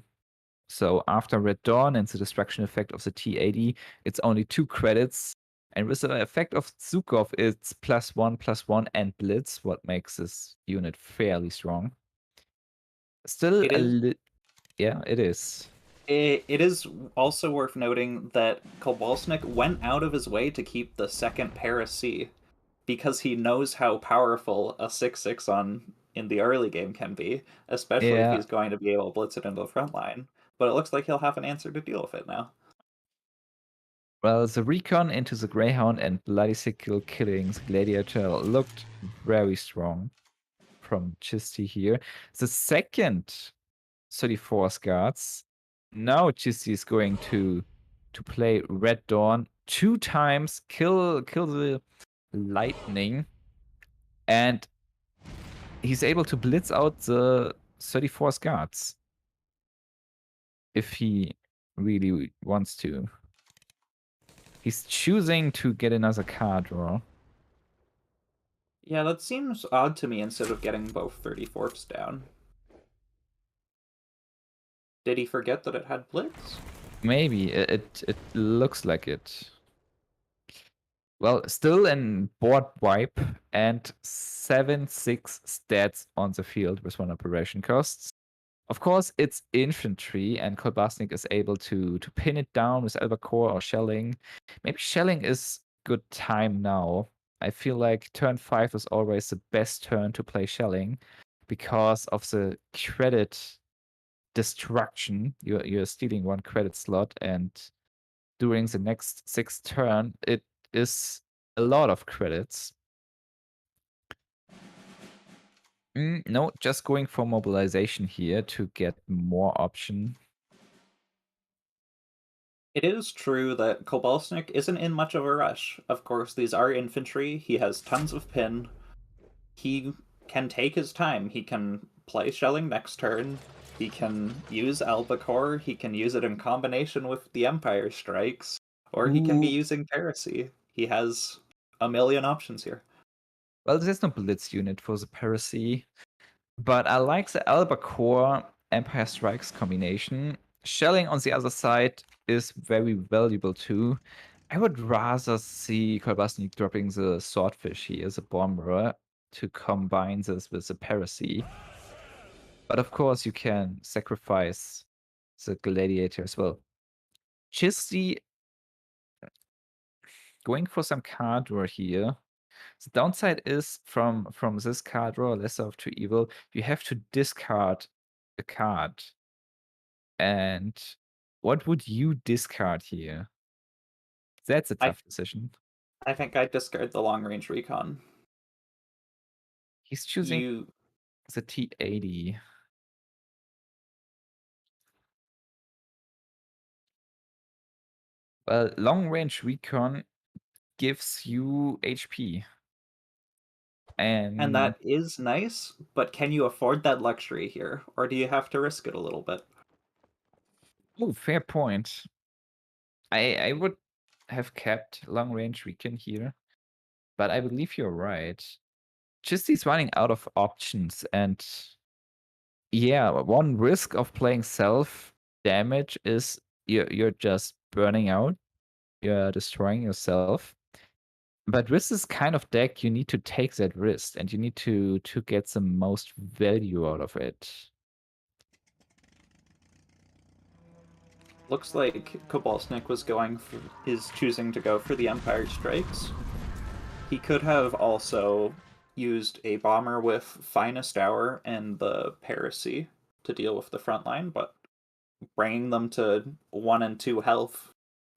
So after Red Dawn and the destruction effect of the T80, it's only 2 credits. And with the effect of Zukov, it's +1/+1 and Blitz, what makes this unit fairly strong. Still It is yeah, it is. It is also worth noting that Kobasnik went out of his way to keep the second Paris C because he knows how powerful a 6/6 on in the early game can be, especially if Yeah, he's going to be able to blitz it into the front line. But it looks like he'll have an answer to deal with it now. well, the recon into the Greyhound and Bloody Sickle killing the Gladiator looked very strong from Chisti here. The second 34 guards. Now Chisti is going to play Red Dawn 2 times, kill the lightning, and he's able to blitz out the 34 guards if he really wants to. He's choosing to get another card draw. Yeah, that seems odd to me instead of getting both 34ths down. Did he forget that it had blitz? Maybe it looks like it. Well, still in board wipe and 7/6 stats on the field with 1 operation costs. Of course, it's infantry, and Kobasnik is able to pin it down with Albacore or Shelling. Maybe Shelling is good time now. I feel like turn 5 is always the best turn to play Shelling because of the credit destruction. You're stealing 1 credit slot, and during the next 6 turn, it is a lot of credits. No, just going for mobilization here to get more option. It is true that Kobasnik isn't in much of a rush. Of course, these are infantry. He has tons of pin. He can take his time. He can play Shelling next turn. He can use Albacore. He can use it in combination with the Empire Strikes. Or he can be Ooh. using Heresy. He has a million options here. Well, there's no blitz unit for the Heresy, but I like the Albacore Empire Strikes combination. Shelling on the other side is very valuable too. I would rather see Kobasnik dropping the Swordfish here, the Bomber, to combine this with the Heresy. But of course, you can sacrifice the Gladiator as well. Chisti going for some card draw here. The downside is from this card draw, Lesser of Two Evil, you have to discard a card. And what would you discard here? That's a I- tough decision. I think I'd discard the long range recon. He's choosing You the T80. Well, long range recon gives you HP. and that is nice, but can you afford that luxury here, or do you have to risk it a little bit? Oh, fair point. I would have kept long range recon here, but I believe you're right. Chisti's running out of options, and yeah, one risk of playing self damage is you're just burning out, you're destroying yourself. But with this kind of deck, you need to take that risk, and you need to get the most value out of it. Looks like Kobasnik is choosing to go for the Empire Strikes. He could have also used a bomber with Finest Hour and the Piracy to deal with the front line, but bringing them to 1 and 2 health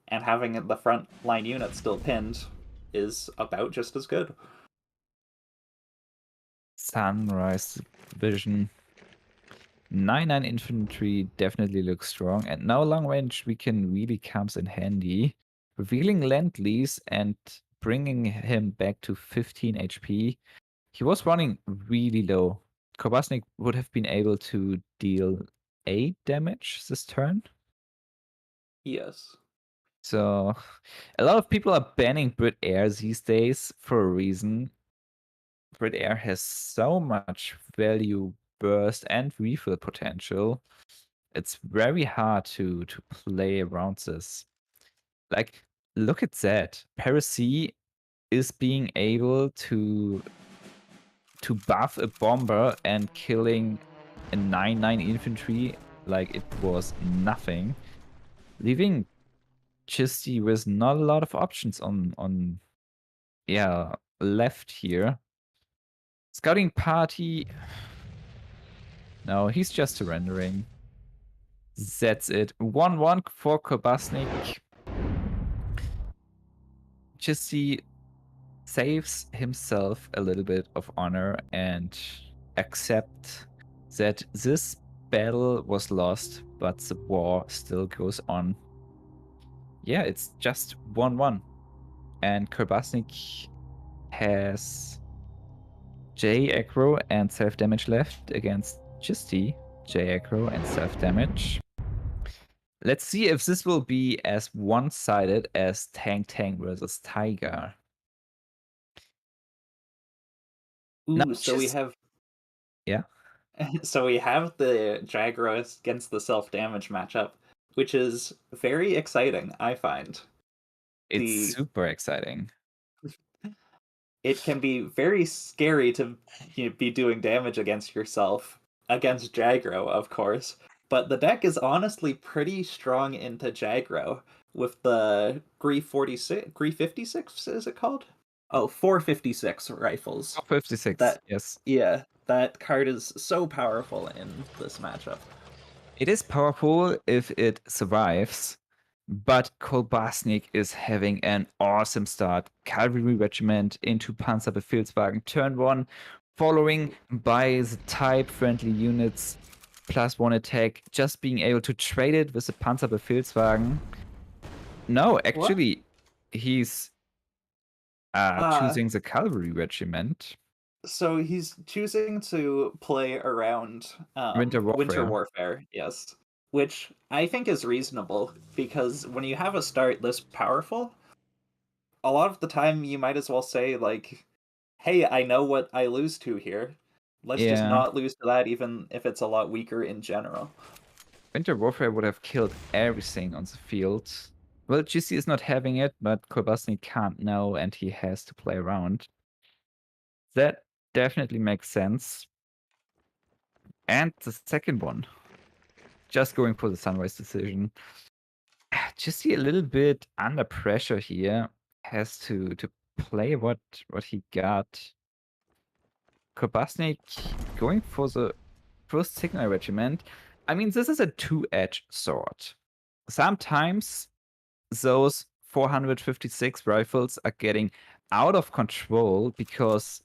and having the front line unit still pinned is about just as good. Sunrise Vision. 9/9 infantry definitely looks strong, and now long range weapon really comes in handy. Revealing Lend-Lease and bringing him back to 15 HP. He was running really low. Kobasnik would have been able to deal 8 damage this turn. Yes. So a lot of people are banning Brit Air these days for a reason. Brit Air has so much value burst and refill potential. It's very hard to play around this. Like, look at that. Piracy is being able to buff a bomber and killing a 9/9 infantry like it was nothing, leaving Chisti with not a lot of options on left here. Scouting party. No, he's just surrendering. That's it. 1-1 for Kobasnik. Chisti saves himself a little bit of honor and accept that this battle was lost, but the war still goes on. Yeah, it's just 1-1. And Kobasnik has J aggro and self-damage left against Chisti, J aggro and self-damage. Let's see if this will be as one-sided as Tang versus Tiger. Ooh, so we have Yeah. So we have the Jagros against the self-damage matchup, which is very exciting, I find. It's super exciting. It can be very scary to be doing damage against yourself, against Jagro, of course. But the deck is honestly pretty strong into Jagro with the Gree 56, is it called? Oh, 456 rifles. 456, yes. Yeah, that card is so powerful in this matchup. It is powerful if it survives, but Kobasnik is having an awesome start. Cavalry Regiment into Panzerbefehlswagen turn 1, following by the type-friendly units +1 attack, just being able to trade it with the Panzerbefehlswagen. No, actually, he's choosing the Cavalry Regiment. So he's choosing to play around Winter Warfare, yes. Which I think is reasonable, because when you have a start this powerful, a lot of the time you might as well say, like, hey, I know what I lose to here. Let's just not lose to that, even if it's a lot weaker in general. Winter Warfare would have killed everything on the field. Well, GC is not having it, but Kobasnik can't know, and he has to play around. That definitely makes sense. And the second one, just going for the Sunrise decision. GC a little bit under pressure here, has to play what he got. Kobasnik going for the first Signal Regiment. I mean, this is a two-edged sword. Sometimes those 456 rifles are getting out of control because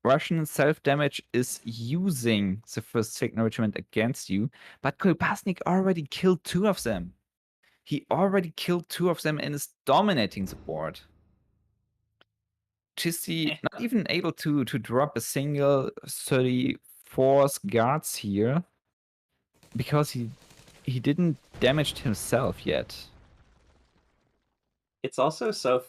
Russian self-damage is using the first signal regiment against you, but Kobasnik already killed 2 of them. He already killed 2 of them and is dominating the board. Chisti not even able to drop a single 34th guards here because he didn't damage himself yet. It's also so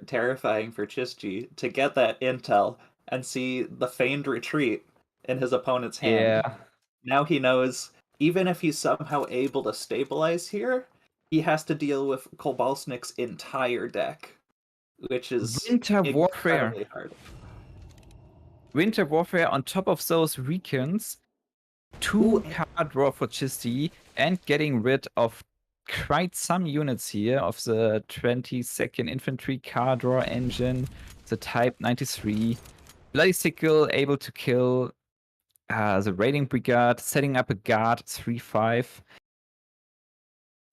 terrifying for Chisti to get that intel and see the feigned retreat in his opponent's hand. Yeah. Now he knows, even if he's somehow able to stabilize here, he has to deal with Kobasnik's entire deck, which is Winter Warfare. incredibly hard. Winter Warfare on top of those recons, 2 card draw for Chisti, and getting rid of quite some units here of the 22nd Infantry card draw engine, the Type 93. Bloody Sickle able to kill the Raiding Brigade, setting up a guard 3-5.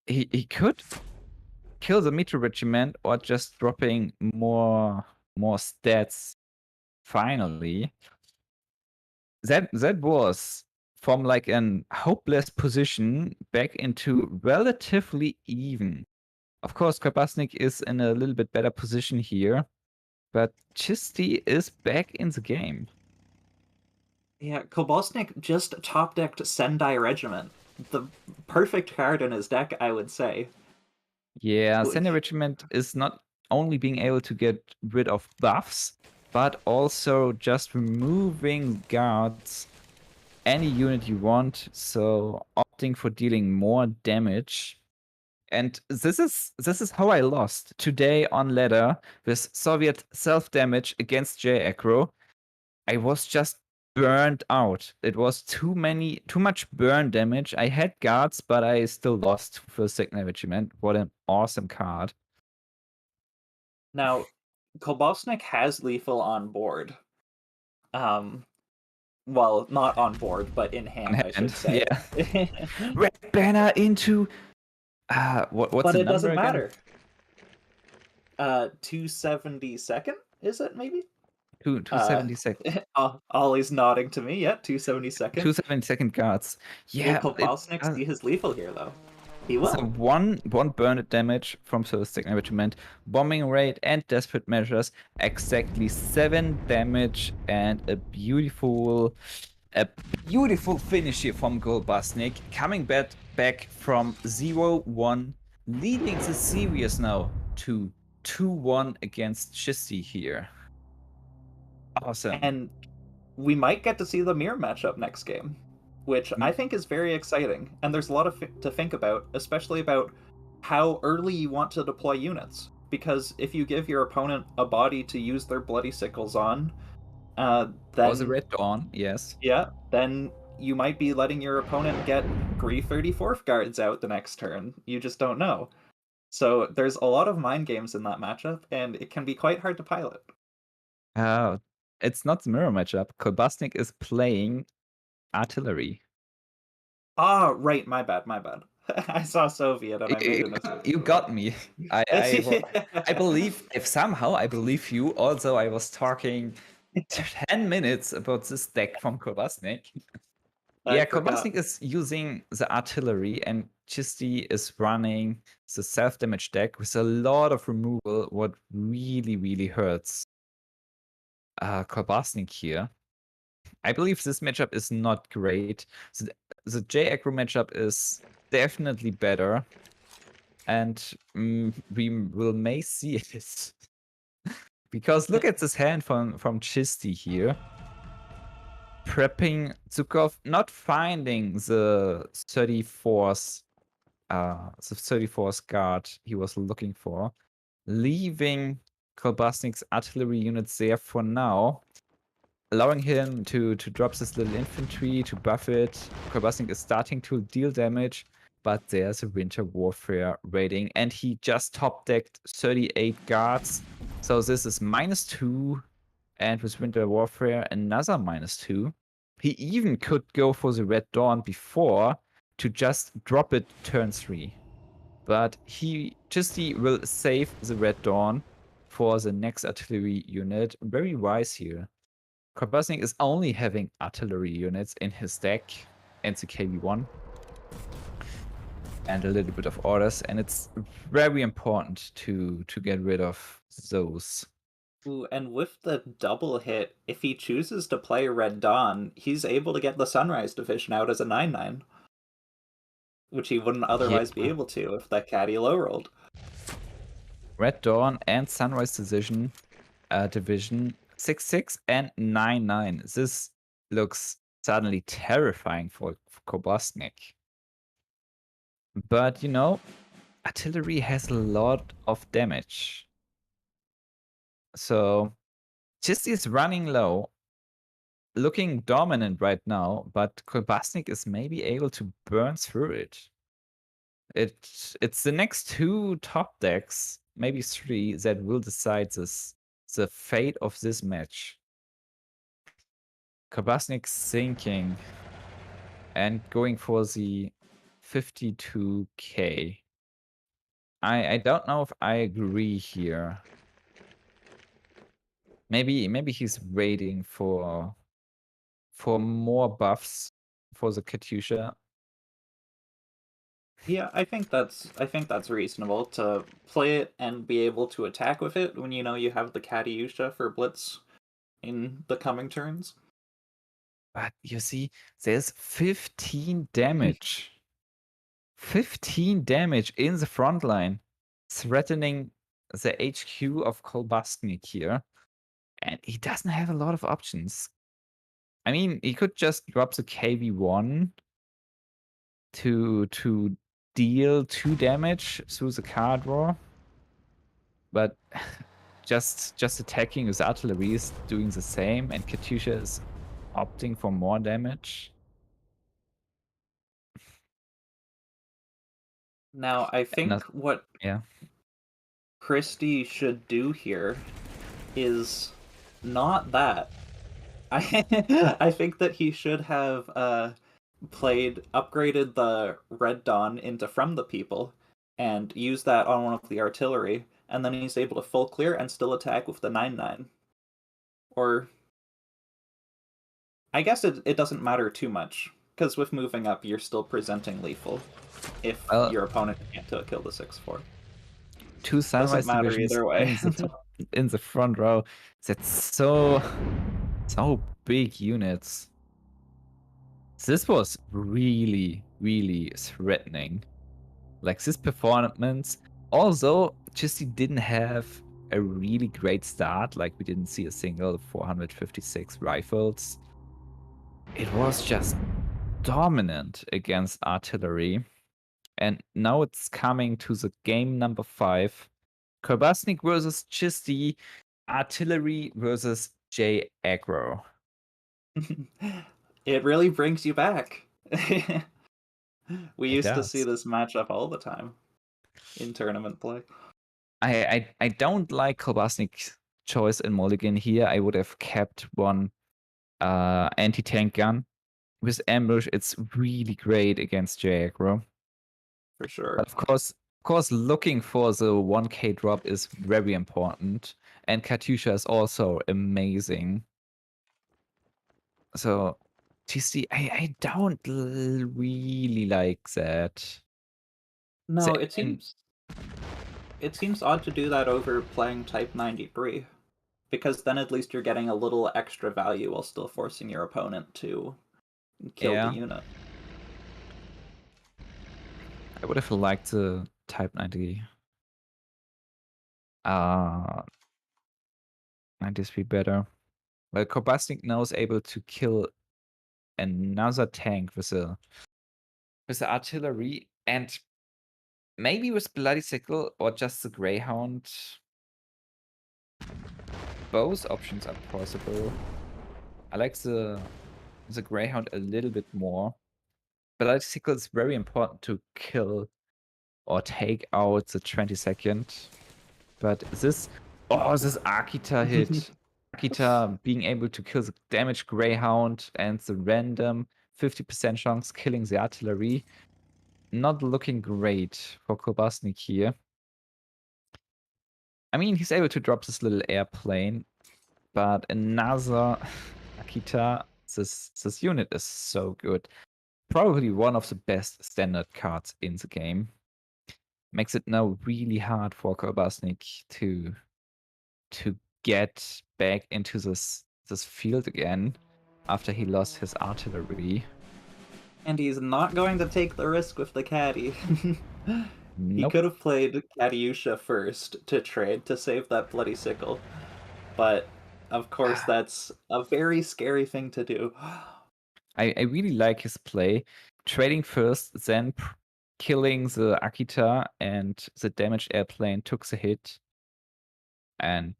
He could kill the Meteor Regiment or just dropping more stats finally. That was from like an hopeless position back into relatively even. Of course, Kobasnik is in a little bit better position here, but Chisti is back in the game. Yeah, Kobasnik just top-decked Sendai Regiment. The perfect card in his deck, I would say. Yeah, Sendai Regiment is not only being able to get rid of buffs, but also just removing guards any unit you want, so opting for dealing more damage. And this is how I lost today on ladder with Soviet self-damage against J-Aggro. I was just burned out. It was too much burn damage. I had guards, but I still lost for Signal Regiment. What an awesome card. Now, Kobasnik has lethal on board. Well, not on board, but in hand, I should say. Yeah. Red banner into what's but the it doesn't number matter. 272nd, is it maybe? 272nd. Ollie's nodding to me. Yeah, 272nd. 272nd guards. Yeah. Will Kobasnik see his lethal here, though? He will. So one burn damage from First Signal Regiment, bombing rate and desperate measures, exactly 7 damage, and a beautiful finish here from Kobasnik, coming back from 0-1, leading the series now to 2-1 against Chisti here. Awesome. And we might get to see the mirror matchup next game, which I think is very exciting. And there's a lot to think about, especially about how early you want to deploy units. Because if you give your opponent a body to use their Bloody Sickles on, then... Was a Red Dawn, yes. Yeah, then you might be letting your opponent get Gree 34th guards out the next turn. You just don't know. So there's a lot of mind games in that matchup, and it can be quite hard to pilot. It's not the mirror matchup. Kobasnik is playing artillery. Ah, right, my bad. I saw Soviet and I made a mistake. You got me. I believe, I believe you, although I was talking 10 minutes about this deck from Kobasnik. Yeah, Kobasnik is using the artillery and Chisti is running the self-damage deck with a lot of removal, what really hurts Kobasnik here. I believe this matchup is not great. The J-Aggro matchup is definitely better. And we may see it. Because look at this hand from Chisti here. Prepping Zukov, not finding the 34th guard he was looking for. Leaving Kobasnik's artillery units there for now. Allowing him to drop this little infantry, to buff it. Kobasnik is starting to deal damage, but there's a Winter Warfare rating, and he just top-decked 38 guards. So this is -2, and with Winter Warfare, another -2. He even could go for the Red Dawn before, to just drop it turn 3. But Chisti will save the Red Dawn for the next artillery unit. Very wise here. Kobasnik is only having artillery units in his deck and the KV1. And a little bit of orders. And it's very important to get rid of those. Ooh, and with the double hit, if he chooses to play Red Dawn, he's able to get the Sunrise Division out as a 9/9. Which he wouldn't otherwise be able to if that caddy low rolled. Red Dawn and Sunrise Division 6/6 and 9/9. This looks suddenly terrifying for Kobasnik. But you know, artillery has a lot of damage. So Chisti is running low, looking dominant right now, but Kobasnik is maybe able to burn through it. It's the next 2 top decks, maybe 3, that will decide the fate of this match. Kobasnik sinking and going for the 52k. I don't know if I agree here. Maybe he's waiting for more buffs for the Katyusha. Yeah, I think that's reasonable to play it and be able to attack with it when you know you have the Katyusha for blitz in the coming turns. But you see, there's 15 damage. 15 damage in the front line, threatening the HQ of Kobasnik here. And he doesn't have a lot of options. I mean, he could just drop the KV1 to deal 2 damage through the card draw. But just attacking with artillery is doing the same, and Katyusha is opting for more damage. Now, I think what Christy should do here is not that. I think that he should have upgraded the Red Dawn into From the People and use that on one of the artillery, and then he's able to full clear and still attack with the 9/9. Or I guess it doesn't matter too much, because with moving up, you're still presenting lethal if your opponent can't kill the 6/4. 2 Sunrise Divisions either way. in the front row. That's so big units. This was really, really threatening. Like this performance, although Chisti didn't have a really great start, like we didn't see a single 456 rifles, it was just dominant against artillery. And now it's coming to the game number 5. Kobasnik versus Chisti, artillery versus J aggro. It really brings you back. We used to does. see this matchup all the time in tournament play. I don't like Kobasnik's choice in Mulligan here. I would have kept one anti-tank gun. With ambush, it's really great against J aggro. For sure. But of course, looking for the 1k drop is very important. And Katyusha is also amazing. So, Chisti, I don't really like that. No, So- it seems odd to do that over playing Type 93. Because then at least you're getting a little extra value while still forcing your opponent to kill Yeah. the unit. I would have liked the Type 90. 93 better. Well, Kobasnik now is able to kill another tank with the artillery, and maybe with Bloody Sickle or just the Greyhound. Both options are possible. I like the Greyhound a little bit more. Bloody Sickle is very important to kill or take out the 22nd. But this Akita hit. Akita being able to kill the damaged Greyhound and the random 50% chance killing the artillery not looking great for Kobasnik here. I mean, he's able to drop this little airplane, but another Akita, this unit is so good. Probably one of the best standard cards in the game. Makes it now really hard for Kobasnik to get back into this field again after he lost his artillery. And he's not going to take the risk with the caddy. He Nope. could have played Katyusha first to trade to save that bloody sickle. But, of course, that's a very scary thing to do. I really like his play. Trading first, then killing the Akita, and the damaged airplane took the hit. And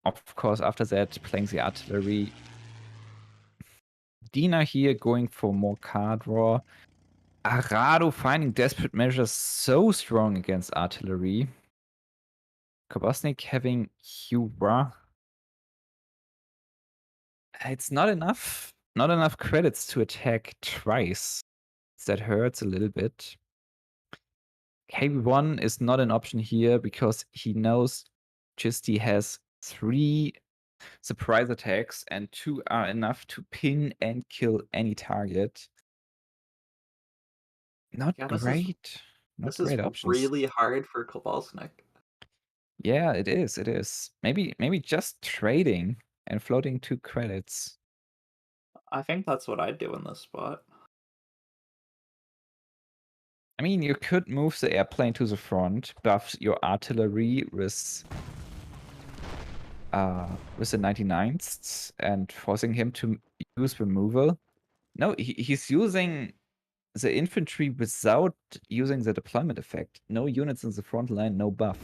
of course, after that, playing the artillery. Dina here going for more card draw. Arado finding desperate measures so strong against artillery. Kobasnik having Hura. It's not enough. Not enough credits to attack twice. That hurts a little bit. KB1 is not an option here because he knows Chisti has 3 surprise attacks and 2 are enough to pin and kill any target. Not Yeah, great. Not This is great options. really hard for Kobasnik. Yeah, it is. It is. Maybe just trading and floating 2 credits. I think that's what I'd do in this spot. I mean, you could move the airplane to the front, buff your artillery with the 99th and forcing him to use removal. No, he's using the infantry without using the deployment effect. No units in the front line, no buff.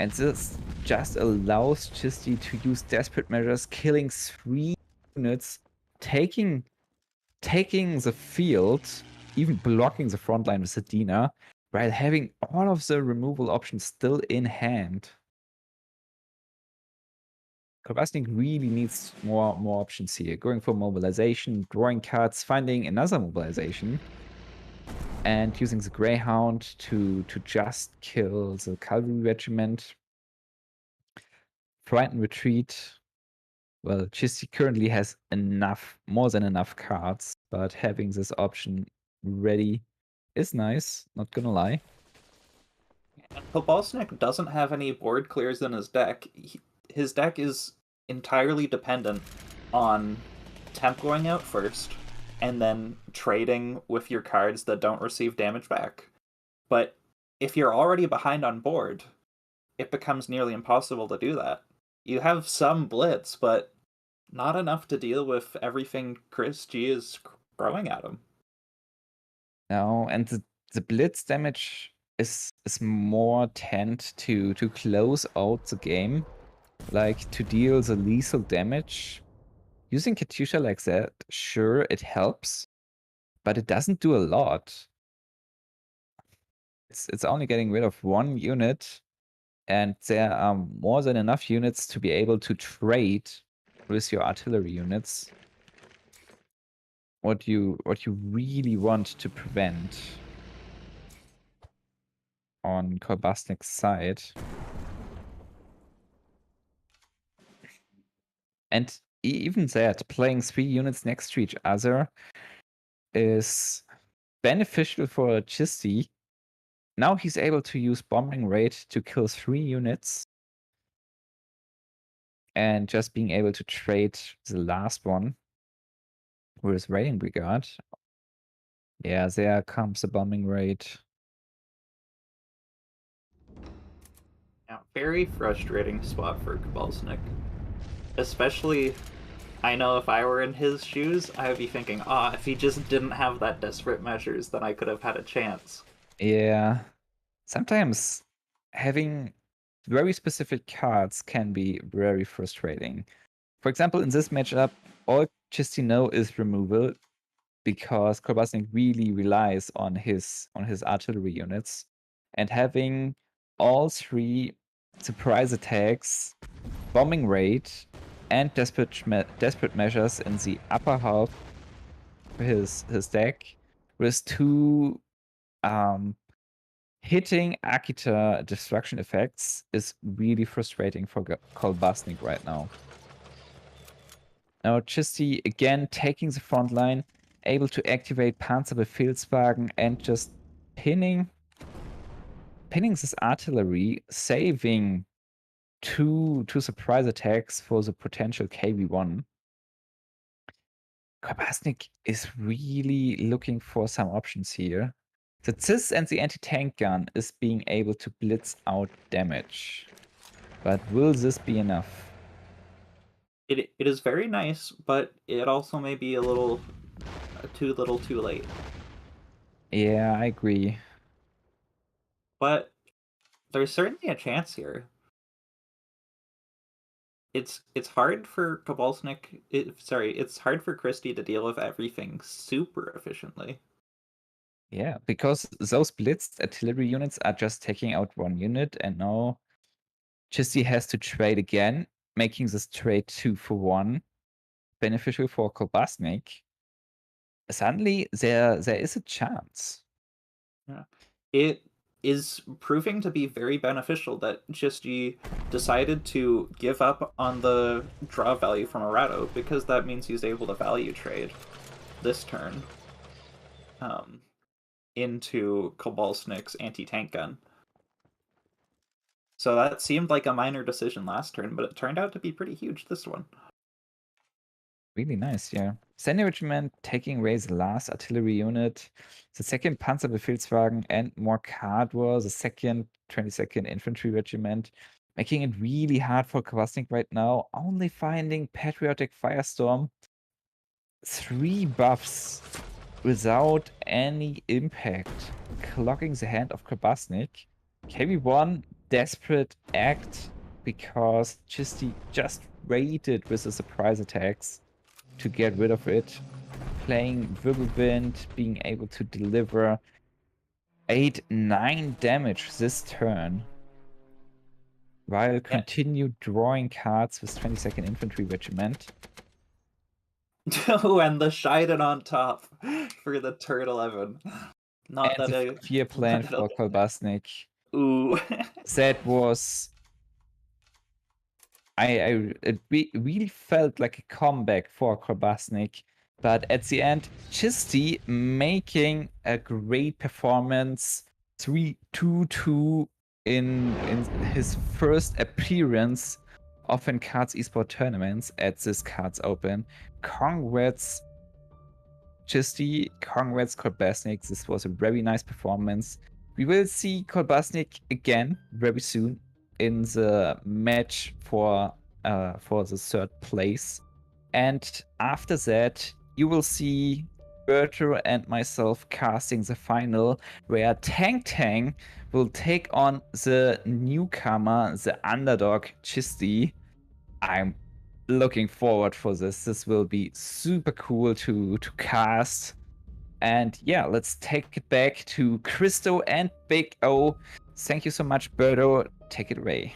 And this just allows Chisti to use desperate measures, killing 3 units, taking the field, even blocking the front line with Sedina, while having all of the removal options still in hand. Kobasnik really needs more options here. Going for mobilization, drawing cards, finding another mobilization, and using the Greyhound to just kill the cavalry regiment. Frightened retreat. Well, Chisti currently has more than enough cards, but having this option ready is nice, not gonna lie. Kobasnik doesn't have any board clears in his deck. His deck is entirely dependent on temp going out first, and then trading with your cards that don't receive damage back. But if you're already behind on board, it becomes nearly impossible to do that. You have some blitz, but not enough to deal with everything Chris G is throwing at him. No, and the blitz damage is more tend to close out the game, like to deal the lethal damage. Using Katyusha like that, sure, it helps, but it doesn't do a lot. It's only getting rid of 1 unit, and there are more than enough units to be able to trade with your artillery units. What you really want to prevent on Kobasnik's side. And even that, playing 3 units next to each other is beneficial for Chisti. Now he's able to use bombing rate to kill 3 units. And just being able to trade the last one with Raiding Brigade. Yeah, there comes the bombing rate. Yeah, very frustrating spot for Kobasnik. Especially, I know if I were in his shoes, I would be thinking, if he just didn't have that desperate measures, then I could have had a chance. Yeah. Sometimes having very specific cards can be very frustrating. For example, in this matchup, all Chisti know is removal because Kobasnik really relies on his artillery units, and having all 3 surprise attacks, bombing rate, and desperate measures in the upper half of his deck with 2 Hitting Akita destruction effects is really frustrating for Kobasnik right now. Now Chisti again taking the front line, able to activate Panzerbefehlswagen and just pinning this artillery, saving two surprise attacks for the potential KV1. Kobasnik is really looking for some options here. The XIS and the anti-tank gun is being able to blitz out damage. But will this be enough? It is very nice, but it also may be a little too little too late. Yeah, I agree. But there's certainly a chance here. It's hard for Kobasnik. It's hard for Christy to deal with everything super efficiently. Yeah, because those blitzed artillery units are just taking out one unit, and now Chisti has to trade again, making this trade 2 for 1 beneficial for Kobasnik. Suddenly, there is a chance. Yeah. It is proving to be very beneficial that Chisti decided to give up on the draw value from Arado, because that means he's able to value trade this turn into Kobasnik's anti-tank gun. So that seemed like a minor decision last turn, but it turned out to be pretty huge this one. Really nice, yeah. Sandy Regiment taking away the last artillery unit, the second Panzerbefehlswagen and more Cardwar, the second 22nd Infantry Regiment, making it really hard for Kobasnik right now, only finding Patriotic Firestorm. 3 buffs without any impact, clogging the hand of Kobasnik. KV1, desperate act, because Chisti just raided with the surprise attacks to get rid of it. Playing Wirbelwind, being able to deliver 8-9 damage this turn, while continue drawing cards with 22nd Infantry Regiment. Oh, and the Shiden on top for the turn 11. Not and that the fear plan for Kobasnik. Ooh. That was... it really felt like a comeback for Kobasnik, but at the end, Chisti making a great performance, 3-2-2 in his first appearance of in KARDS Esport tournaments at this KARDS Open. Congrats, Chisti, congrats, Kobasnik. This was a very nice performance. We will see Kobasnik again very soon in the match for the 3rd place. And after that, you will see Berto and myself casting the final, where Tang will take on the newcomer, the underdog, Chisti. I'm looking forward for this. This will be super cool to cast. And yeah, let's take it back to Christo and Big O. Thank you so much, Berto. Take it away.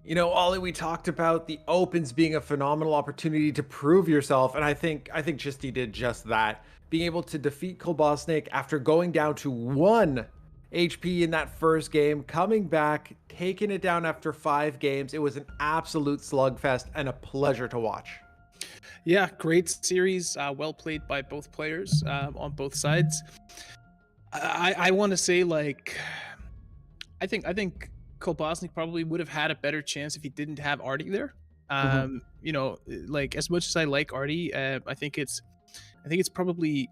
You know, Ollie, we talked about the Opens being a phenomenal opportunity to prove yourself, and I think Chisti did just that. Being able to defeat Kobasnik after going down to 1 HP in that first game, coming back, taking it down after 5 games. It was an absolute slugfest and a pleasure to watch. Yeah, great series. Well played by both players on both sides. I want to say, like, I think Kobasnik probably would have had a better chance if he didn't have Artie there. You know, like, as much as I like Artie, I think it's probably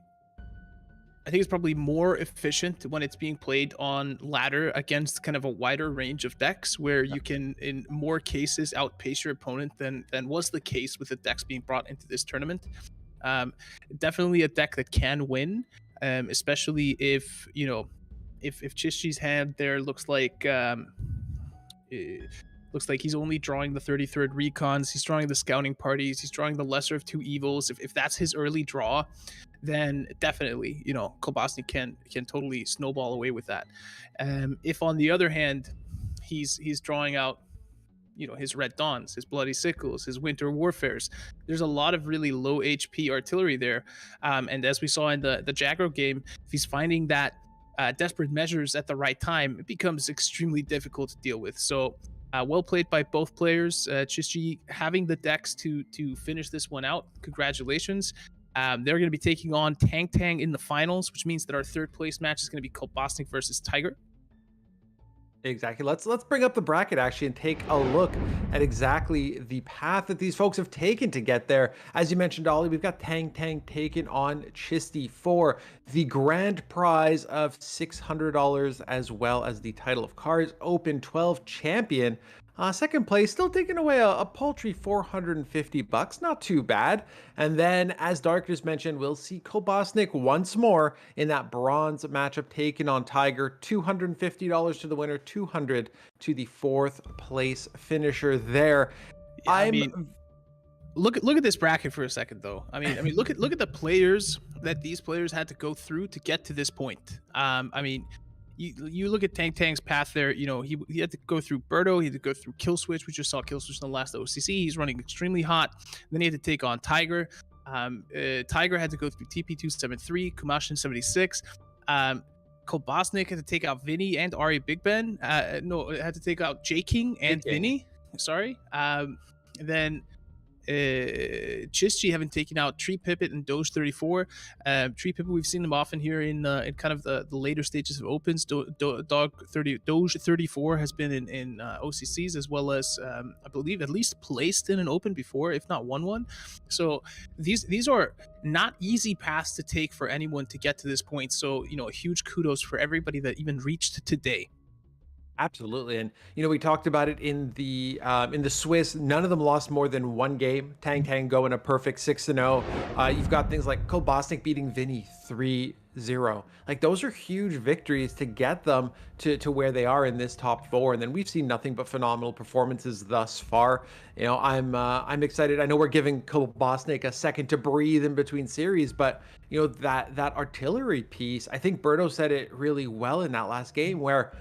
more efficient when it's being played on ladder against kind of a wider range of decks, where you can, in more cases, outpace your opponent than was the case with the decks being brought into this tournament. Definitely a deck that can win, especially if, you know, if Chisti's hand there looks like he's only drawing the 33rd recons, he's drawing the scouting parties, he's drawing the lesser of 2 evils. If that's his early draw, then definitely, you know, Kobasnik can totally snowball away with that. If on the other hand, he's drawing out his Red Dawns, his Bloody Sickles, his Winter Warfares. There's a lot of really low HP artillery there, and as we saw in the Jagro game, if he's finding that desperate measures at the right time, it becomes extremely difficult to deal with. So well played by both players. Chisti having the decks to finish this one out. Congratulations. They're going to be taking on Tang in the finals, which means that our third place match is going to be Kobasnik versus Tiger. Exactly. Let's bring up the bracket actually and take a look at exactly the path that these folks have taken to get there. As you mentioned, Ollie, we've got Tang taking on Chisti for the grand prize of $600 as well as the title of KARDS Open 12th Champion. Second place, still taking away a paltry $450. Not too bad. And then, as Dark just mentioned, we'll see Kobasnik once more in that bronze matchup taking on Tiger. $250 to the winner, $200 to the fourth place finisher there. Yeah, I mean, look at this bracket for a second, though. I mean, look at the players that these players had to go through to get to this point. I mean, you look at Tang's path there. He had to go through Birdo, he had to go through Killswitch. We just saw Killswitch in the last OCC. He's running extremely hot. Then he had to take on Tiger. Tiger had to go through TP273, Kumashin 76. Kobasnik had to take out Vinny and Ari Big Ben. No, it had to take out J King and Vinny. Sorry. Then Chisti having taken out Tree Pipit and Doge 34. Tree Pipit, we've seen them often here in kind of the later stages of opens. Doge 34 has been in OCCs as well as I believe at least placed in an open before, if not won one. So these are not easy paths to take for anyone to get to this point. So a huge kudos for everybody that even reached today. Absolutely. And, we talked about it in the Swiss. None of them lost more than one game. Tang going a perfect 6-0. You've got things like Kobasnik beating Vinny 3-0. Like, those are huge victories to get them to where they are in this top four. And then we've seen nothing but phenomenal performances thus far. I'm excited. I know we're giving Kobasnik a second to breathe in between series, but that artillery piece, I think Birdo said it really well in that last game where,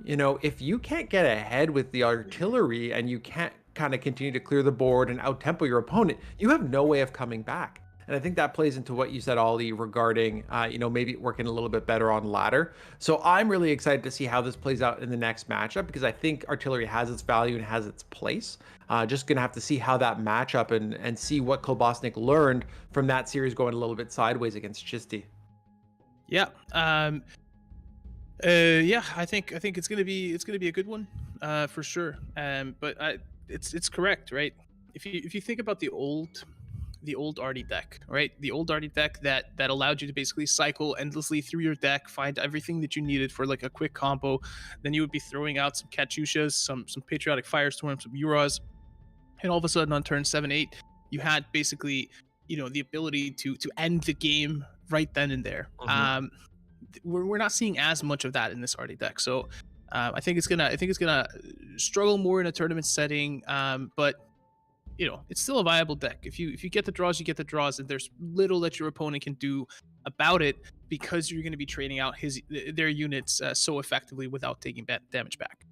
if you can't get ahead with the artillery and you can't kind of continue to clear the board and out-tempo your opponent, you have no way of coming back. And I think that plays into what you said, Ollie, regarding, maybe working a little bit better on ladder. So I'm really excited to see how this plays out in the next matchup because I think artillery has its value and has its place. Just going to have to see how that matchup and see what Kobasnik learned from that series going a little bit sideways against Chisti. Yeah. I think it's gonna be a good one, for sure. But it's correct, right? If you think about the old Artie deck, right? The old Artie deck that allowed you to basically cycle endlessly through your deck, find everything that you needed for like a quick combo. Then you would be throwing out some Katyushas, some Patriotic Firestorm, some Uras, and all of a sudden on turn 7-8, you had basically the ability to end the game right then and there. Mm-hmm. We're not seeing as much of that in this Artie deck, so I think it's gonna struggle more in a tournament setting. But it's still a viable deck. If you get the draws, you get the draws, and there's little that your opponent can do about it because you're going to be trading out their units so effectively without taking damage back.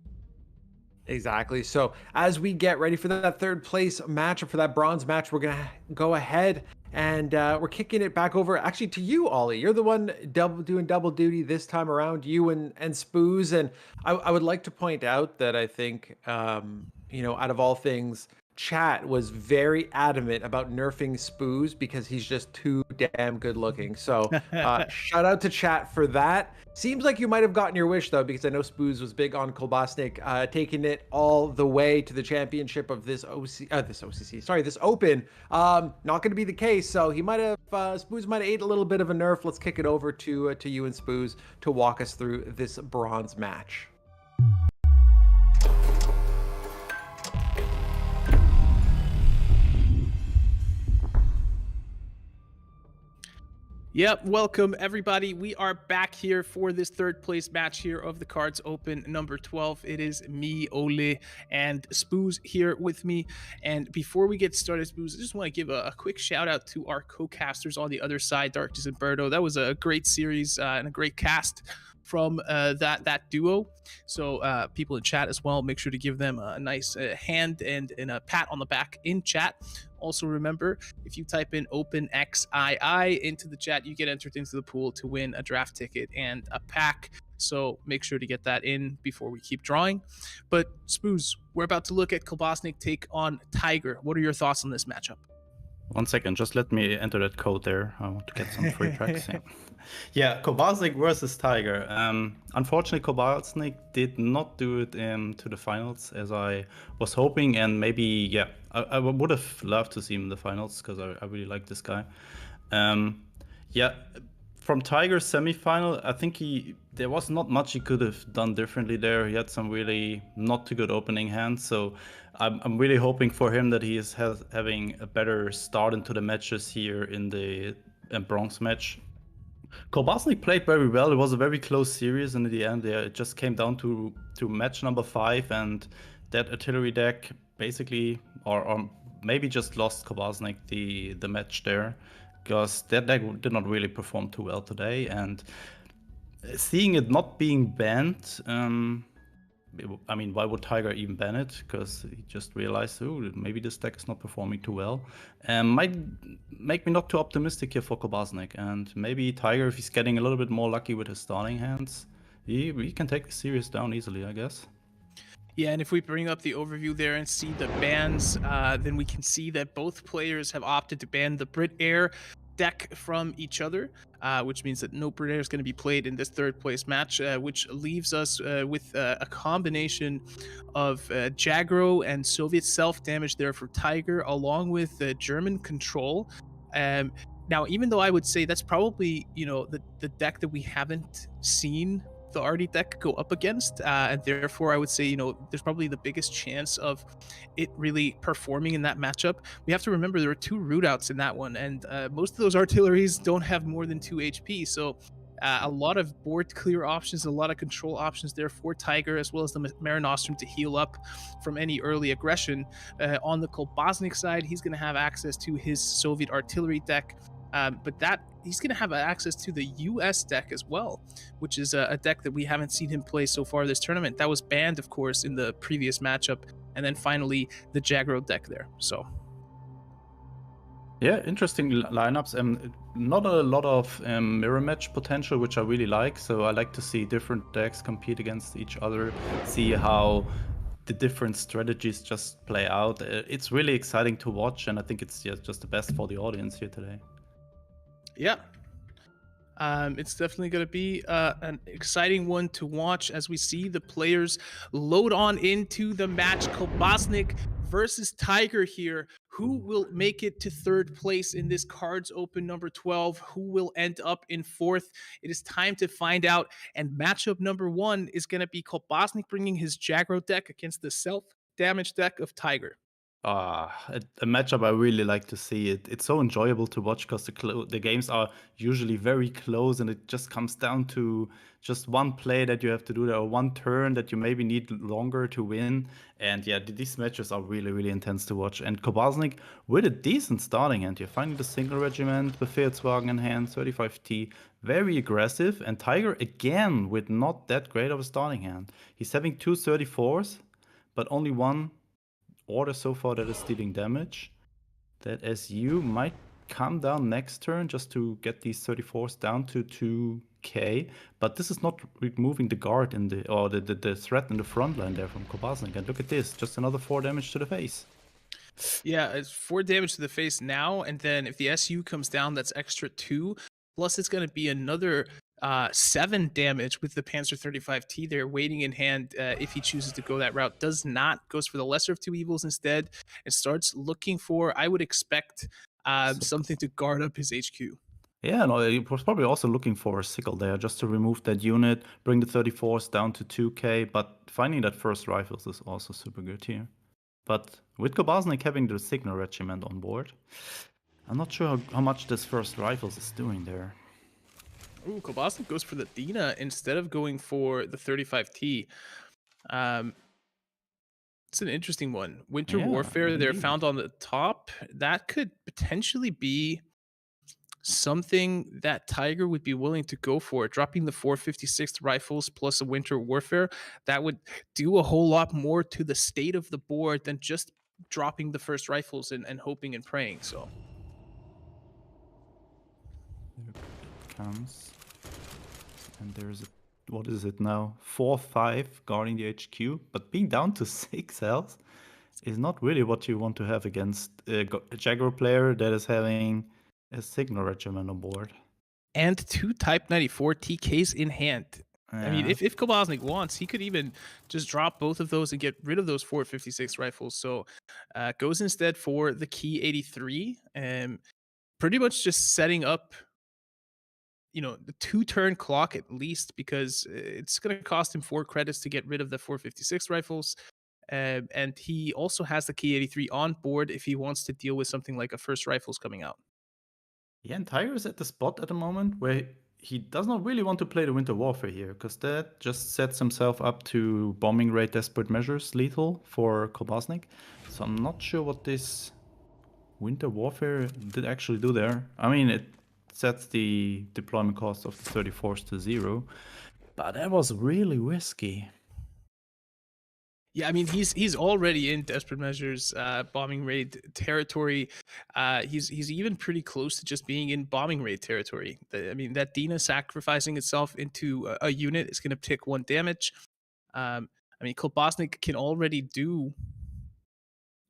Exactly. So as we get ready for that third place matchup, for that bronze match, we're going to go ahead and we're kicking it back over actually to you, Ollie. You're the one doing double duty this time around, you and Spooz. And I would like to point out that I think, out of all things, chat was very adamant about nerfing Spooz because he's just too damn good looking. So shout out to chat for that. Seems like you might have gotten your wish though, because I know Spooz was big on Kobasnik taking it all the way to the championship of this open. Not going to be the case. So he might have Spooz might have ate a little bit of a nerf. Let's kick it over to you and Spooz to walk us through this bronze match. Yep, welcome everybody. We are back here for this third place match here of the KARDS Open number 12. It is me, Ole, and Spooz here with me. And before we get started, Spooz, I just want to give a quick shout out to our co-casters on the other side, Darkness and Birdo. That was a great series and a great cast. from that duo. So people in chat as well, make sure to give them a nice hand and a pat on the back in chat. Also remember, if you type in Open XII into the chat, you get entered into the pool to win a draft ticket and a pack. So make sure to get that in before we keep drawing. But Spooz, we're about to look at Kobasnik take on Tiger. What are your thoughts on this matchup? 1 second, just let me enter that code there. I want to get some free packs. Yeah, Kobasnik versus Tiger. Unfortunately, Kobasnik did not do it to the finals as I was hoping, and maybe, yeah, I would have loved to see him in the finals because I really like this guy. Yeah, from Tiger's semifinal, I think there was not much he could have done differently there. He had some really not too good opening hands, so I'm really hoping for him that he is having a better start into the matches here in the bronze match. Kobasnik played very well. It was a very close series, and in the end, it just came down to match number 5, and that artillery deck basically, or maybe just lost Kobasnik the match there, because that deck did not really perform too well today. And seeing it not being banned, I mean, why would Tiger even ban it? Because he just realized, oh, maybe this deck is not performing too well. Might make me not too optimistic here for Kobasnik. And maybe Tiger, if he's getting a little bit more lucky with his starting hands, he can take the series down easily, I guess. Yeah, and if we bring up the overview there and see the bans, then we can see that both players have opted to ban the Brit Air deck from each other, which means that no Brit Air is going to be played in this third place match, which leaves us with a combination of Jagro and Soviet self-damage there for Tiger, along with German control. Now, even though I would say that's probably, the deck that we haven't seen the Artie deck go up against, and therefore I would say, there's probably the biggest chance of it really performing in that matchup. We have to remember there are 2 root outs in that one, and most of those artilleries don't have more than 2 HP, so a lot of board clear options, a lot of control options there for Tiger, as well as the Marinostrum to heal up from any early aggression. On the Kobasnik side, he's going to have access to his Soviet artillery deck, but he's going to have access to the US deck as well, which is a deck that we haven't seen him play so far this tournament. That was banned, of course, in the previous matchup. And then finally, the Jagro deck there. So, yeah, interesting lineups. Not a lot of mirror match potential, which I really like. So I like to see different decks compete against each other, see how the different strategies just play out. It's really exciting to watch, and I think it's just the best for the audience here today. Yeah, it's definitely going to be an exciting one to watch as we see the players load on into the match. Kobasnik versus Tiger here. Who will make it to third place in this KARDS Open number 12? Who will end up in 4th? It is time to find out. And matchup number 1 is going to be Kobasnik bringing his Jagro deck against the self-damage deck of Tiger. A matchup I really like to see. It's so enjoyable to watch because the games are usually very close, and it just comes down to just one play that you have to do there, or one turn that you maybe need longer to win. And yeah, these matches are really, really intense to watch. And Kobasnik with a decent starting hand. You're finding the single regiment, Befehlswagen in hand, 35T, very aggressive. And Tiger again with not that great of a starting hand. He's having 2 34s, but only one order so far that is dealing damage. That SU might come down next turn just to get these 34s down to 2k, but this is not removing the guard the threat in the front line there from Kobasnik. And look at this, just another 4 damage to the face. Yeah, it's 4 damage to the face now, and then if the SU comes down, that's extra 2. Plus, it's going to be another 7 damage with the Panzer 35T there waiting in hand if he chooses to go that route. Does not, goes for the lesser of 2 evils instead, and starts looking for, I would expect, something to guard up his HQ. Yeah, no, he was probably also looking for a sickle there just to remove that unit, bring the 34s down to 2k, but finding that first rifles is also super good here. But with Kobasnik having the signal regiment on board, I'm not sure how much this first rifles is doing there. Ooh, Kobasnik goes for the Dina instead of going for the 35T. It's an interesting one. Winter Warfare, indeed. they're found on the top. That could potentially be something that Tiger would be willing to go for, dropping the 456th rifles plus a winter warfare, that would do a whole lot more to the state of the board than just dropping the first rifles and hoping and praying. So There it comes. And there's a, what is it now? 4-5 guarding the HQ, but being down to 6 health is not really what you want to have against a Jaguar player that is having a signal regiment on board. and 2 Type 94 TKs in hand. I mean, Yeah. if Kobasnik wants, he could even just drop both of those and get rid of those 456 rifles. So goes instead for the Key 83, and pretty much just setting up, the 2-turn clock at least, because it's going to cost him 4 credits to get rid of the 456 rifles. And he also has the Key 83 on board if he wants to deal with something like a first rifles coming out. Yeah, and Tiger is at the spot at the moment where he does not really want to play the Winter Warfare here, because that just sets himself up to bombing rate desperate measures lethal for Kobasnik. So I'm not sure what this Winter Warfare did actually do there. I mean, it sets the deployment cost of the 34s to 0, but that was really risky. Yeah, I mean, he's already in desperate measures, bombing raid territory. He's even pretty close to just being in bombing raid territory. I mean, that Dina sacrificing itself into a unit is going to take 1 damage. I mean, Kobasnik can already do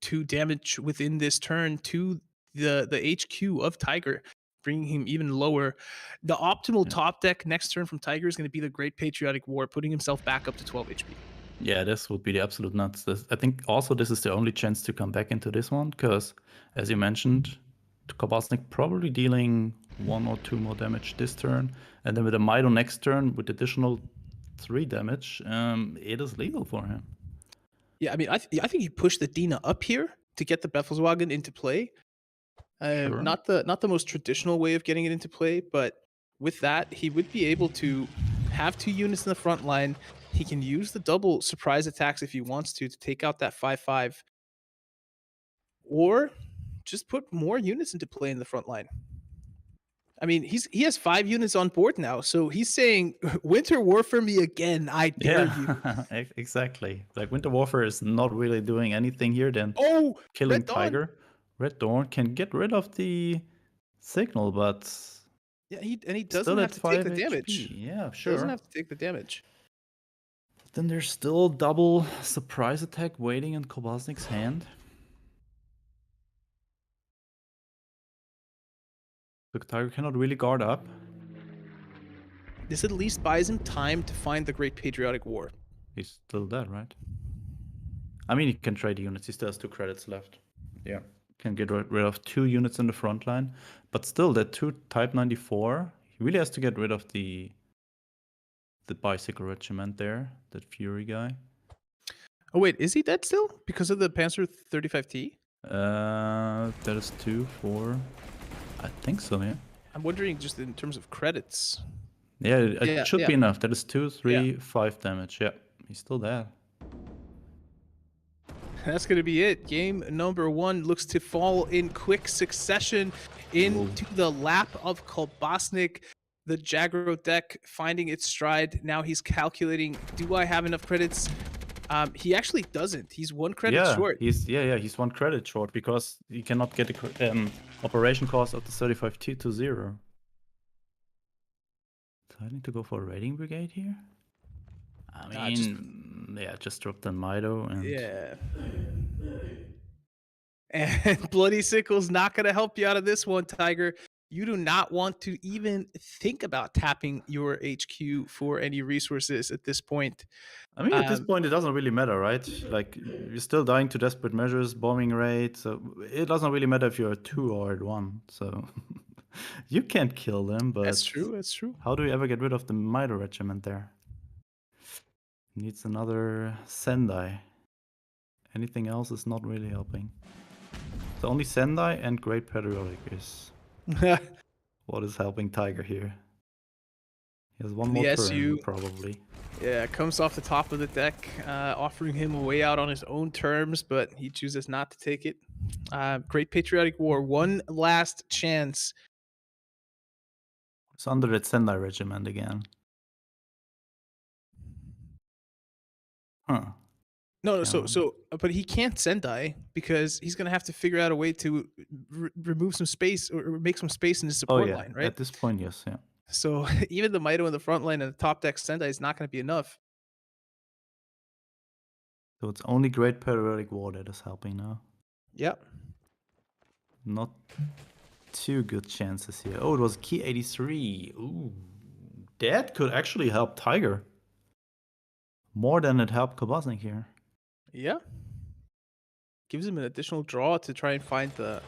2 damage within this turn to the HQ of Tiger, bringing him even lower. The optimal top deck next turn from Tiger is going to be the Great Patriotic War, putting himself back up to 12 HP. Yeah, this would be the absolute nuts. I think also this is the only chance to come back into this one, because, as you mentioned, Kobasnik probably dealing 1 or 2 more damage this turn, and then with a Mido next turn with additional 3 damage, it is lethal for him. Yeah, I mean, I think he pushed the Dina up here to get the Befelswagen into play. Sure. Not the most traditional way of getting it into play, but with that, he would be able to have 2 units in the front line. He can use the double surprise attacks if he wants to take out that 5-5, or just put more units into play in the front line. I mean, he has 5 units on board now, so he's saying, "Winter Warfare me again, I dare you." Exactly. Like, Winter Warfare is not really doing anything here than Oh, killing Red Dawn. Tiger. Red Dawn can get rid of the signal, but Yeah, he doesn't still have at to take 5 the HP. damage. Yeah, sure. Doesn't have to take the damage. Then there's still double surprise attack waiting in Kobasnik's hand. The Tiger cannot really guard up. This at least buys him time to find the Great Patriotic War. He's still dead, right? I mean, he can trade units. He still has 2 credits left. Yeah. Can get rid of 2 units in the front line. But still, that 2 Type 94, he really has to get rid of the bicycle regiment there, that Fury guy. Oh wait, is he dead still because of the Panzer 35T? That is 2, 4. I think so, yeah. I'm wondering just in terms of credits. Yeah, it should be enough. That is 2, 3, 5 damage. Yeah, he's still there. That's going to be it. Game number 1 looks to fall in quick succession into the lap of Kobasnik. The Jagro deck finding its stride. Now he's calculating, do I have enough credits? He actually doesn't. He's 1 credit short. He's 1 credit short because he cannot get the operation cost of the 35T to 0. Do I need to go for a raiding brigade here? I mean, just drop the Mido and... Yeah. And Bloody Sickle's not going to help you out of this one, Tiger. You do not want to even think about tapping your HQ for any resources at this point. I mean, at this point, it doesn't really matter, right? Like, you're still dying to desperate measures, bombing rate, so it doesn't really matter if you're at 2 or at 1, so... You can't kill them, but... That's true. How do you ever get rid of the Mido regiment there? Needs another Sendai. Anything else is not really helping. So only Sendai and Great Patriotic is what is helping Tiger here. He has 1 more turn, probably. Yeah, comes off the top of the deck, offering him a way out on his own terms, but he chooses not to take it. Great Patriotic War, 1 last chance It's under that Sendai regiment again. Huh. No, Yeah. but he can't Sendai because he's gonna have to figure out a way to remove some space or make some space in his Oh support yeah. line, right? At this point, yes. Yeah. So even the Mito in the front line and the top deck Sendai is not gonna be enough. So it's only Great Periodic War that is helping now. Yep. Not too good chances here. Oh, it was key 83. Ooh, that could actually help Tiger more than it helped Kobasnik here. Yeah. Gives him an additional draw to try and find the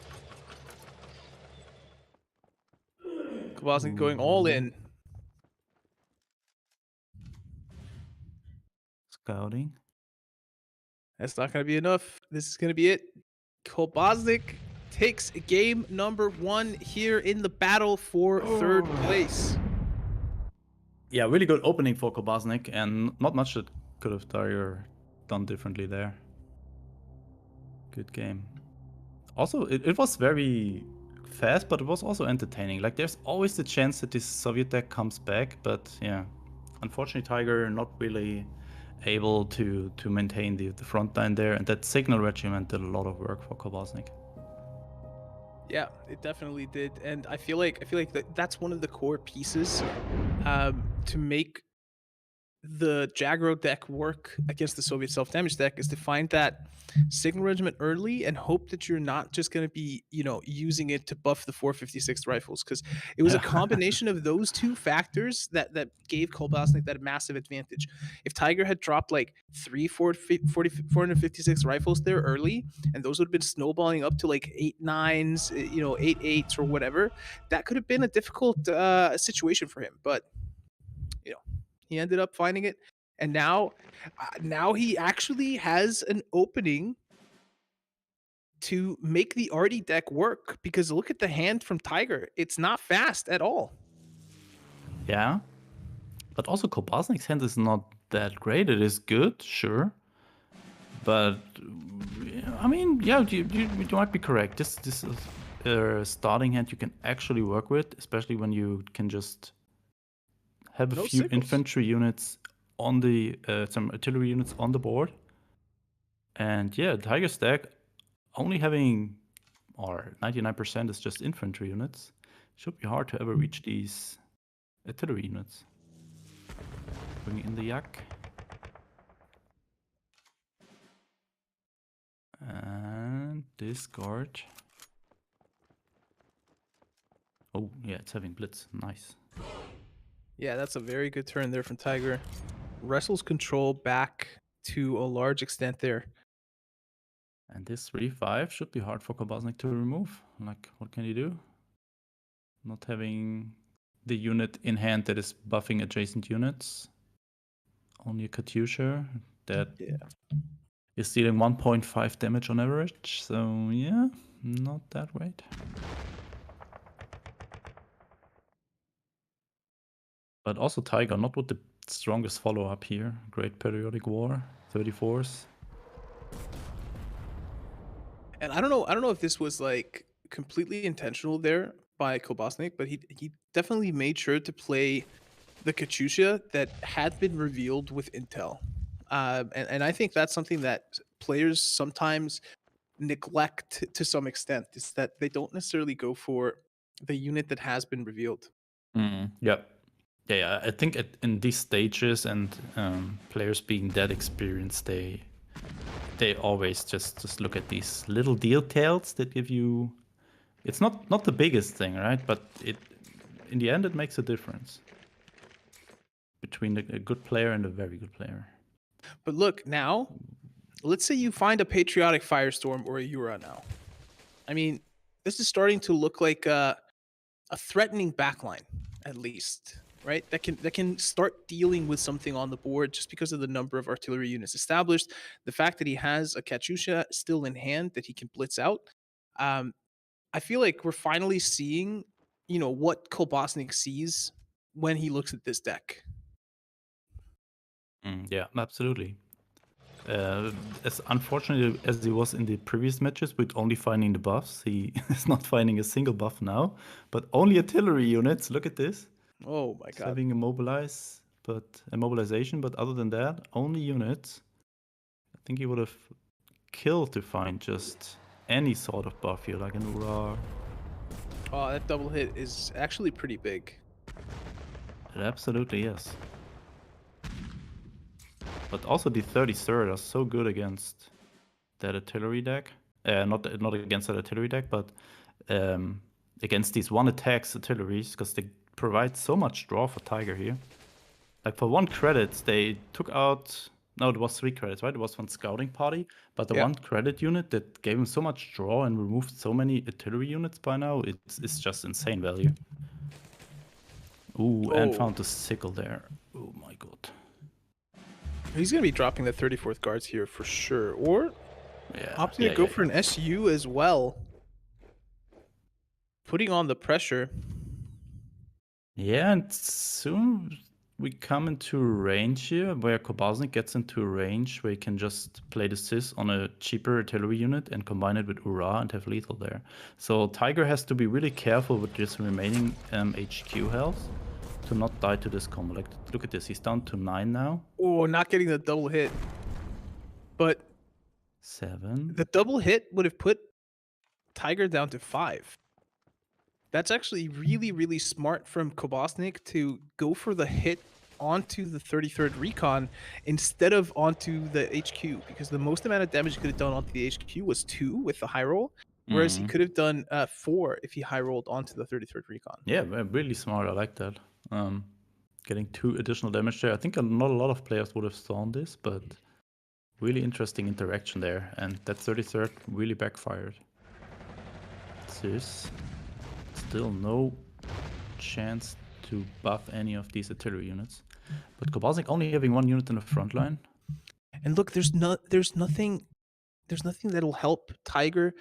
Kobasnik going all in. Scouting. That's not going to be enough. This is going to be it. Kobasnik takes game number 1 here in the battle for 3rd place. Yeah, really good opening for Kobasnik, and not much that could have Tiger done differently there. Good game. Also, it was very fast, but it was also entertaining. Like, there's always the chance that this Soviet deck comes back, but yeah, unfortunately, Tiger not really able to maintain the front line there, and that signal regiment did a lot of work for Kobasnik. Yeah, it definitely did, and I feel like that's one of the core pieces to make the Jagro deck work against the Soviet self-damage deck is to find that signal regiment early and hope that you're not just going to be, using it to buff the 456 rifles, because it was a combination of those two factors that gave Kobasnik that massive advantage. If Tiger had dropped like 456 rifles there early, and those would have been snowballing up to like 8-9s, 8-8s or whatever, that could have been a difficult situation for him. But he ended up finding it, and now he actually has an opening to make the Artie deck work, because look at the hand from Tiger. It's not fast at all. Yeah, but also Kobasnik's hand is not that great. It is good, sure, but I mean, yeah, you might be correct. This is a starting hand you can actually work with, especially when you can just have a few infantry units on the some artillery units on the board, and yeah, Tiger stack only having, or 99% is just infantry units. Should be hard to ever reach these artillery units. Bring in the yak. And discard. Oh yeah, it's having blitz. Nice. Yeah, that's a very good turn there from Tiger. Wrestles control back to a large extent there. And this 3-5 should be hard for Kobasnik to remove. Like, what can he do? Not having the unit in hand that is buffing adjacent units. Only a Katyusha that is dealing 1.5 damage on average. So yeah, not that great. But also Tiger, not with the strongest follow-up here. Great Periodic War, 34s. And I don't know if this was like completely intentional there by Kobasnik, but he definitely made sure to play the Katyusha that had been revealed with intel. And I think that's something that players sometimes neglect to some extent, is that they don't necessarily go for the unit that has been revealed. Yep. Yeah, I think in these stages and players being that experienced, they always just look at these little details that give you. It's not the biggest thing, right? But in the end it makes a difference between a good player and a very good player. But look, now, let's say you find a Patriotic Firestorm or a Yura now. I mean, this is starting to look like a threatening backline, at least. Right, that can start dealing with something on the board just because of the number of artillery units established. The fact that he has a Katyusha still in hand that he can blitz out. I feel like we're finally seeing, what Kobasnik sees when he looks at this deck. Yeah, absolutely. As unfortunate as he was in the previous matches with only finding the buffs, he is not finding a single buff now, but only artillery units. Look at this. Oh my He's god. having immobilization, but other than that, only units. I think he would have killed to find just any sort of buff here, like an Ura. Oh, that double hit is actually pretty big. It absolutely is. But also the 33rd are so good against that artillery deck. Not against that artillery deck, but against these one attacks artilleries, because they provide so much draw for Tiger here. Like for 1 credit, they took out. No, it was 3 credits, right? It was one scouting party, but the 1 credit unit that gave him so much draw and removed so many artillery units by now, it's just insane value. Ooh, and found the sickle there. Oh my god. He's going to be dropping the 34th guards here for sure. Or opting to go for an SU as well. Putting on the pressure. Yeah, and soon we come into a range here where Kobasnik gets into a range where he can just play the Sis on a cheaper artillery unit and combine it with Ura and have lethal there. So Tiger has to be really careful with this remaining HQ health to not die to this combo. Like, look at this, he's down to 9 now. Oh, not getting the double hit. But 7. the double hit would have put Tiger down to 5. That's actually really, really smart from Kobasnik to go for the hit onto the 33rd Recon instead of onto the HQ, because the most amount of damage he could have done onto the HQ was 2 with the high roll, whereas he could have done 4 if he high rolled onto the 33rd Recon. Yeah, really smart. I like that. Getting 2 additional damage there. I think not a lot of players would have thrown this, but really interesting interaction there. And that 33rd really backfired. Sis. Still no chance to buff any of these artillery units. But Kobasnik only having 1 unit in the front line. And look, there's nothing that'll help Tiger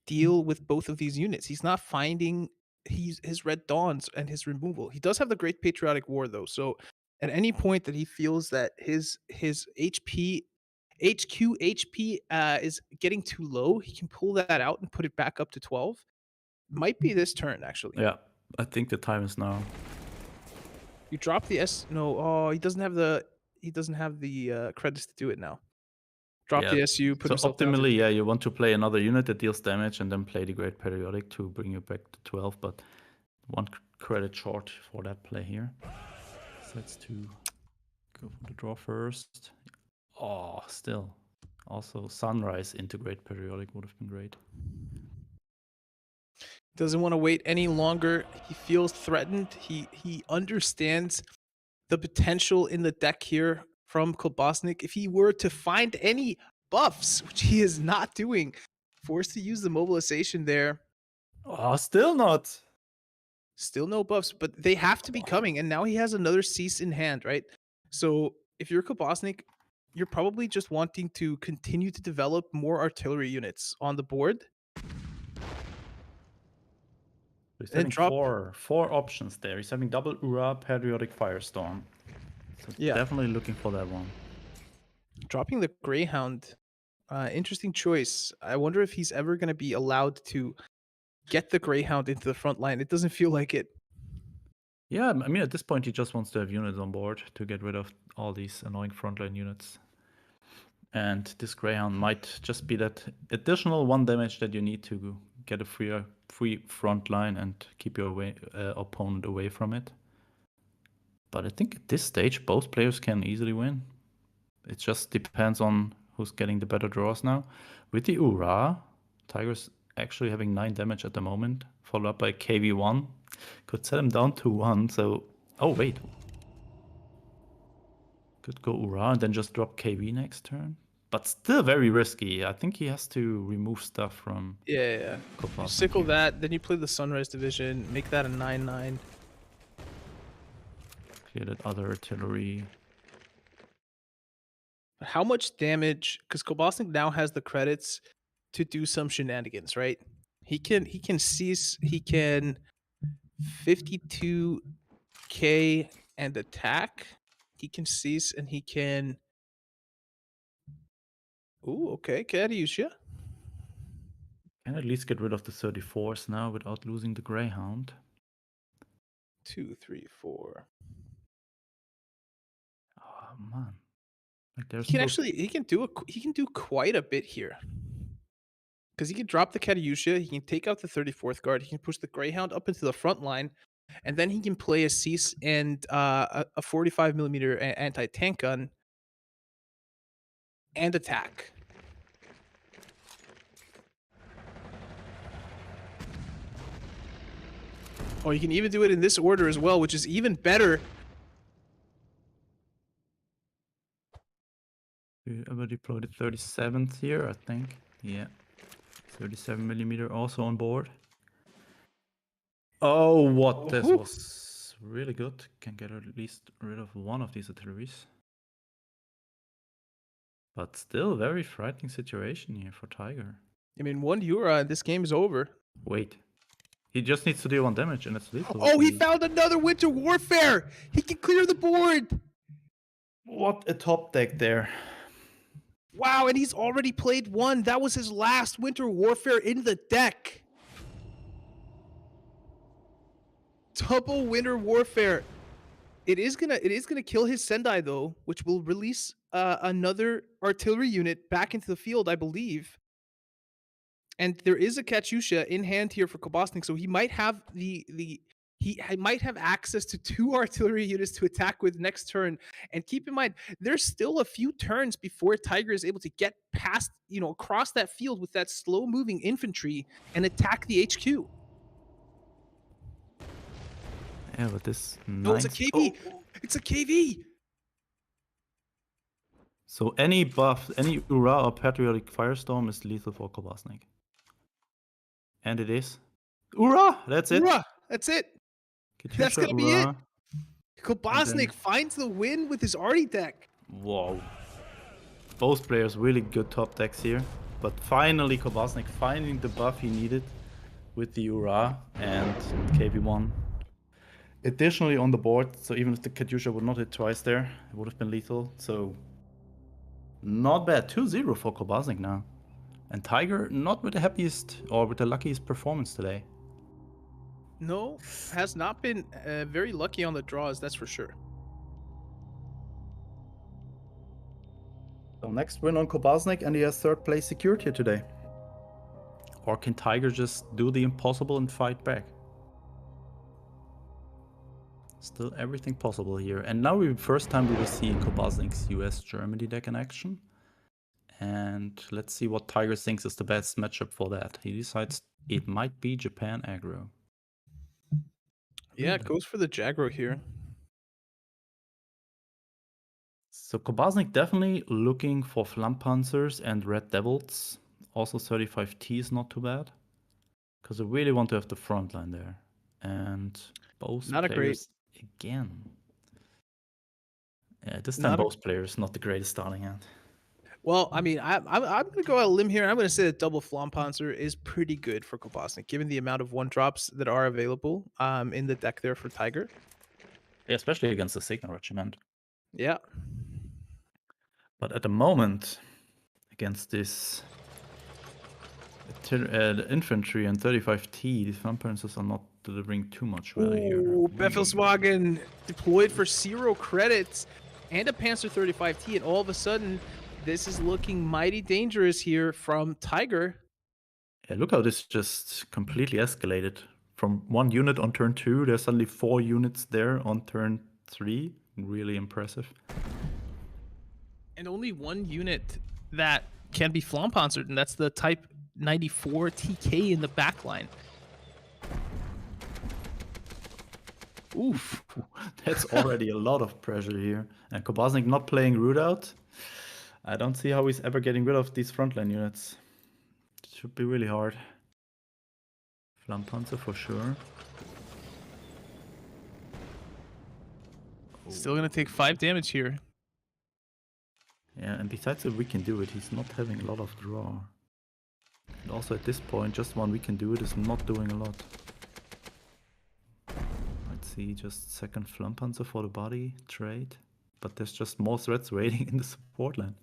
deal with both of these units. He's not finding his Red Dawns and his removal. He does have the Great Patriotic War though, so at any point that he feels that his HQ HP is getting too low, he can pull that out and put it back up to 12. Might be this turn actually. Yeah, I think the time is now. You drop the he doesn't have the credits to do it now. Drop the SU, put himself down to optimally, yeah, you want to play another unit that deals damage and then play the Great Periodic to bring you back to 12, but 1 credit short for that play here. So let's go for the draw first. Oh, still. Also, Sunrise into Great Periodic would have been great. Doesn't want to wait any longer. He feels threatened. He understands the potential in the deck here from Kobasnik. If he were to find any buffs, which he is not doing, forced to use the mobilization there. Oh, still not. Still no buffs, but they have to be coming. And now he has another Cease in hand, right? So if you're Kobasnik, you're probably just wanting to continue to develop more artillery units on the board. He's having four options there. He's having double Ura, Periodic Firestorm. So definitely looking for that one. Dropping the Greyhound. Interesting choice. I wonder if he's ever going to be allowed to get the Greyhound into the front line. It doesn't feel like it. Yeah, I mean, at this point, he just wants to have units on board to get rid of all these annoying frontline units. And this Greyhound might just be that additional 1 damage that you need to get a free front line and keep your opponent away from it. But I think at this stage, both players can easily win. It just depends on who's getting the better draws now. With the Ura, Tiger's actually having 9 damage at the moment, followed up by KV1. Could set him down to 1, so... Oh, wait. Could go Ura and then just drop KV next turn. But still very risky. I think he has to remove stuff from... Yeah. You sickle that, then you play the Sunrise Division, make that a 9/9. Clear that other artillery. How much damage? Because Kobasnik now has the credits to do some shenanigans, right? He can cease. He can 52k and attack. He can cease and he can. Ooh, okay, Kariusha. Can at least get rid of the 34s now without losing the Greyhound. 2, 3, 4. Oh man, like there's He can still actually he can do quite a bit here. Because he can drop the Katyusha, he can take out the 34th guard, he can push the Greyhound up into the front line, and then he can play a Cease and a 45 millimeter anti-tank gun and attack. Or you can even do it in this order as well, which is even better. We ever deployed the 37th here, I think. Yeah. 37 millimeter also on board. Oh, what? This Woohoo. was really good. Can get at least rid of one of these artilleries. But still, very frightening situation here for Tiger. I mean, 1 Euro and this game is over. Wait. He just needs to deal 1 damage and it's lethal. Oh, he found another Winter Warfare! He can clear the board! What a top deck there. Wow, and he's already played 1. That was his last Winter Warfare in the deck. Double Winter Warfare. It is gonna kill his Sendai though, which will release another artillery unit back into the field, I believe. And there is a Katyusha in hand here for Kobasnik, so he might have he might have access to 2 artillery units to attack with next turn. And keep in mind, there's still a few turns before Tiger is able to get past, across that field with that slow-moving infantry and attack the HQ. Yeah, but this. No, it's a KV. It's a KV. So any buff, any Ura or Patriotic Firestorm is lethal for Kobasnik. And it is. Ura! That's it. Ura, that's it. Katyusha, That's gonna be it. Ura. Kobasnik finds the win with his Artie deck. Whoa. Both players really good top decks here. But finally Kobasnik finding the buff he needed with the Ura and KV1. Additionally on the board, so even if the Katyusha would not hit twice there, it would have been lethal. So not bad. 2-0 for Kobasnik now. And Tiger not with the happiest or with the luckiest performance today. No, has not been very lucky on the draws, that's for sure. So next win on Kobasnik and he has 3rd place secured here today. Or can Tiger just do the impossible and fight back? Still everything possible here. And now first time we will see Kobasnik's US-Germany deck in action. And let's see what Tiger thinks is the best matchup for that. He decides it might be Japan aggro. Yeah, it goes for the Jagro here. So Kobasnik definitely looking for Flampanzers and Red Devils. Also 35T is not too bad. Because I really want to have the front line there. And both Not a players again. Yeah, this time both players not the greatest starting hand. Well, I mean, I'm going to go out on a limb here, and I'm going to say that double Flampanzer is pretty good for Kobasnik, given the amount of 1-drops that are available in the deck there for Tiger. Yeah, especially against the Signal Regiment. Yeah. But at the moment, against this infantry and 35T, these Flampanzers are not delivering too much value here. Ooh, Befelswagen deployed for 0 credits and a Panzer 35T, and all of a sudden, this is looking mighty dangerous here from Tiger. Yeah, look how this just completely escalated. From 1 unit on turn 2, there's suddenly 4 units there on turn 3. Really impressive. And only 1 unit that can be Flampanzered, and that's the Type 94 TK in the backline. Oof, that's already a lot of pressure here. And Kobasnik not playing root out. I don't see how he's ever getting rid of these frontline units. It should be really hard. Flampanzer for sure. Still gonna take 5 damage here. Yeah, and besides that we can do it, he's not having a lot of draw. And also at this point, just 1 we can do it is not doing a lot. Let's see, just 2nd Flampanzer for the body trade. But there's just more threats waiting in the support line.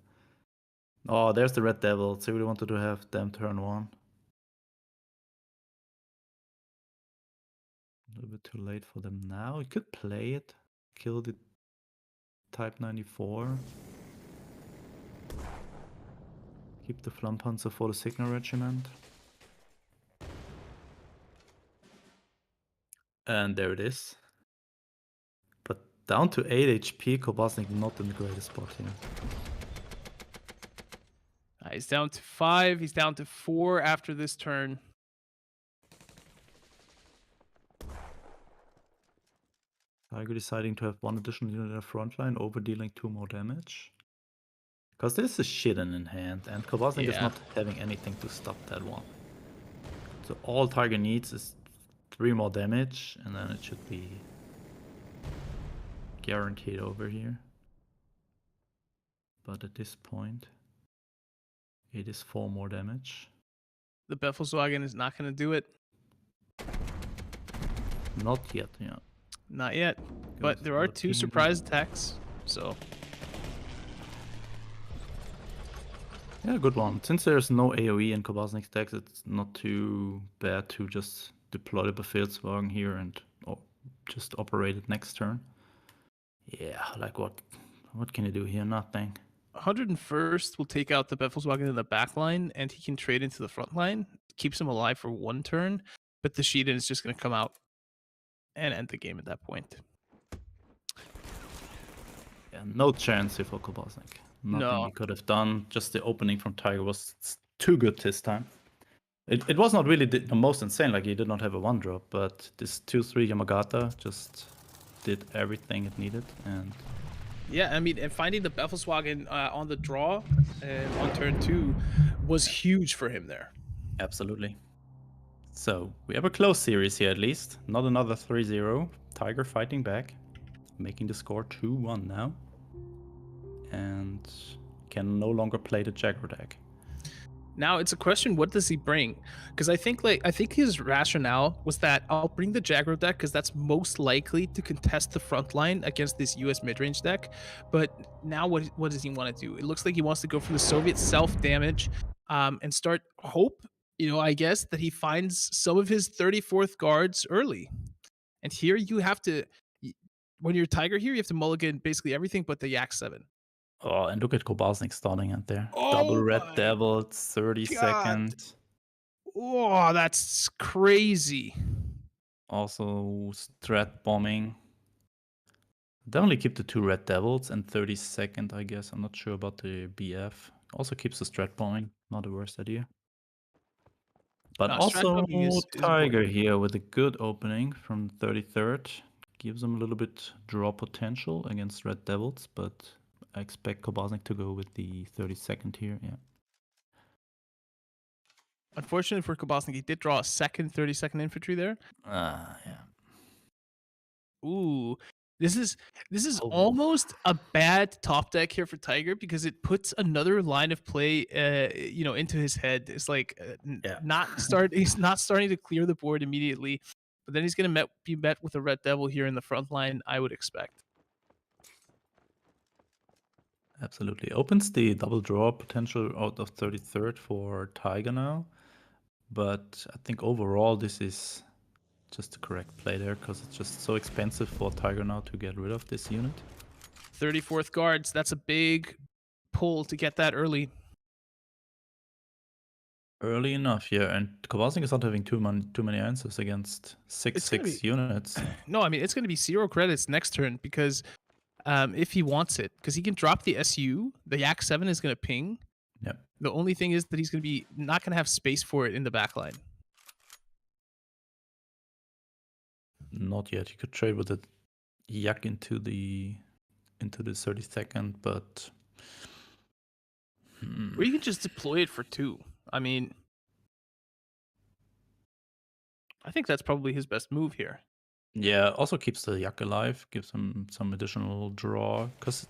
Oh, there's the Red Devils. I really wanted to have them turn 1. little bit too late for them now. He could play it, kill the Type 94. Keep the Flampanzer for the Signal Regiment. And there it is. But down to 8 HP, Kobasnik not in the greatest spot here. He's down to 5. He's down to 4 after this turn. Tiger deciding to have one additional unit in the front line, over dealing 2 more damage. Because there's a shit in hand, and Kobasnik is not having anything to stop that one. So all Tiger needs is 3 more damage, and then it should be guaranteed over here. But at this point, it is 4 more damage. The Befelswagen is not going to do it. Not yet, yeah. Not yet. But there are 2 surprise attacks, so... Yeah, good one. Since there's no AoE in Kobasnik's decks, it's not too bad to just deploy the Befehlswagen here and just operate it next turn. Yeah, like what can you do here? Nothing. 101st will take out the Befelswagen in the back line, and he can trade into the front line. Keeps him alive for 1 turn, but the Shiden is just going to come out and end the game at that point. Yeah, no chance here for Kobasnik. Nothing he could have done. Just the opening from Tiger was too good this time. It was not really the most insane, like he did not have a 1-drop, but this 2-3 Yamagata just did everything it needed. And yeah, I mean, and finding the Befelswagen on the draw on turn 2 was huge for him there. Absolutely. So we have a close series here at least. Not another 3-0. Tiger fighting back, making the score 2-1 now. And can no longer play the Jaguar deck. Now it's a question, what does he bring? Because I think his rationale was that I'll bring the Jaguar deck because that's most likely to contest the front line against this US mid-range deck. But now what does he want to do? It looks like he wants to go for the Soviet self-damage and start hope, I guess, that he finds some of his 34th guards early. And here you have to, when you're Tiger here, you have to mulligan basically everything but the XII. Oh, and look at Kobasnik starting out there. Oh, double Red Devil, 30-second. Oh, that's crazy. Also, Strat bombing. Definitely keep the 2 Red Devils and 30-second, I guess. I'm not sure about the BF. Also keeps the Strat bombing. Not the worst idea. But also Tiger here with a good opening from 33rd. Gives him a little bit draw potential against Red Devils, but I expect Kobasnik to go with the 32nd here, yeah. Unfortunately for Kobasnik, he did draw a second 32nd infantry there. Yeah. Ooh, this is almost a bad top deck here for Tiger because it puts another line of play, into his head. It's like he's not starting to clear the board immediately, but then he's going to be met with a Red Devil here in the front line, I would expect. Absolutely. Opens the double draw potential out of 33rd for Tiger now. But I think overall this is just the correct play there because it's just so expensive for Tiger now to get rid of this unit. 34th guards, that's a big pull to get that early. Early enough, yeah. And Kobasnik is not having too many answers against 6 units. No, I mean, it's going to be 0 credits next turn because if he wants it, because he can drop the SU, the Yak 7 is going to ping. Yep. The only thing is that he's going to be not going to have space for it in the backline. Not yet. You could trade with the Yak into the 32nd, but or you can just deploy it for 2. I mean, I think that's probably his best move here. Yeah, also keeps the Yak alive, gives him some additional draw. Because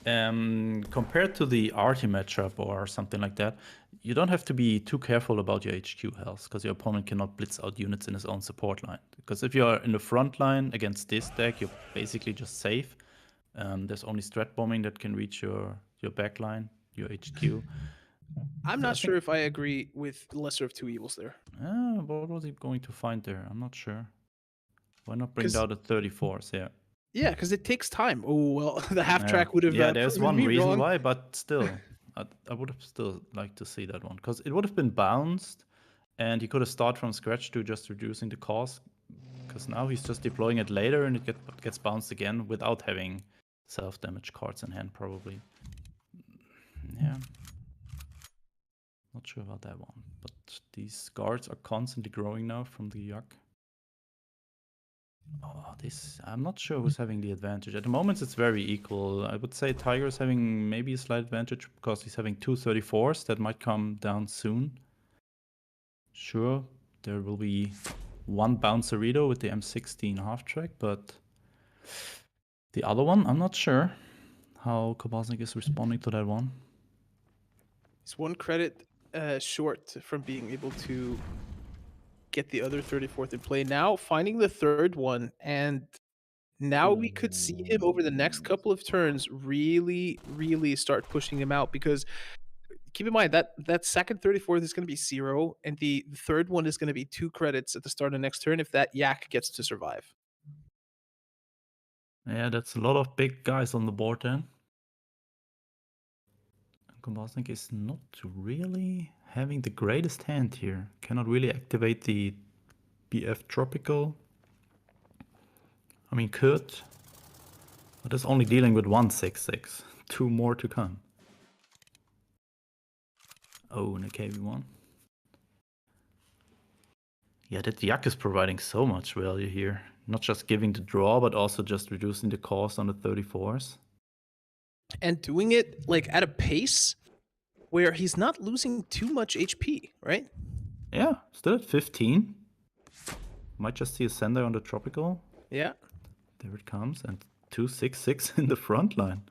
compared to the Arty matchup or something like that, you don't have to be too careful about your HQ health, because your opponent cannot blitz out units in his own support line. Because if you're in the front line against this deck, you're basically just safe. There's only Strat bombing that can reach your back line, your HQ. I'm not sure if I agree with lesser of 2 evils there. What was he going to find there? I'm not sure. Why not bring 'Cause- down the 34s? Yeah. Yeah, because it takes time. Oh well, the half Yeah. track would have. Yeah, there's proven one me reason wrong. why, but still, I would have still liked to see that one because it would have been bounced, and he could have started from scratch to just reducing the cost. Because now he's just deploying it later, and it gets bounced again without having self-damage cards in hand, probably. Yeah. Not sure about that one, but these guards are constantly growing now from the Yak. Oh, I'm not sure who's having the advantage. At the moment, it's very equal. I would say Tiger is having maybe a slight advantage because he's having two 34s that might come down soon. Sure, there will be one Bouncerito with the M16 half track, but the other one, I'm not sure how Kobasnik is responding to that one. He's one credit short from being able to get the other 34th in play. Now finding the third one, and now we could see him over the next couple of turns really, really start pushing him out, because keep in mind that second 34th is going to be 0, and the third one is going to be 2 credits at the start of next turn if that Yak gets to survive. Yeah, that's a lot of big guys on the board then. Kobasnik is not really having the greatest hand here. Cannot really activate the BF Tropical. I mean, could. But it's only dealing with 1 6/6. 2 more to come. Oh, and a KV1. Yeah, that Yak is providing so much value here. Not just giving the draw, but also just reducing the cost on the 34s. And doing it like at a pace where he's not losing too much HP, right? Yeah, still at 15. Might just see a sender on the Tropical. Yeah. There it comes, and 2 6/6 in the front line.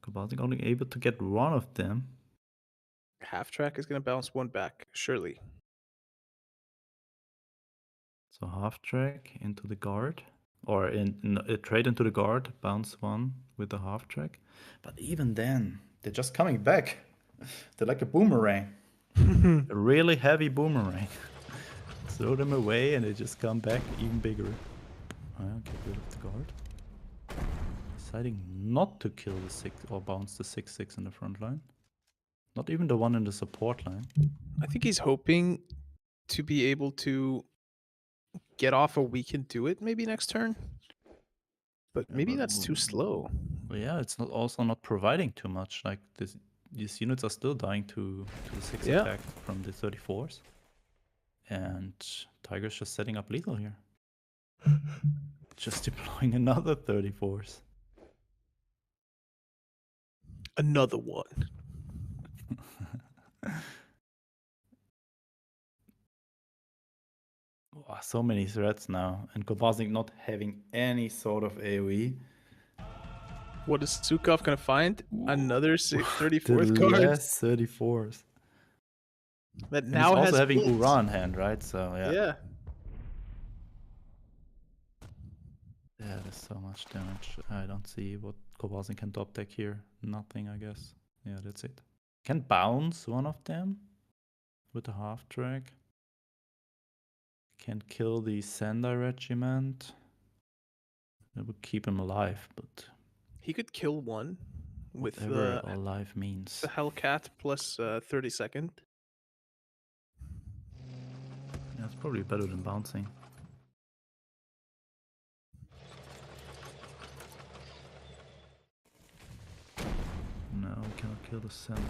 Kobasnik only able to get one of them. Half track is going to bounce one back, surely. So half track into the guard, or in a trade into the guard, bounce one with the half track. But even then, they're just coming back. They're like a boomerang, a really heavy boomerang. Throw them away and they just come back even bigger. I'll get rid of the guard. Deciding not to kill the 6 or bounce the 6/6 in the front line. Not even the one in the support line. I think he's hoping to be able to get off a we can do it maybe next turn. But maybe that's too slow. Well, yeah, it's not also not providing too much. Like these units are still dying to the 6 Yeah. attack from the 34s. And Tiger's just setting up lethal here. Just deploying another 34s. Another one. Wow, so many threats now. And Kobasnik not having any sort of AoE. What is Sukov going to find? Another 34th The card last 34s. that And now he's has also having Spooz. Ura in hand, right? So yeah. Yeah. Yeah, there's so much damage. I don't see what Kobasnik can top deck here. Nothing, I guess. Yeah, that's it. Can bounce one of them with a half track. Can kill the Sender Regiment. That would keep him alive, but He could kill one with whatever alive means. the Hellcat plus 32nd. Yeah, it's probably better than bouncing. No, we cannot kill the Sender.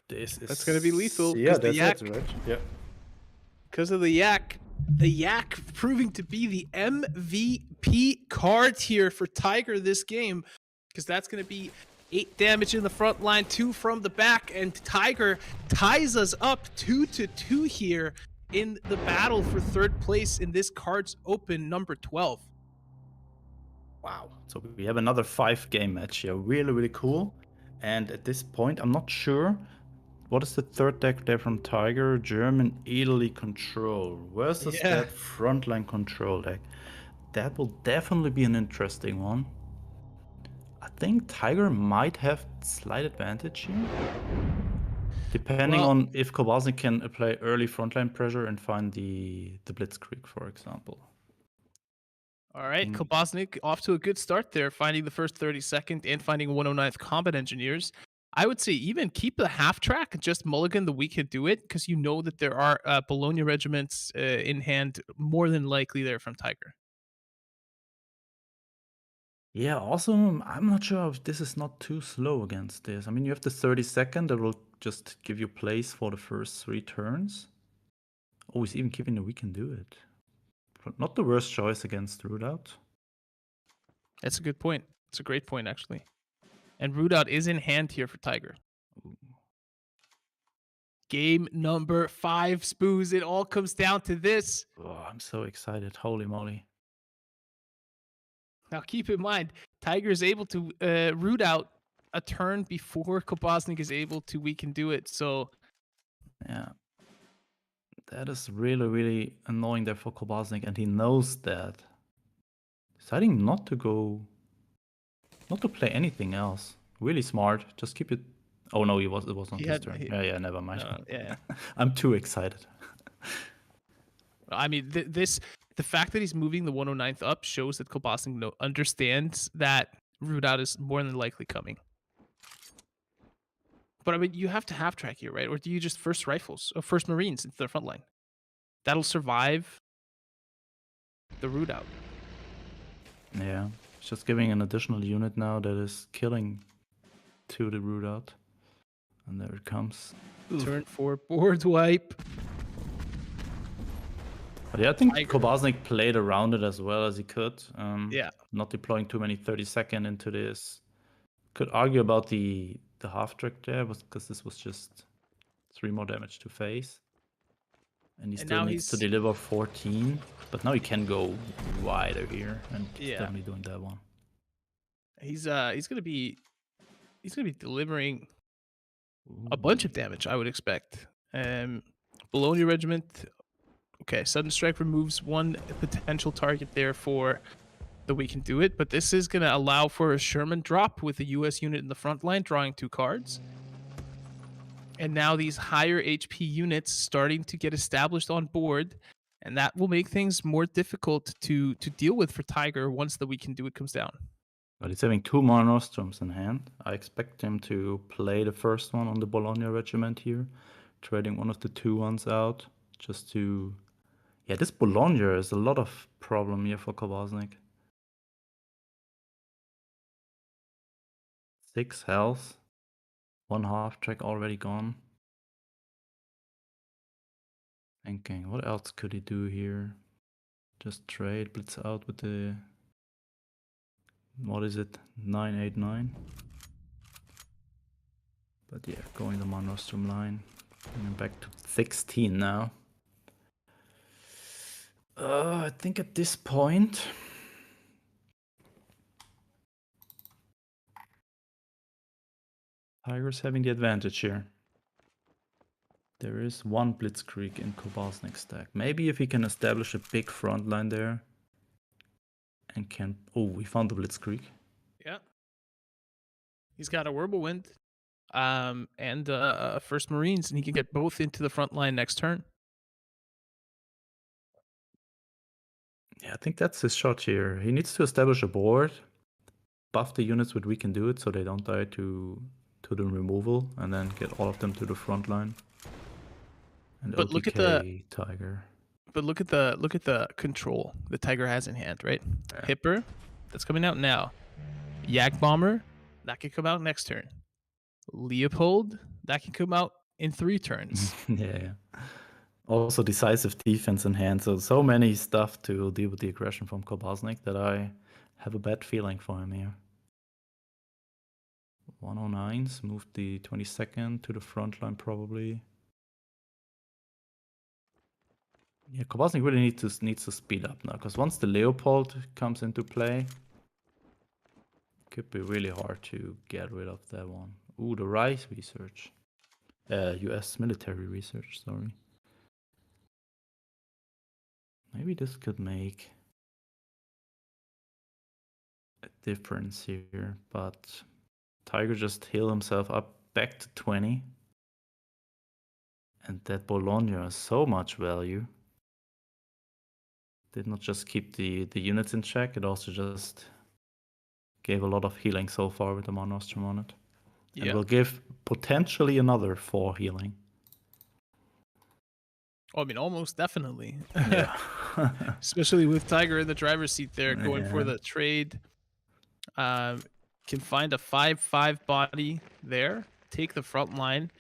This is... That's gonna be lethal, 'cause Yeah, the that's Yak- it, right? Yeah. Because of the Yak. The Yak proving to be the MVP card here for Tiger this game. Because that's going to be 8 damage in the front line, 2 from the back. And Tiger ties us up 2-2 here in the battle for 3rd place in this KARDS Open number 12. Wow. So we have another 5-game match here. Really, really cool. And at this point, I'm not sure. What is the third deck there from Tiger? German Italy Control. Versus Yeah. that frontline control deck. That will definitely be an interesting one. I think Tiger might have slight advantage here. Depending Well- on if Kobasnik can apply early frontline pressure and find the blitzkrieg, for example. All right, Mm. Kobasnik off to a good start there, finding the first 32nd and finding 109th combat engineers. I would say even keep the half track, just mulligan the we can do it, because you know that there are Bologna regiments in hand more than likely there from Tiger. Yeah, also, I'm not sure if this is not too slow against this. I mean, you have the 32nd that will just give you place for the first 3 turns. Oh, he's even giving the we can do it. But not the worst choice against Rootout. That's a good point. It's a great point, actually. And Rootout is in hand here for Tiger. Game number 5, Spooz. It all comes down to this. Oh, I'm so excited. Holy moly. Now, keep in mind, Tiger is able to root out a turn before Kobasnik is able to we can do it. So, Yeah. That is really, really annoying there for Kobasnik, and he knows that. Deciding not to play anything else. Really smart. Just keep it. Oh no, it was not his turn. Yeah, never mind. yeah. I'm too excited. I mean, the fact that he's moving the 109th up shows that Kobasnik understands that root out is more than likely coming. But I mean, you have to half track here, right? Or do you just first rifles or first Marines into the front line? That'll survive the root out. Yeah, it's just giving an additional unit now that is killing to the root out. And there it comes. Turn 4 board wipe. But yeah, I think Tiger. Kobasnik played around it as well as he could. Yeah. Not deploying too many 32nd into this. Could argue about the half track there, because this was just 3 more damage to face. And he still needs to deliver 14. But now he can go wider here, and he's definitely doing that one. He's gonna be delivering a bunch of damage, I would expect. Bologna regiment. Okay, sudden strike removes one potential target there for the we can do it, but this is gonna allow for a Sherman drop with a US unit in the front line drawing 2 cards. And now these higher HP units starting to get established on board, and that will make things more difficult to deal with for Tiger once the we can do it comes down. But he's having 2 more Nostrums in hand. I expect him to play the first one on the Bologna regiment here, trading one of the 2 ones out, just to... Yeah, this Bologna is a lot of problem here for Kobasnik. 6 health, 1 half track already gone. Thinking, what else could he do here? Just trade, blitz out with the... What is it? 989. But yeah, going the Monostrum line. Going back to 16 now. I think at this point... Tiger's having the advantage here. There is 1 Blitzkrieg in Kobasnik's stack. Maybe if he can establish a big front line there. And can... Oh, we found the Blitzkrieg. Yeah. He's got a Whirlwind and First Marines, and he can get both into the front line next turn. Yeah, I think that's his shot here. He needs to establish a board, buff the units with we can do it so they don't die to the removal, and then get all of them to the front line. And But OTK look at the Tiger. But look at the control the Tiger has in hand, right? Yeah. Hipper, that's coming out now. Yak Bomber, that can come out next turn. Leopold, that can come out in 3 turns. Yeah. Also decisive defense in hand, so many stuff to deal with the aggression from Kobasnik that I have a bad feeling for him here. 109s, moved the 22nd to the front line probably. Yeah, Kobasnik really needs to speed up now, because once the Leopold comes into play, it could be really hard to get rid of that one. Ooh, the Rice research. US military research, sorry. Maybe this could make a difference here, but Tiger just healed himself up back to 20. And that Bologna is so much value. Did not just keep the units in check, it also just gave a lot of healing so far with the Mana Nostrum on it. And will give potentially another 4 healing. Oh, I mean, almost definitely. Yeah. Especially with Tiger in the driver's seat there, going for Yeah. the trade. Can find a 5/5 body there, take the front line.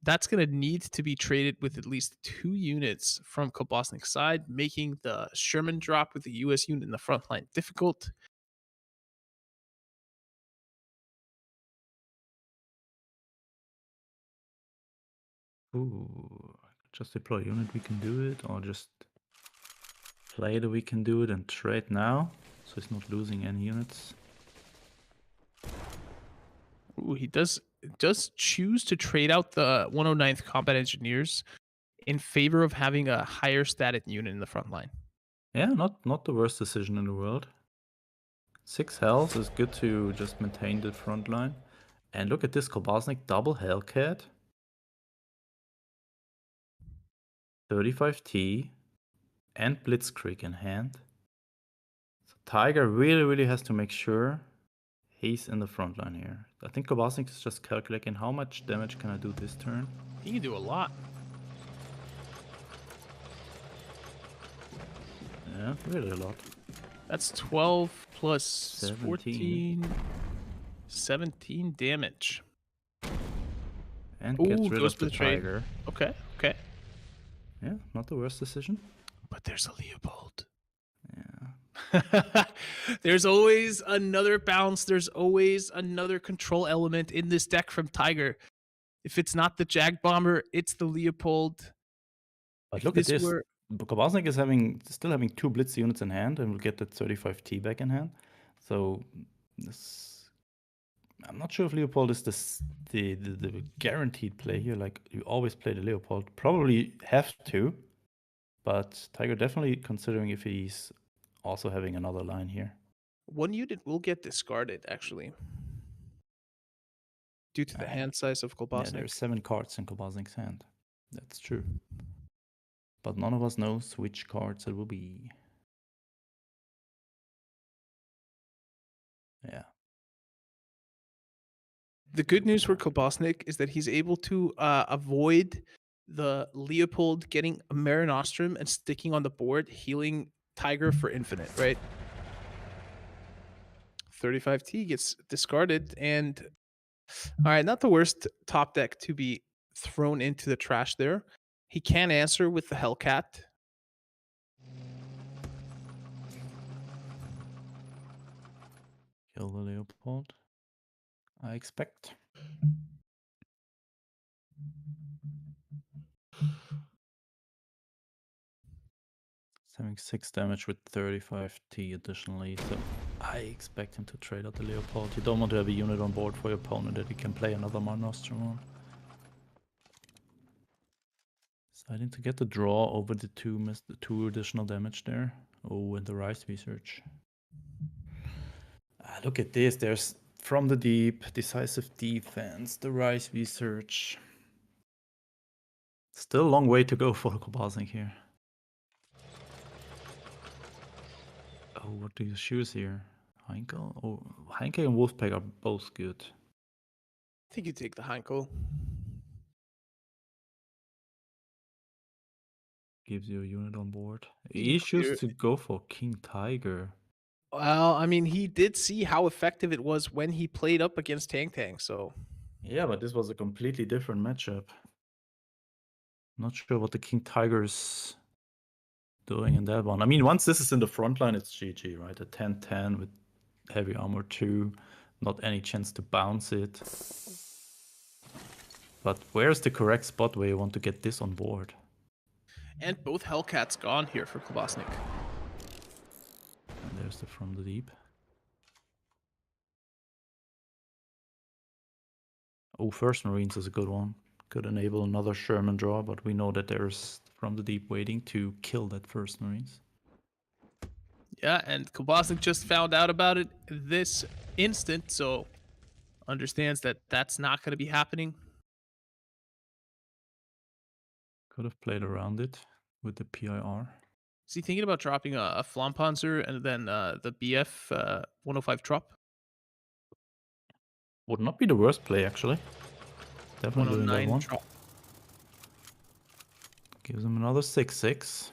That's going to need to be traded with at least 2 units from Kobasnik's side, making the Sherman drop with the US unit in the front line difficult. Ooh, just deploy unit, we can do it, or just play the we can do it and trade now, so he's not losing any units. Ooh, he does choose to trade out the 109th Combat Engineers in favor of having a higher static unit in the front line. Yeah, not the worst decision in the world. 6 health is good to just maintain the front line. And look at this, Kobasnik double Hellcat. 35T and Blitzkrieg in hand. So Tiger really has to make sure he's in the front line here. I think Kobasnik is just calculating how much damage can I do this turn. He can do a lot. Yeah, really a lot. That's 12 plus 17. 14, 17 damage. And Ooh, gets rid goes of for the the trade. Tiger. Okay. Yeah, not the worst decision. But there's a Leopold. Yeah. There's always another bounce. There's always another control element in this deck from Tiger. If it's not the Jag Bomber, it's the Leopold. But If look at this. were- Kobasnik is still having 2 Blitz units in hand and will get that 35T back in hand. So this, I'm not sure if Leopold is the guaranteed play here. Like, you always play the Leopold. Probably have to. But Tiger definitely considering if he's also having another line here. One unit will get discarded, actually, due to the hand size of Yeah, Kobasnik. there's 7 cards in Kobasnik's hand. That's true. But none of us knows which cards it will be. Yeah. The good news for Kobasnik is that he's able to avoid the Leopold getting a Mare Nostrum and sticking on the board, healing Tiger for infinite, right? 35T gets discarded, and all right, not the worst top deck to be thrown into the trash there. He can answer with the Hellcat. Kill the Leopold, I expect. It's having 6 damage with 35T additionally, so I expect him to trade out the Leopold. You don't want to have a unit on board for your opponent that you can play another Mana Nostrum on. Deciding to get the draw over the 2 additional damage there. Oh, and the Rise Research. Look at this, there's From the Deep, Decisive Defense, the Rise Research. Still a long way to go for Kobasnik here. Oh, what do you choose here? Heinkel? Oh, Heinkel and Wolfpack are both good. I think you take the Heinkel. Gives you a unit on board. He chooses to go for King Tiger. Well, I mean, he did see how effective it was when he played up against Tang, so... Yeah, but this was a completely different matchup. Not sure what the King Tiger's doing in that one. I mean, once this is in the front line, it's GG, right? A 10-10 with heavy armor 2. Not any chance to bounce it. But where's the correct spot where you want to get this on board? And both Hellcats gone here for Kobasnik. And there's the From the Deep. Oh, First Marines is a good one. Could enable another Sherman draw, but we know that there's From the Deep waiting to kill that First Marines. Yeah, and Kobasnik just found out about it this instant, so understands that that's not going to be happening. Could have played around it with the PIR. Is he thinking about dropping a Flampanzer and then the BF 105 drop? Would not be the worst play, actually. Definitely doing that 109 one. drop. Gives him another 6-6.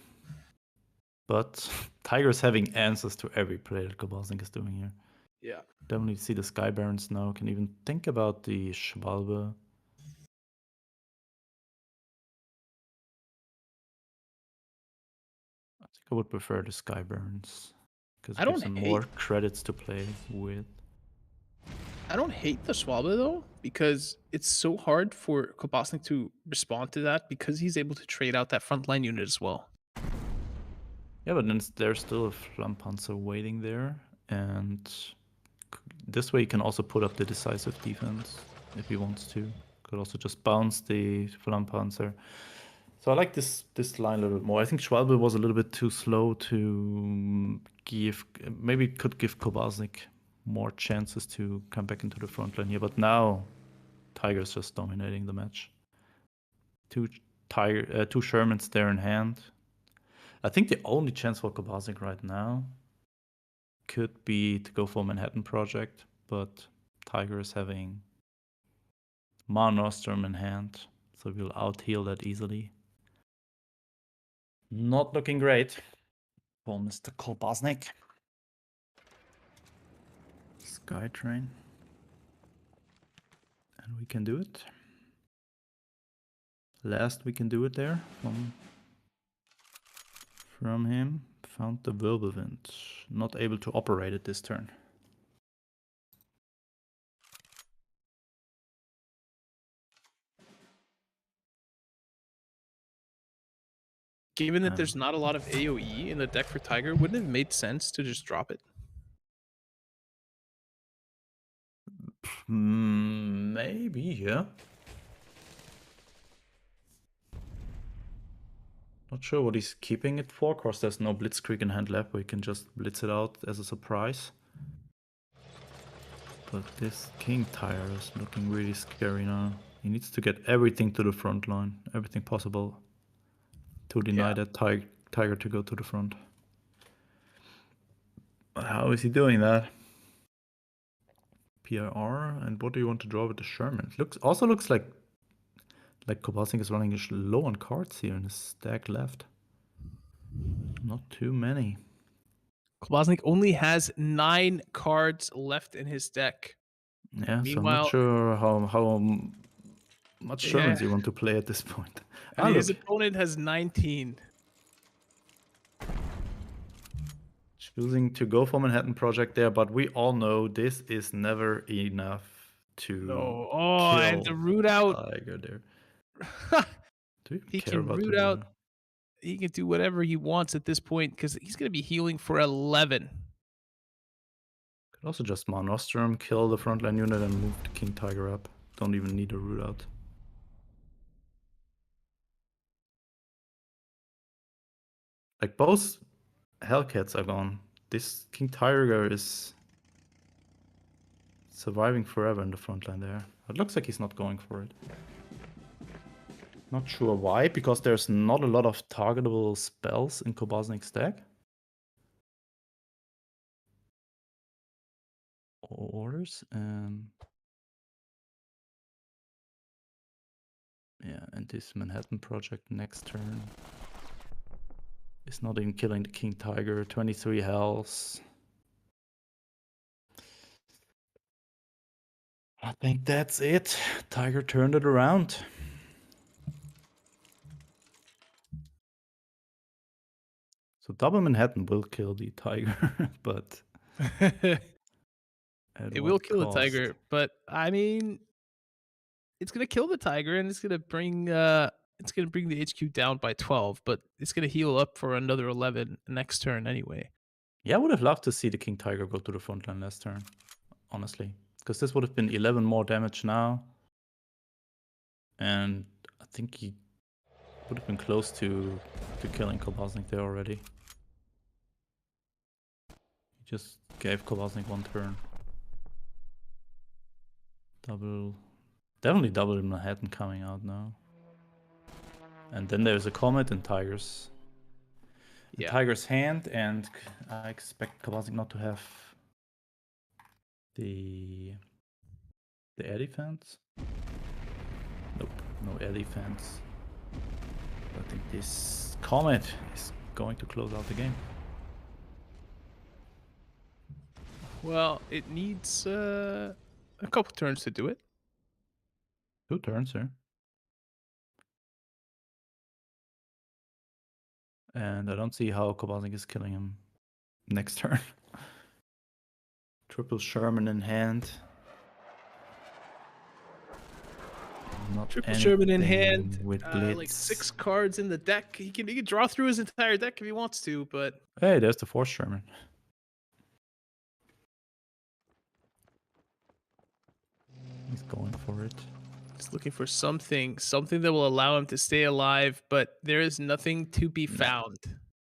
But Tiger's having answers to every play that Kobasnik is doing here. Yeah. Definitely see the Sky Barons now. Can even think about the Schwalbe. I think I would prefer the Sky Barons. Because I it gives don't him more credits to play with. I don't hate the Schwalbe though, because it's so hard for Kobasnik to respond to that because he's able to trade out that frontline unit as well. Yeah, but then there's still a Flampanzer waiting there. And this way he can also put up the decisive defense if he wants to. Could also just bounce the Flampanzer. So I like this line a little bit more. I think Schwalbe was a little bit too slow to give... Maybe could give Kobasnik more chances to come back into the front line here. But now Tiger's just dominating the match. Two Shermans there in hand. I think the only chance for Kobasnik right now could be to go for Manhattan Project, but Tiger is having Mar Nostrum in hand, so we'll out-heal that easily. Not looking great for Mr. Kobasnik. Skytrain. And we can do it. Last we can do it there from him. Found the Wirbelwind. Not able to operate it this turn. Given that there's not a lot of AoE in the deck for Tiger, wouldn't it have made sense to just drop it? Maybe, yeah. Not sure what he's keeping it for. Of course, there's no Blitzkrieg in hand left, where he can just blitz it out as a surprise. But this King Tire is looking really scary now. He needs to get everything to the front line, everything possible to deny that Tiger to go to the front. But how is he doing that? PIR, and what do you want to draw with the Sherman? It also looks like Kobasnik is running low on cards here in his stack left. Not too many. Kobasnik only has 9 cards left in his deck. Yeah, Meanwhile, so I'm not sure how much Shermans you want to play at this point. And his opponent has 19. Choosing to go for Manhattan Project there, but we all know this is never enough to kill and the root out Tiger there. Do you he care can about root the out. He can do whatever he wants at this point because he's going to be healing for 11. Could also just Mar Nostrum, kill the frontline unit, and move the King Tiger up. Don't even need a root out. Like, both Hellcats are gone. This King Tiger is surviving forever in the front line there. It looks like he's not going for it. Not sure why, because there's not a lot of targetable spells in Kobasnik's deck. Orders. Yeah, and this Manhattan Project next turn is not even killing the King Tiger. 23 health. I think that's it. Tiger turned it around. So double Manhattan will kill the Tiger, but it will kill the Tiger, but I mean, it's gonna kill the Tiger and it's gonna bring the HQ down by 12, but it's gonna heal up for another 11 next turn anyway. Yeah, I would have loved to see the King Tiger go to the front line last turn, honestly, because this would have been 11 more damage now, and I think he would have been close to killing Kobasnik there already. He just gave Kobasnik one turn. Definitely double Manhattan coming out now. And then there's a Comet and Tiger's. Yeah. Tiger's hand, and I expect Kobasnik not to have the air defense. Nope, no air defense. I think this Comet is going to close out the game. Well, it needs a couple turns to do it. 2 turns, sir. And I don't see how Kobasnik is killing him next turn. Triple Sherman in hand. Not Triple Sherman in anything hand, with blitz. like 6 cards in the deck. He can draw through his entire deck if he wants to, but Hey, there's the 4th Sherman. He's going for it. he's looking for something that will allow him to stay alive. But there is nothing to be found.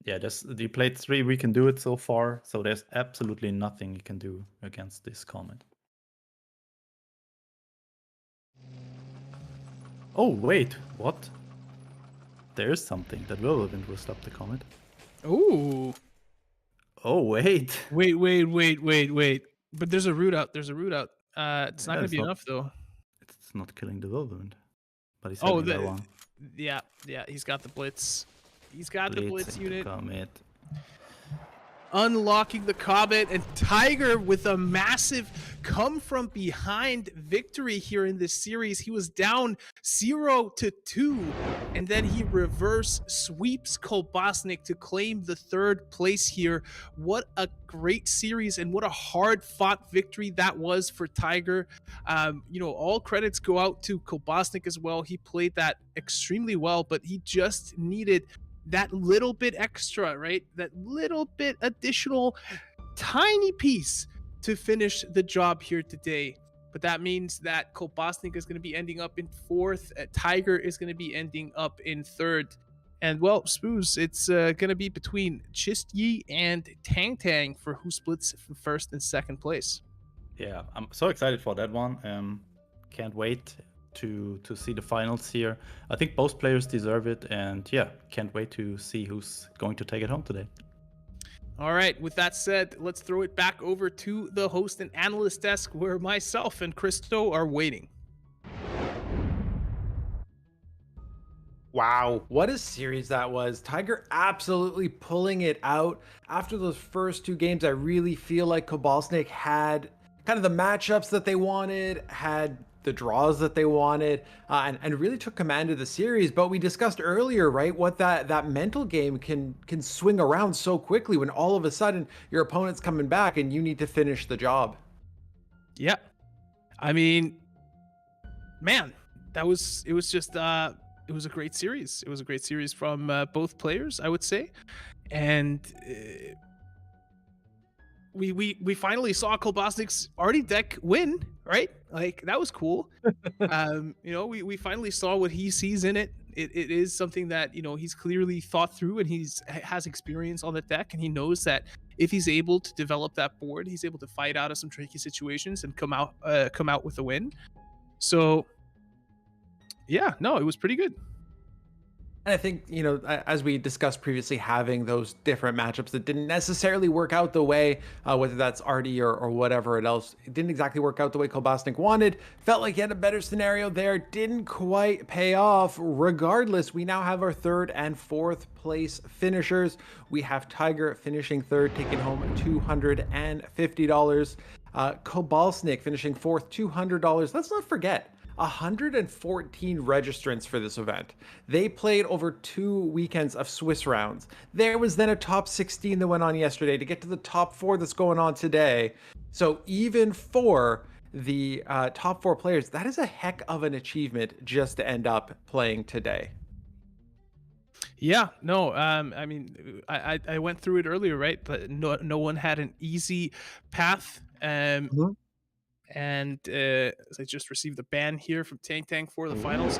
Yeah, you played 3, we can do it so far, so there's absolutely nothing you can do against this Comet. Oh, wait, what? There's something that will stop the Comet. Ooh. Oh, wait. Wait. But there's a route out. It's not Yeah, going to be enough, though. It's not killing the Whirlwind. But he's Oh, having that one. yeah, he's got the Blitz. He's got the Blitz into unit. Comet. Unlocking the Comet, and Tiger with a massive come from behind victory here in this series. He was down 0-2, and then he reverse sweeps Kobasnik to claim the 3rd place here. What a great series, and what a hard fought victory that was for Tiger. All credits go out to Kobasnik as well. He played that extremely well, but he just needed that little bit extra, right? That little bit additional tiny piece to finish the job here today. But that means that Kobasnik is going to be ending up in 4th. Tiger is going to be ending up in 3rd. And well, Spooz, it's going to be between Chisti and Tang for who splits from 1st and 2nd place. Yeah, I'm so excited for that one. Can't wait to see the finals here. I think both players deserve it, and yeah, can't wait to see who's going to take it home today. All right, with that said, let's throw it back over to the host and analyst desk where myself and Christo are waiting. Wow, what a series that was. Tiger absolutely pulling it out. After those first 2 games, I really feel like Kobasnik had kind of the matchups that they wanted, had the draws that they wanted, and really took command of the series. But we discussed earlier, right, what that mental game can swing around so quickly when all of a sudden your opponent's coming back and you need to finish the job. Yeah, I mean, man, it was a great series. It was a great series from both players, I would say, and we finally saw Kobasnik's Artie deck win, right? Like, that was cool. We finally saw what he sees in it. It is something that, he's clearly thought through, and has experience on the deck, and he knows that if he's able to develop that board, he's able to fight out of some tricky situations and come out with a win. So yeah, no, it was pretty good. And I think, as we discussed previously, having those different matchups that didn't necessarily work out the way, whether that's Artie or whatever else, it didn't exactly work out the way Kobasnik wanted. Felt like he had a better scenario there. Didn't quite pay off. Regardless, we now have our 3rd and 4th place finishers. We have Tiger finishing 3rd, taking home $250. Kobasnik finishing 4th, $200. Let's not forget, 114 registrants for this event. They played over 2 weekends of Swiss rounds. There was then a top 16 that went on yesterday to get to the top 4 that's going on today. So even for the top 4 players, that is a heck of an achievement just to end up playing today. Yeah, no, I mean, I went through it earlier, right? But no one had an easy path. And I just received a ban here from Tang for the finals.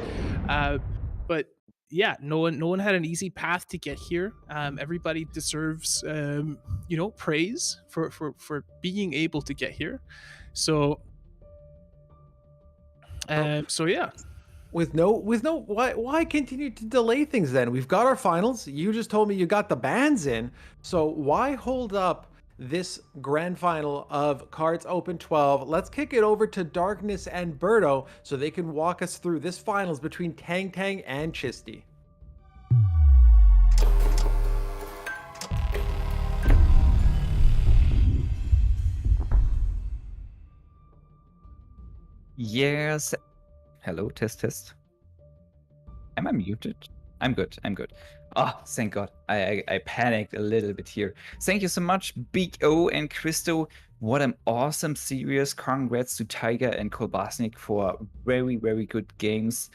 But yeah, no one had an easy path to get here. Everybody deserves praise for being able to get here. So yeah. Why continue to delay things then? We've got our finals. You just told me you got the bans in. So why hold up this grand final of KARDS Open 12? Let's kick it over to Darkness and Berto so they can walk us through this finals between Tang and Chisti. Yes. Hello, test. Am I muted? I'm good. Oh, thank God. I panicked a little bit here. Thank you so much, Big O and Christo. What an awesome series. Congrats to Tiger and Kobasnik for very, very good games.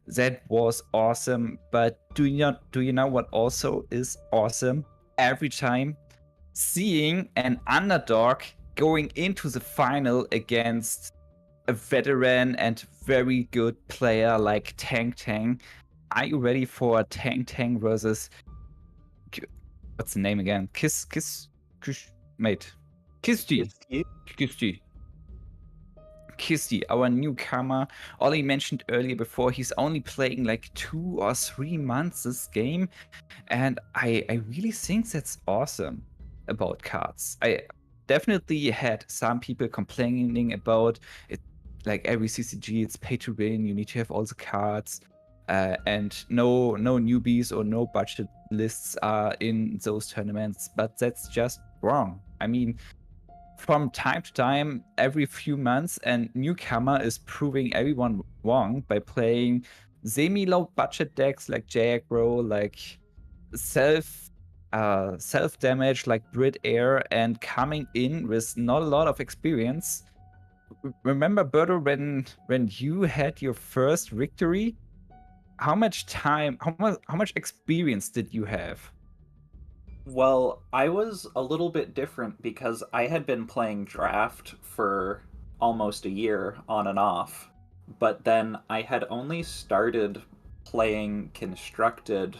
That was awesome. But do you know what also is awesome? Every time seeing an underdog going into the final against a veteran and very good player like Tang. Are you ready for Tang versus what's the name again? Chisti. Chisti, our newcomer. Ollie mentioned earlier before he's only playing like 2 or 3 months this game, and I really think that's awesome about cards. I definitely had some people complaining about it. Like every CCG, it's pay to win. You need to have all the cards, and no newbies or no budget lists are in those tournaments. But that's just wrong. I mean, from time to time, every few months, a newcomer is proving everyone wrong by playing semi-low budget decks like Jaggro, like self damage like Brit Air, and coming in with not a lot of experience. Remember, Berto, when you had your first victory, how much time, how much experience did you have? Well, I was a little bit different because I had been playing draft for almost a year on and off, but then I had only started playing constructed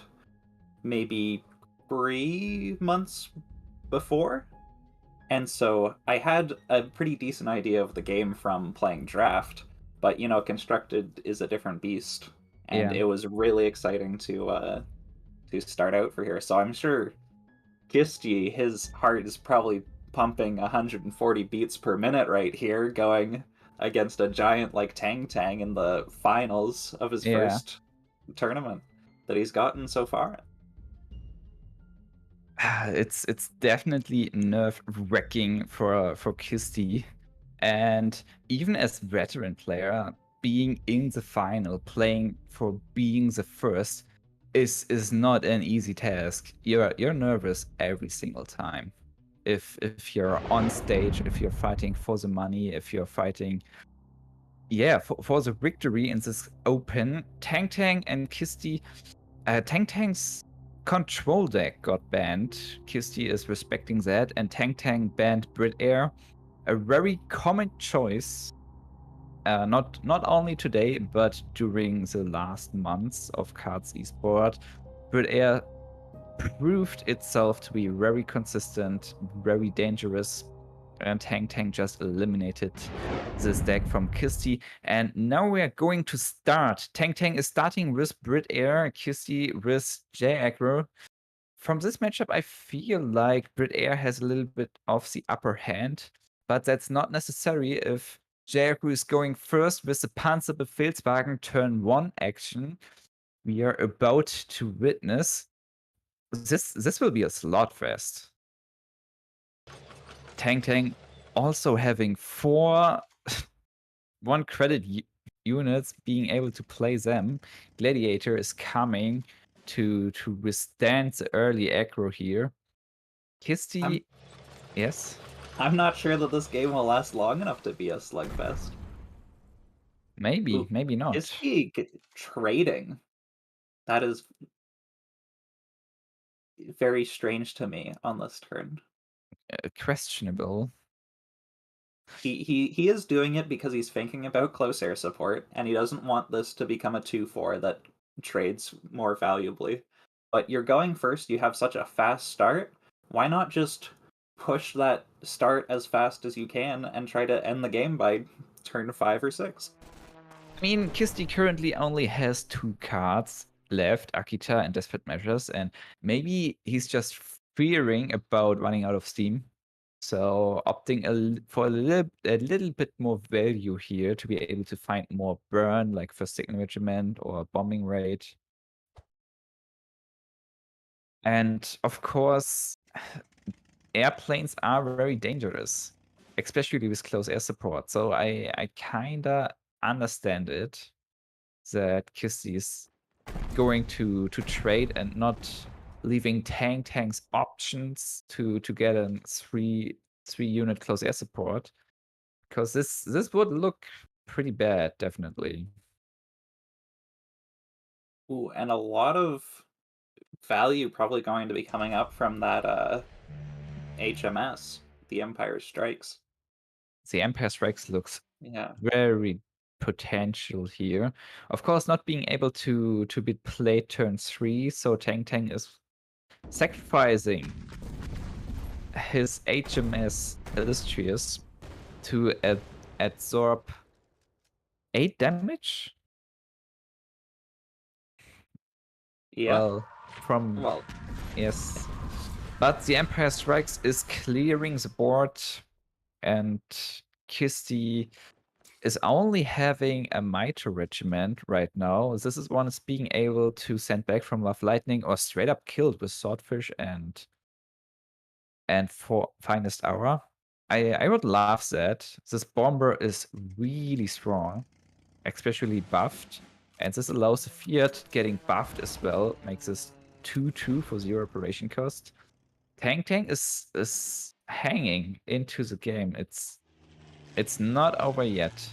maybe 3 months before. And so I had a pretty decent idea of the game from playing draft, but constructed is a different beast, and it was really exciting to start out for here. So I'm sure Chisti, his heart is probably pumping 140 beats per minute right here, going against a giant like Tang in the finals of his first tournament that he's gotten so far. It's definitely nerve-wracking for Chisti, and even as veteran player, being in the final, playing for being the first, is not an easy task. You're nervous every single time. If you're on stage, if you're fighting for the money, if you're fighting, for the victory in this open. Tang and Chisti, Tang's control deck got banned. Chisti is respecting that, and Tang banned Brit Air, a very common choice. Not only today, but during the last months of KARDS Esport. Brit Air proved itself to be very consistent, very dangerous, and Tang just eliminated this deck from Chisti. And now we are going to start. Tang is starting with Brit Air, Chisti with J-Aggro. From this matchup, I feel like Brit Air has a little bit of the upper hand, but that's not necessary if J-Aggro is going first with the Panzer Befehlswagen turn 1 action. We are about to witness. This will be a slotfest. Tang also having 4 1 credit units, being able to play them. Gladiator is coming to withstand the early aggro here. Chisti, yes? I'm not sure that this game will last long enough to be a slugfest. Maybe not. Is he trading? That is very strange to me on this turn. Questionable. He is doing it because he's thinking about close air support, and he doesn't want this to become a 2-4 that trades more valuably. But you're going first, you have such a fast start. Why not just push that start as fast as you can and try to end the game by turn 5 or 6? I mean, Chisti currently only has 2 cards left, Akita and Desperate Measures, and maybe he's just fearing about running out of steam. So opting for a little bit more value here to be able to find more burn, like First Signal Regiment or Bombing Raid. And of course, airplanes are very dangerous, especially with close air support. So I kinda understand it that Chisti is going to trade and not leaving Tang's options to get a 3 unit close air support, because this would look pretty bad, definitely. Ooh, and a lot of value probably going to be coming up from that HMS, the Empire Strikes. The Empire Strikes looks Yeah. very potential here. Of course, not being able to be played turn 3, so Tang is sacrificing his HMS Illustrious to absorb 8 damage. Yeah. Well, from Well, yes, but the Empire Strikes is clearing the board, and Chisti is only having a Mitre regiment right now. This is one is being able to send back from Love Lightning or straight up killed with Swordfish and for Finest Hour. I would love that. This bomber is really strong, especially buffed. And this allows the Fiat getting buffed as well, makes this 2/2 for 0 operation cost. Tang is hanging into the game. It's not over yet.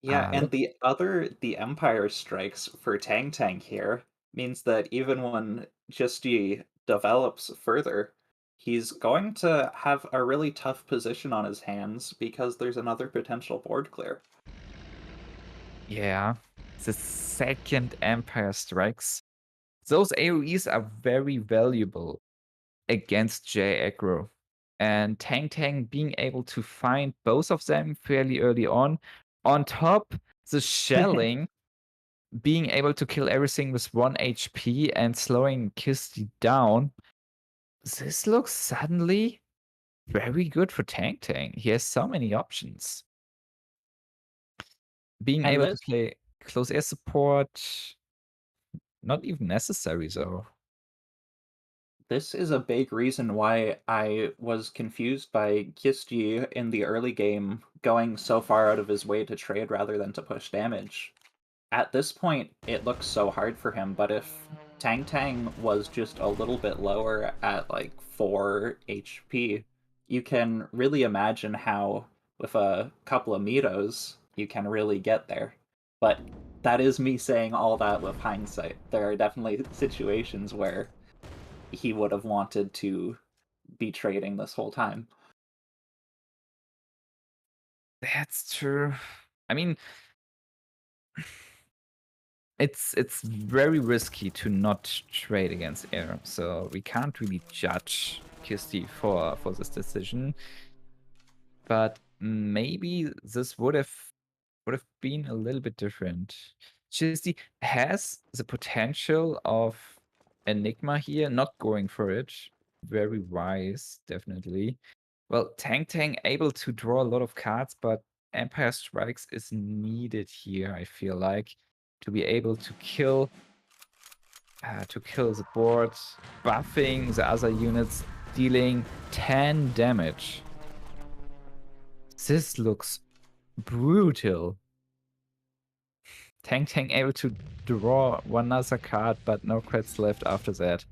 yeah, and Look, the Empire Strikes for Tang here means that even when Chisti develops further, he's going to have a really tough position on his hands because there's another potential board clear. yeah, the second Empire Strikes. Those AoEs are very valuable against J aggro. And Tang being able to find both of them fairly early on top, the shelling, being able to kill everything with 1 HP and slowing Chisti down, this looks suddenly very good for Tang. He has so many options. Being And able to this play close air support, not even necessary though. This is a big reason why I was confused by Chisti in the early game going so far out of his way to trade rather than to push damage. At this point, it looks so hard for him, but if Tang was just a little bit lower at like 4 HP, you can really imagine how, with a couple of Mitos, you can really get there. But that is me saying all that with hindsight. There are definitely situations where he would have wanted to be trading this whole time. That's true. I mean, it's very risky to not trade against air, so we can't really judge Chisti for this decision. But maybe this would have been a little bit different. Chisti has the potential of Enigma here, not going for it. Very wise, definitely. Well, Tang able to draw a lot of cards, but Empire Strikes is needed here, I feel like, to be able to kill the board, buffing the other units, dealing 10 damage. This looks brutal. Tang able to draw one other card, but no creds left after that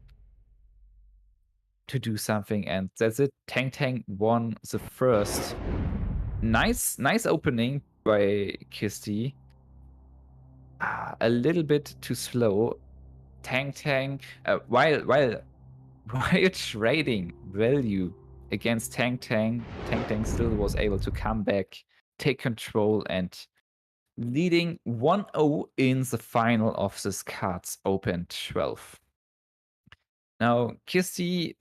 to do something, and that's it. Tang won the first. Nice opening by Chisti. A little bit too slow. Tang while trading value against Tang still was able to come back, take control, and leading 1-0 in the final of this KARDS Open 12th. Now, Chisti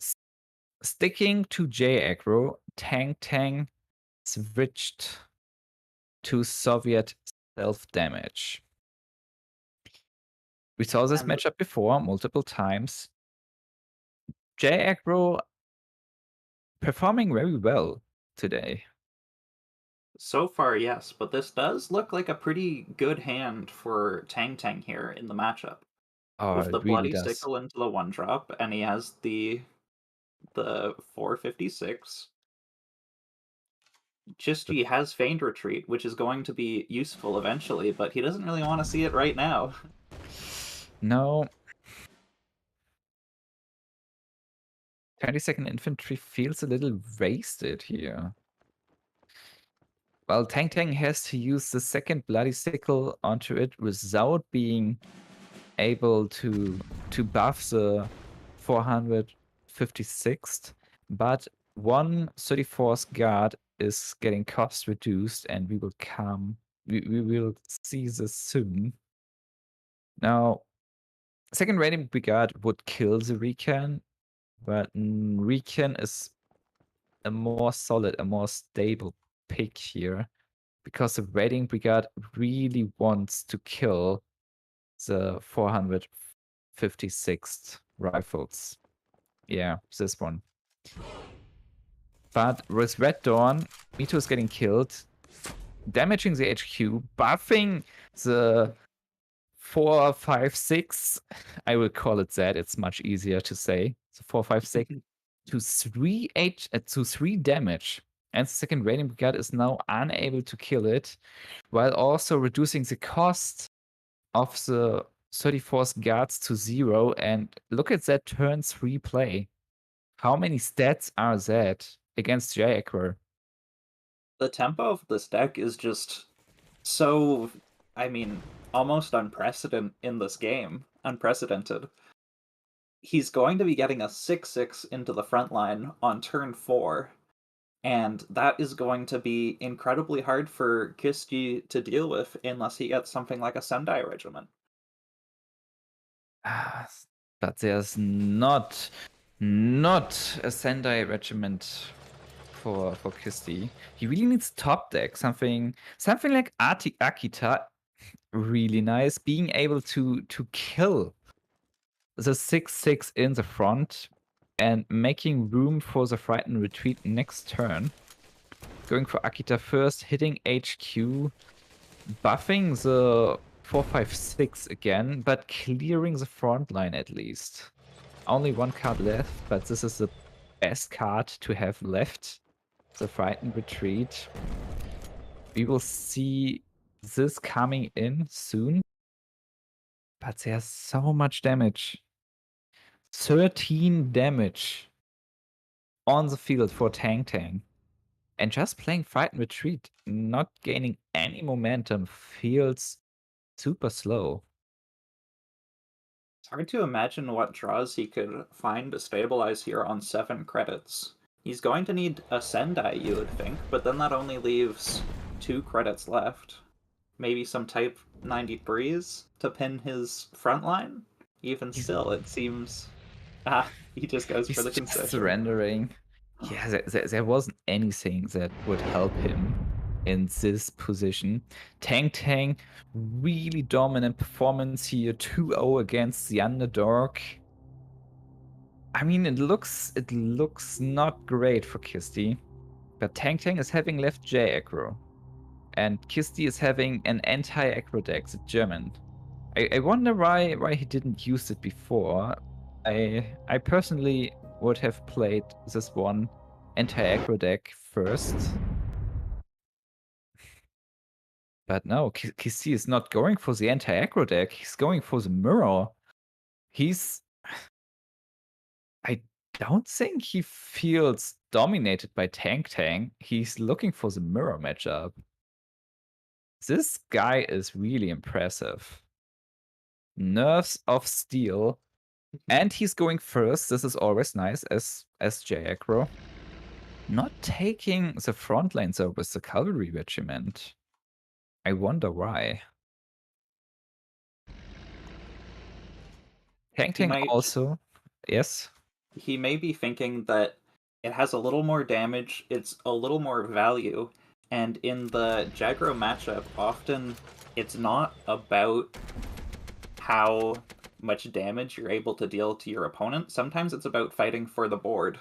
sticking to J aggro, Tang switched to Soviet self-damage. We saw this And- matchup before multiple times. J aggro performing very well today. So far, yes, but this does look like a pretty good hand for Tang here in the matchup. Oh, With the it really Bloody does. Sickle into the 1-drop, and he has the 456. Chisti has Feigned Retreat, which is going to be useful eventually, but he doesn't really want to see it right now. No. 22nd Infantry feels a little wasted here. Well, Tang has to use the second Bloody Sickle onto it without being able to buff the 456th, but 134th guard is getting cost reduced, and we will see this soon. Now, second raiding brigade would kill the Recon, but Recon is a more solid, a more stable pick here, because the raiding brigade really wants to kill the 456th rifles. Yeah, this one. But with Red Dawn, Mito is getting killed, damaging the HQ, buffing the 456. I will call it that. It's much easier to say. The 456 to 3 damage. And the second raiding brigade is now unable to kill it, while also reducing the cost of the 34th guards to 0. And look at that turn 3 play. How many stats are that against J-Aggro? The tempo of this deck is just so, almost unprecedented in this game. Unprecedented. He's going to be getting a 6/6 into the front line on turn 4, and that is going to be incredibly hard for Chisti to deal with unless he gets something like a Sendai regiment. But there's not a Sendai regiment for Chisti. He really needs top deck, something like Akita. Really nice, being able to kill the 6/6 in the front and making room for the frightened retreat next turn. Going for Akita first, hitting HQ, buffing the 456 again, but clearing the front line at least. Only one card left, but this is the best card to have left. The frightened retreat. We will see this coming in soon. But there's so much damage. 13 damage on the field for Tang. And just playing Fight and Retreat, not gaining any momentum, feels super slow. It's hard to imagine what draws he could find to stabilize here on 7 credits. He's going to need a Sendai, you would think, but then that only leaves 2 credits left. Maybe some Type 90 Breeze to pin his front line? Even still, it seems... he just goes for the He's concession. surrendering. Yeah, there wasn't anything that would help him in this position. Tang, really dominant performance here, 2-0 against the underdog. I mean, it looks not great for Chisti, but Tang is having left J aggro, and Chisti is having an anti-aggro deck, the German. I wonder why he didn't use it before. I personally would have played this one anti-aggro deck first. But no, Chisti is not going for the anti-aggro deck. He's going for the mirror. I don't think he feels dominated by Tang. He's looking for the mirror matchup. This guy is really impressive. Nerves of Steel. And he's going first. This is always nice as J aggro. Not taking the front line though with the cavalry regiment. I wonder why. Tang also. Yes. He may be thinking that it has a little more damage, it's a little more value, And in the Jagro matchup, often it's not about how much damage you're able to deal to your opponent. Sometimes it's about fighting for the board.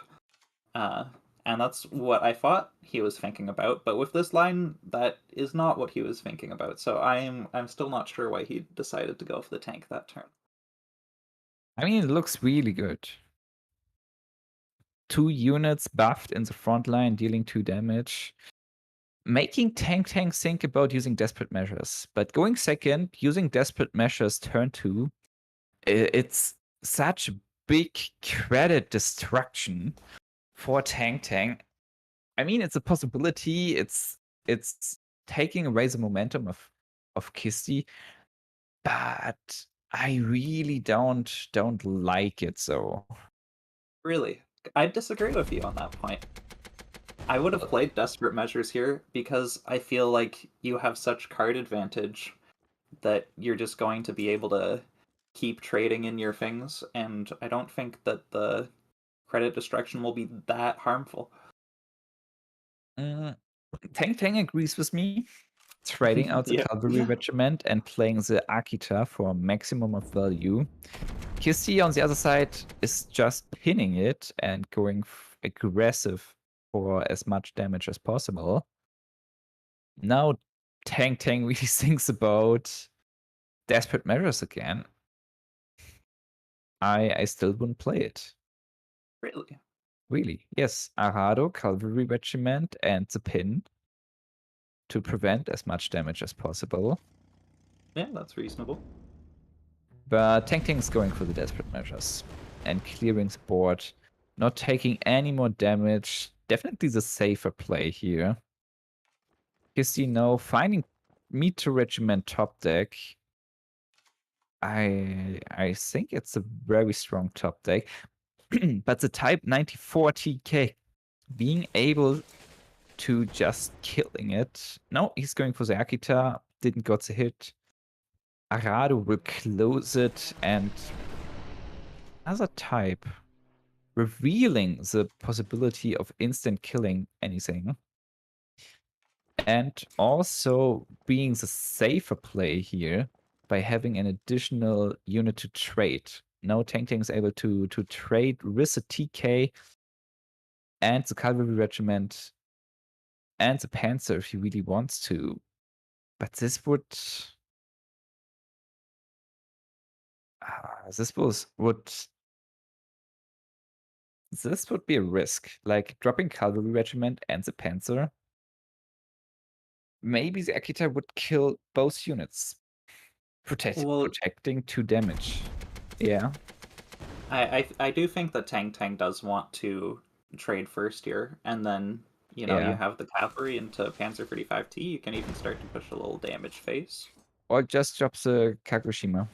And that's what I thought he was thinking about. But with this line, that is not what he was thinking about. So I'm still not sure why he decided to go for the tank that turn. I mean, it looks really good. 2 units buffed in the front line, dealing 2 damage. Making Tang think about using Desperate Measures. But going second, using Desperate Measures turn 2, it's such a big credit destruction for Tang. I mean, it's a possibility. It's taking away the momentum of Chisti, but I really don't like it. So Really, I disagree with you on that point. I would have played Desperate Measures here because I feel like you have such card advantage that you're just going to be able to keep trading in your things, and I don't think that the credit destruction will be that harmful. Tang agrees with me. Trading out the Yeah. cavalry regiment and playing the Akita for maximum of value. Chisti on the other side is just pinning it and going aggressive for as much damage as possible. Now Tang really thinks about Desperate Measures again. I still wouldn't play it. Really? Really. Yes, Arado, Cavalry Regiment, and the pin to prevent as much damage as possible. Yeah, that's reasonable. But Tang's going for the Desperate Measures and clearing the board, not taking any more damage. Definitely the safer play here. Chisti, no, finding Meter Regiment top deck. I think it's a very strong top deck. But the type 94 TK, being able to just killing it. No, he's going for the Akita, didn't got the hit. Arado will close it, and another type, revealing the possibility of instant killing anything. And also being the safer play here by having an additional unit to trade. Now Tang is able to trade with the TK and the Cavalry Regiment and the Panzer if he really wants to. But this would... this would be a risk. Like dropping Cavalry Regiment and the Panzer. Maybe the Akita would kill both units. Protecting 2 damage. Yeah. I do think that Tang does want to trade first here, and then you have the cavalry into Panzer 35T. You can even start to push a little damage phase. Or just drop the Kagoshima.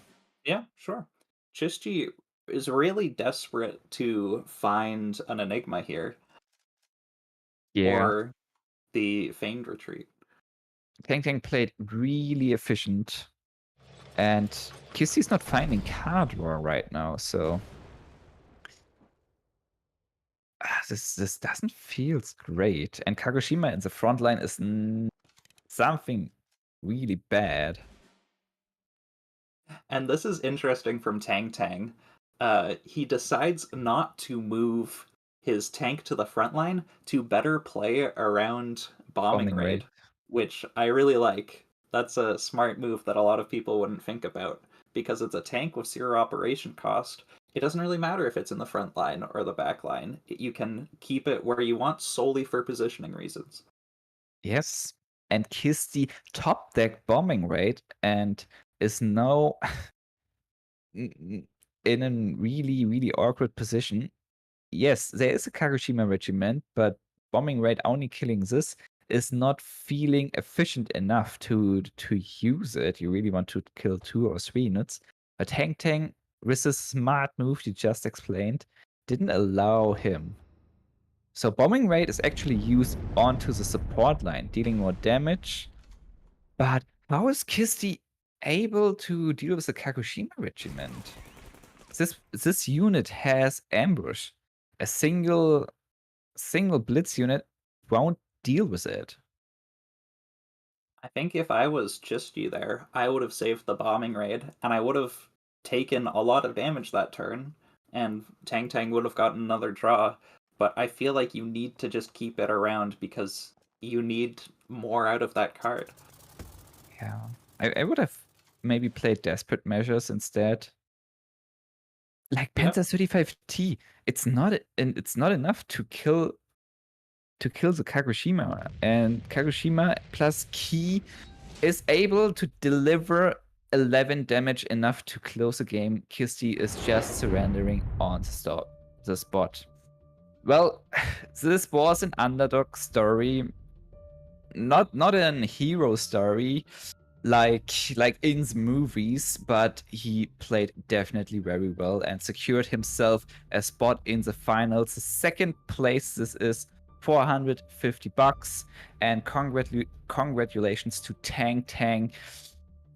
Yeah, sure. Chisti is really desperate to find an Enigma here. Yeah. Or the Feigned Retreat. Tang played really efficient. And Chisti's not finding card draw right now, so... This doesn't feel great. And Kagoshima in the front line is something really bad. And this is interesting from Tang. He decides not to move his tank to the front line to better play around bombing raid, which I really like. That's a smart move that a lot of people wouldn't think about, because it's a tank with 0 operation cost. It doesn't really matter if it's in the front line or the back line. You can keep it where you want solely for positioning reasons. Yes, and Chisti top deck bombing raid and is now in a really, really awkward position. Yes, there is a Kagoshima regiment, but bombing raid only killing this is not feeling efficient enough to use it. You really want to kill 2 or 3 units. But Tang, with a smart move you just explained, didn't allow him. So bombing raid is actually used onto the support line, dealing more damage. But how is Chisti able to deal with the Kagoshima regiment? This unit has ambush. A single blitz unit won't deal with it. I think if I was Chisti there, I would have saved the bombing raid, and I would have taken a lot of damage that turn, and Tang would have gotten another draw. But I feel like you need to just keep it around because you need more out of that card. Yeah, I would have maybe played Desperate Measures instead. Like Yeah. Panzer 35T, it's not enough to kill the Kagoshima, and Kagoshima plus Ki is able to deliver 11 damage, enough to close the game. Chisti is just surrendering on the spot. Well, this was an underdog story, not a hero story like in the movies, but he played definitely very well and secured himself a spot in the finals. The second place, this is $450, and congratulations to Tang.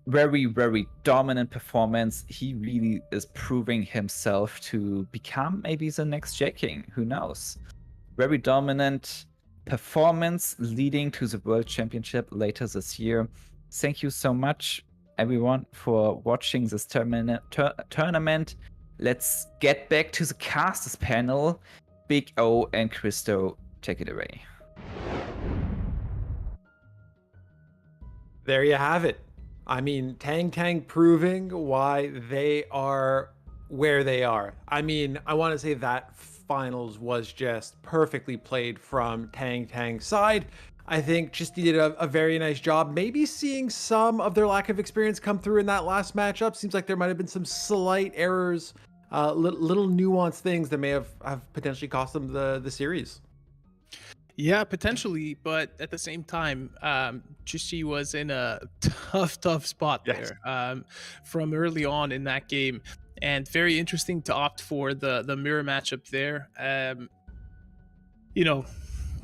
Very dominant performance. He really is proving himself to become maybe the next J-King, who knows. Very dominant performance leading to the World Championship later this year. Thank you so much, everyone, for watching this tournament. Let's get back to the casters panel. Big O and Christo, take it away. There you have it. I mean, Tang proving why they are where they are. I mean, I want to say that finals was just perfectly played from Tang's side. I think Chisti did a very nice job. Maybe seeing some of their lack of experience come through in that last matchup. Seems like there might have been some slight errors, little nuanced things that may have potentially cost them the series. Yeah, potentially, but at the same time, Chisti was in a tough spot there from early on in that game, and very interesting to opt for the mirror matchup there.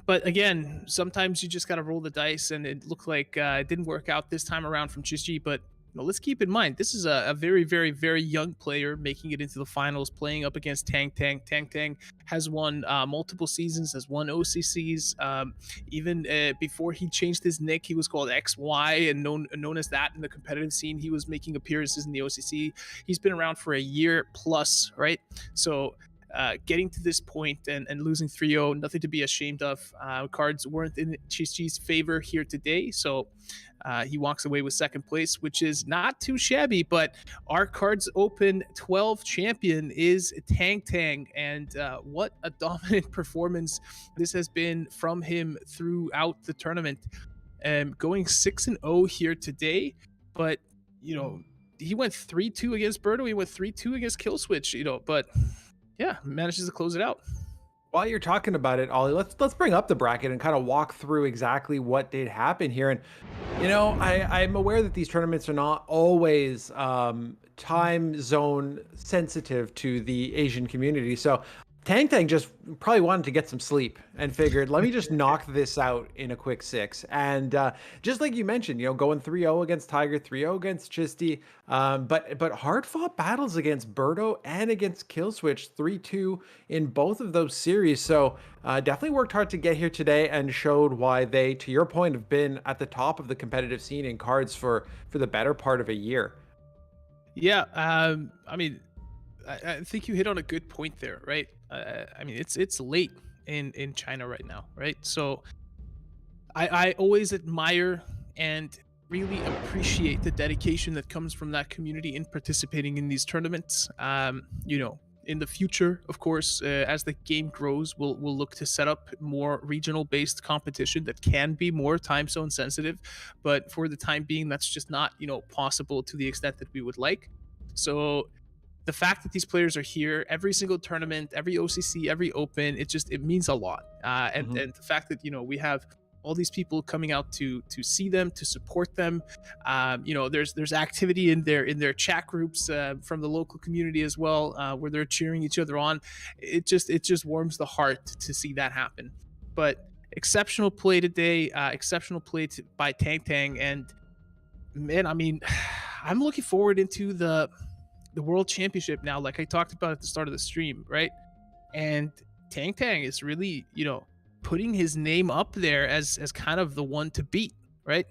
But again, sometimes you just got to roll the dice, and it looked like it didn't work out this time around from Chisti. But let's keep in mind, this is a very young player making it into the finals, playing up against Tang. Tang has won multiple seasons, has won OCCs. Even before he changed his nick, he was called XII and known as that in the competitive scene. He was making appearances in the OCC. He's been around for a year plus, right? So getting to this point and losing 3-0, nothing to be ashamed of. Cards weren't in Chisti's favor here today, so he walks away with second place, which is not too shabby. But our KARDS Open 12th champion is Tang, and what a dominant performance this has been from him throughout the tournament. Going 6-0 here today, but he went 3-2 against Birdo, he went 3-2 against Killswitch, but yeah, manages to close it out. While you're talking about it, Ollie, let's bring up the bracket and kind of walk through exactly what did happen here. And I'm aware that these tournaments are not always time zone sensitive to the Asian community. So Tang just probably wanted to get some sleep and figured, let me just knock this out in a quick 6. And just like you mentioned, going 3-0 against Tiger, 3-0 against Chisti, but hard-fought battles against Birdo and against Killswitch, 3-2 in both of those series. So definitely worked hard to get here today and showed why they, to your point, have been at the top of the competitive scene in cards for the better part of a year. Yeah, I mean, I think you hit on a good point there, right? I mean, it's late in China right now, right? So I always admire and really appreciate the dedication that comes from that community in participating in these tournaments. In the future, of course, as the game grows, we'll look to set up more regional-based competition that can be more time zone sensitive. But for the time being, that's just not possible to the extent that we would like. So the fact that these players are here every single tournament, every OCC, every Open, it means a lot. And the fact that we have all these people coming out to see them, to support them. There's activity in their chat groups from the local community as well, where they're cheering each other on. It just warms the heart to see that happen. But exceptional play today, exceptional play by Tang, and man, I mean, I'm looking forward into the World Championship now, like I talked about at the start of the stream, right? And Tang is really, putting his name up there as kind of the one to beat, right?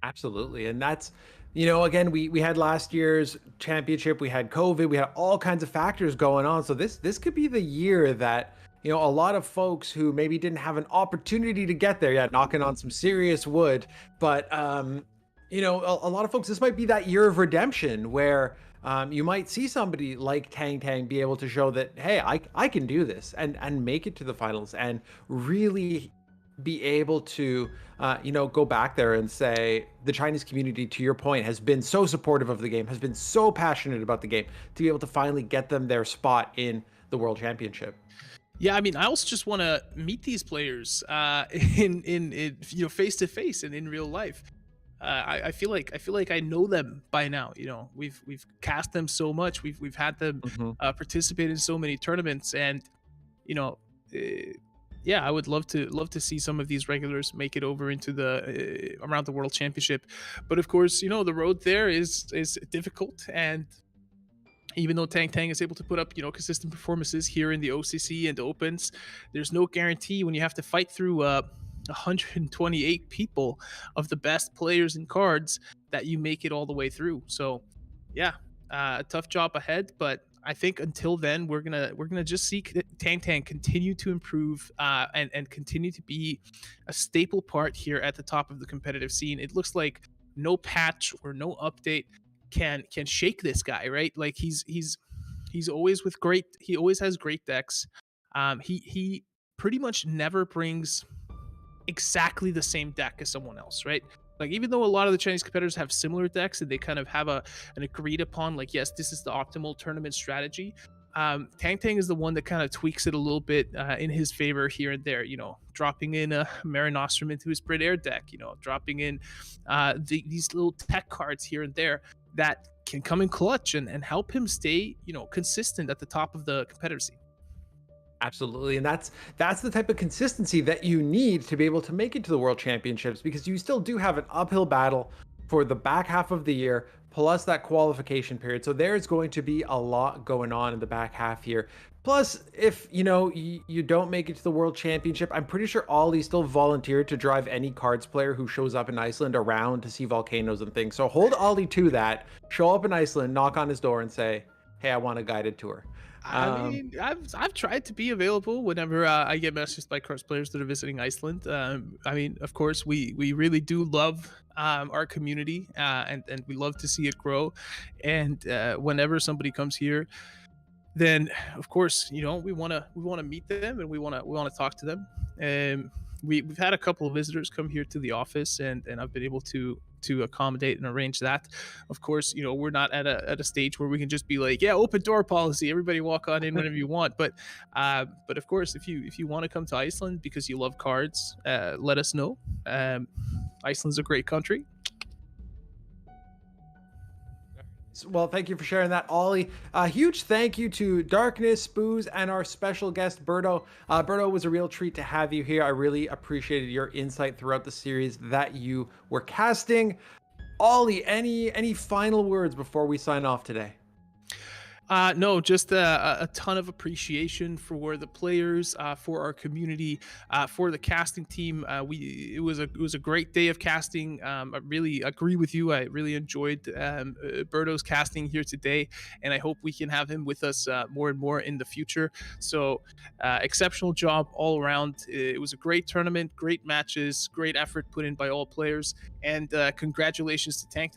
Absolutely. And that's, again, we had last year's championship, we had COVID, we had all kinds of factors going on. So this could be the year that, a lot of folks who maybe didn't have an opportunity to get there yet, knocking on some serious wood. But a lot of folks, this might be that year of redemption where you might see somebody like Tang be able to show that, hey, I can do this and make it to the finals and really be able to go back there and say the Chinese community, to your point, has been so supportive of the game, has been so passionate about the game, to be able to finally get them their spot in the World Championship. Yeah, I mean, I also just want to meet these players in face to face and in real life. I feel like I know them by now. We've cast them so much. We've had them participate in so many tournaments, and yeah, I would love to see some of these regulars make it over into the around the World Championship. But of course, the road there is difficult, and even though Tang is able to put up consistent performances here in the OCC and Opens, there's no guarantee when you have to fight through 128 people of the best players in cards that you make it all the way through. So yeah, a tough job ahead, but I think until then we're gonna just see Tang continue to improve and continue to be a staple part here at the top of the competitive scene. It looks like no patch or no update can shake this guy, right? Like he's always he always has great decks. He pretty much never brings exactly the same deck as someone else, right? Like, even though a lot of the Chinese competitors have similar decks and they kind of have an agreed upon, like, yes, this is the optimal tournament strategy, Tang is the one that kind of tweaks it a little bit in his favor here and there, dropping in a Marinostrum into his Brit Air deck, dropping in these little tech cards here and there that can come in clutch and help him stay, consistent at the top of the competitive scene. Absolutely. And that's the type of consistency that you need to be able to make it to the World Championships, because you still do have an uphill battle for the back half of the year, plus that qualification period. So there's going to be a lot going on in the back half here. Plus, if you don't make it to the World Championship, I'm pretty sure Ollie still volunteered to drive any cards player who shows up in Iceland around to see volcanoes and things. So hold Ollie to that. Show up in Iceland, knock on his door and say, hey, I want a guided tour. I mean, I've tried to be available whenever I get messages by cards players that are visiting Iceland. I mean, of course, we really do love our community, and we love to see it grow. And whenever somebody comes here, then of course, we want to meet them and we want to talk to them. We've had a couple of visitors come here to the office, and I've been able to accommodate and arrange that. Of course, we're not at a stage where we can just be like, yeah, open door policy, everybody walk on in whenever you want. But of course, if you want to come to Iceland because you love cards, let us know. Iceland's a great country. Well, thank you for sharing that, Ollie. A huge thank you to Darkness, Spooz, and our special guest, Berto. Berto, it was a real treat to have you here. I really appreciated your insight throughout the series that you were casting. Ollie, any final words before we sign off today? No, just a ton of appreciation for the players, for our community, for the casting team. It was a great day of casting. I really agree with you. I really enjoyed Berto's casting here today, and I hope we can have him with us more and more in the future. So, exceptional job all around. It was a great tournament, great matches, great effort put in by all players, and congratulations to Tang.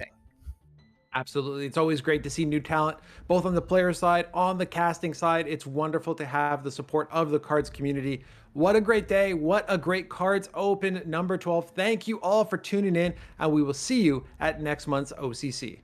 Absolutely. It's always great to see new talent, both on the player side, on the casting side. It's wonderful to have the support of the cards community. What a great day. What a great Cards Open number 12. Thank you all for tuning in, and we will see you at next month's OCC.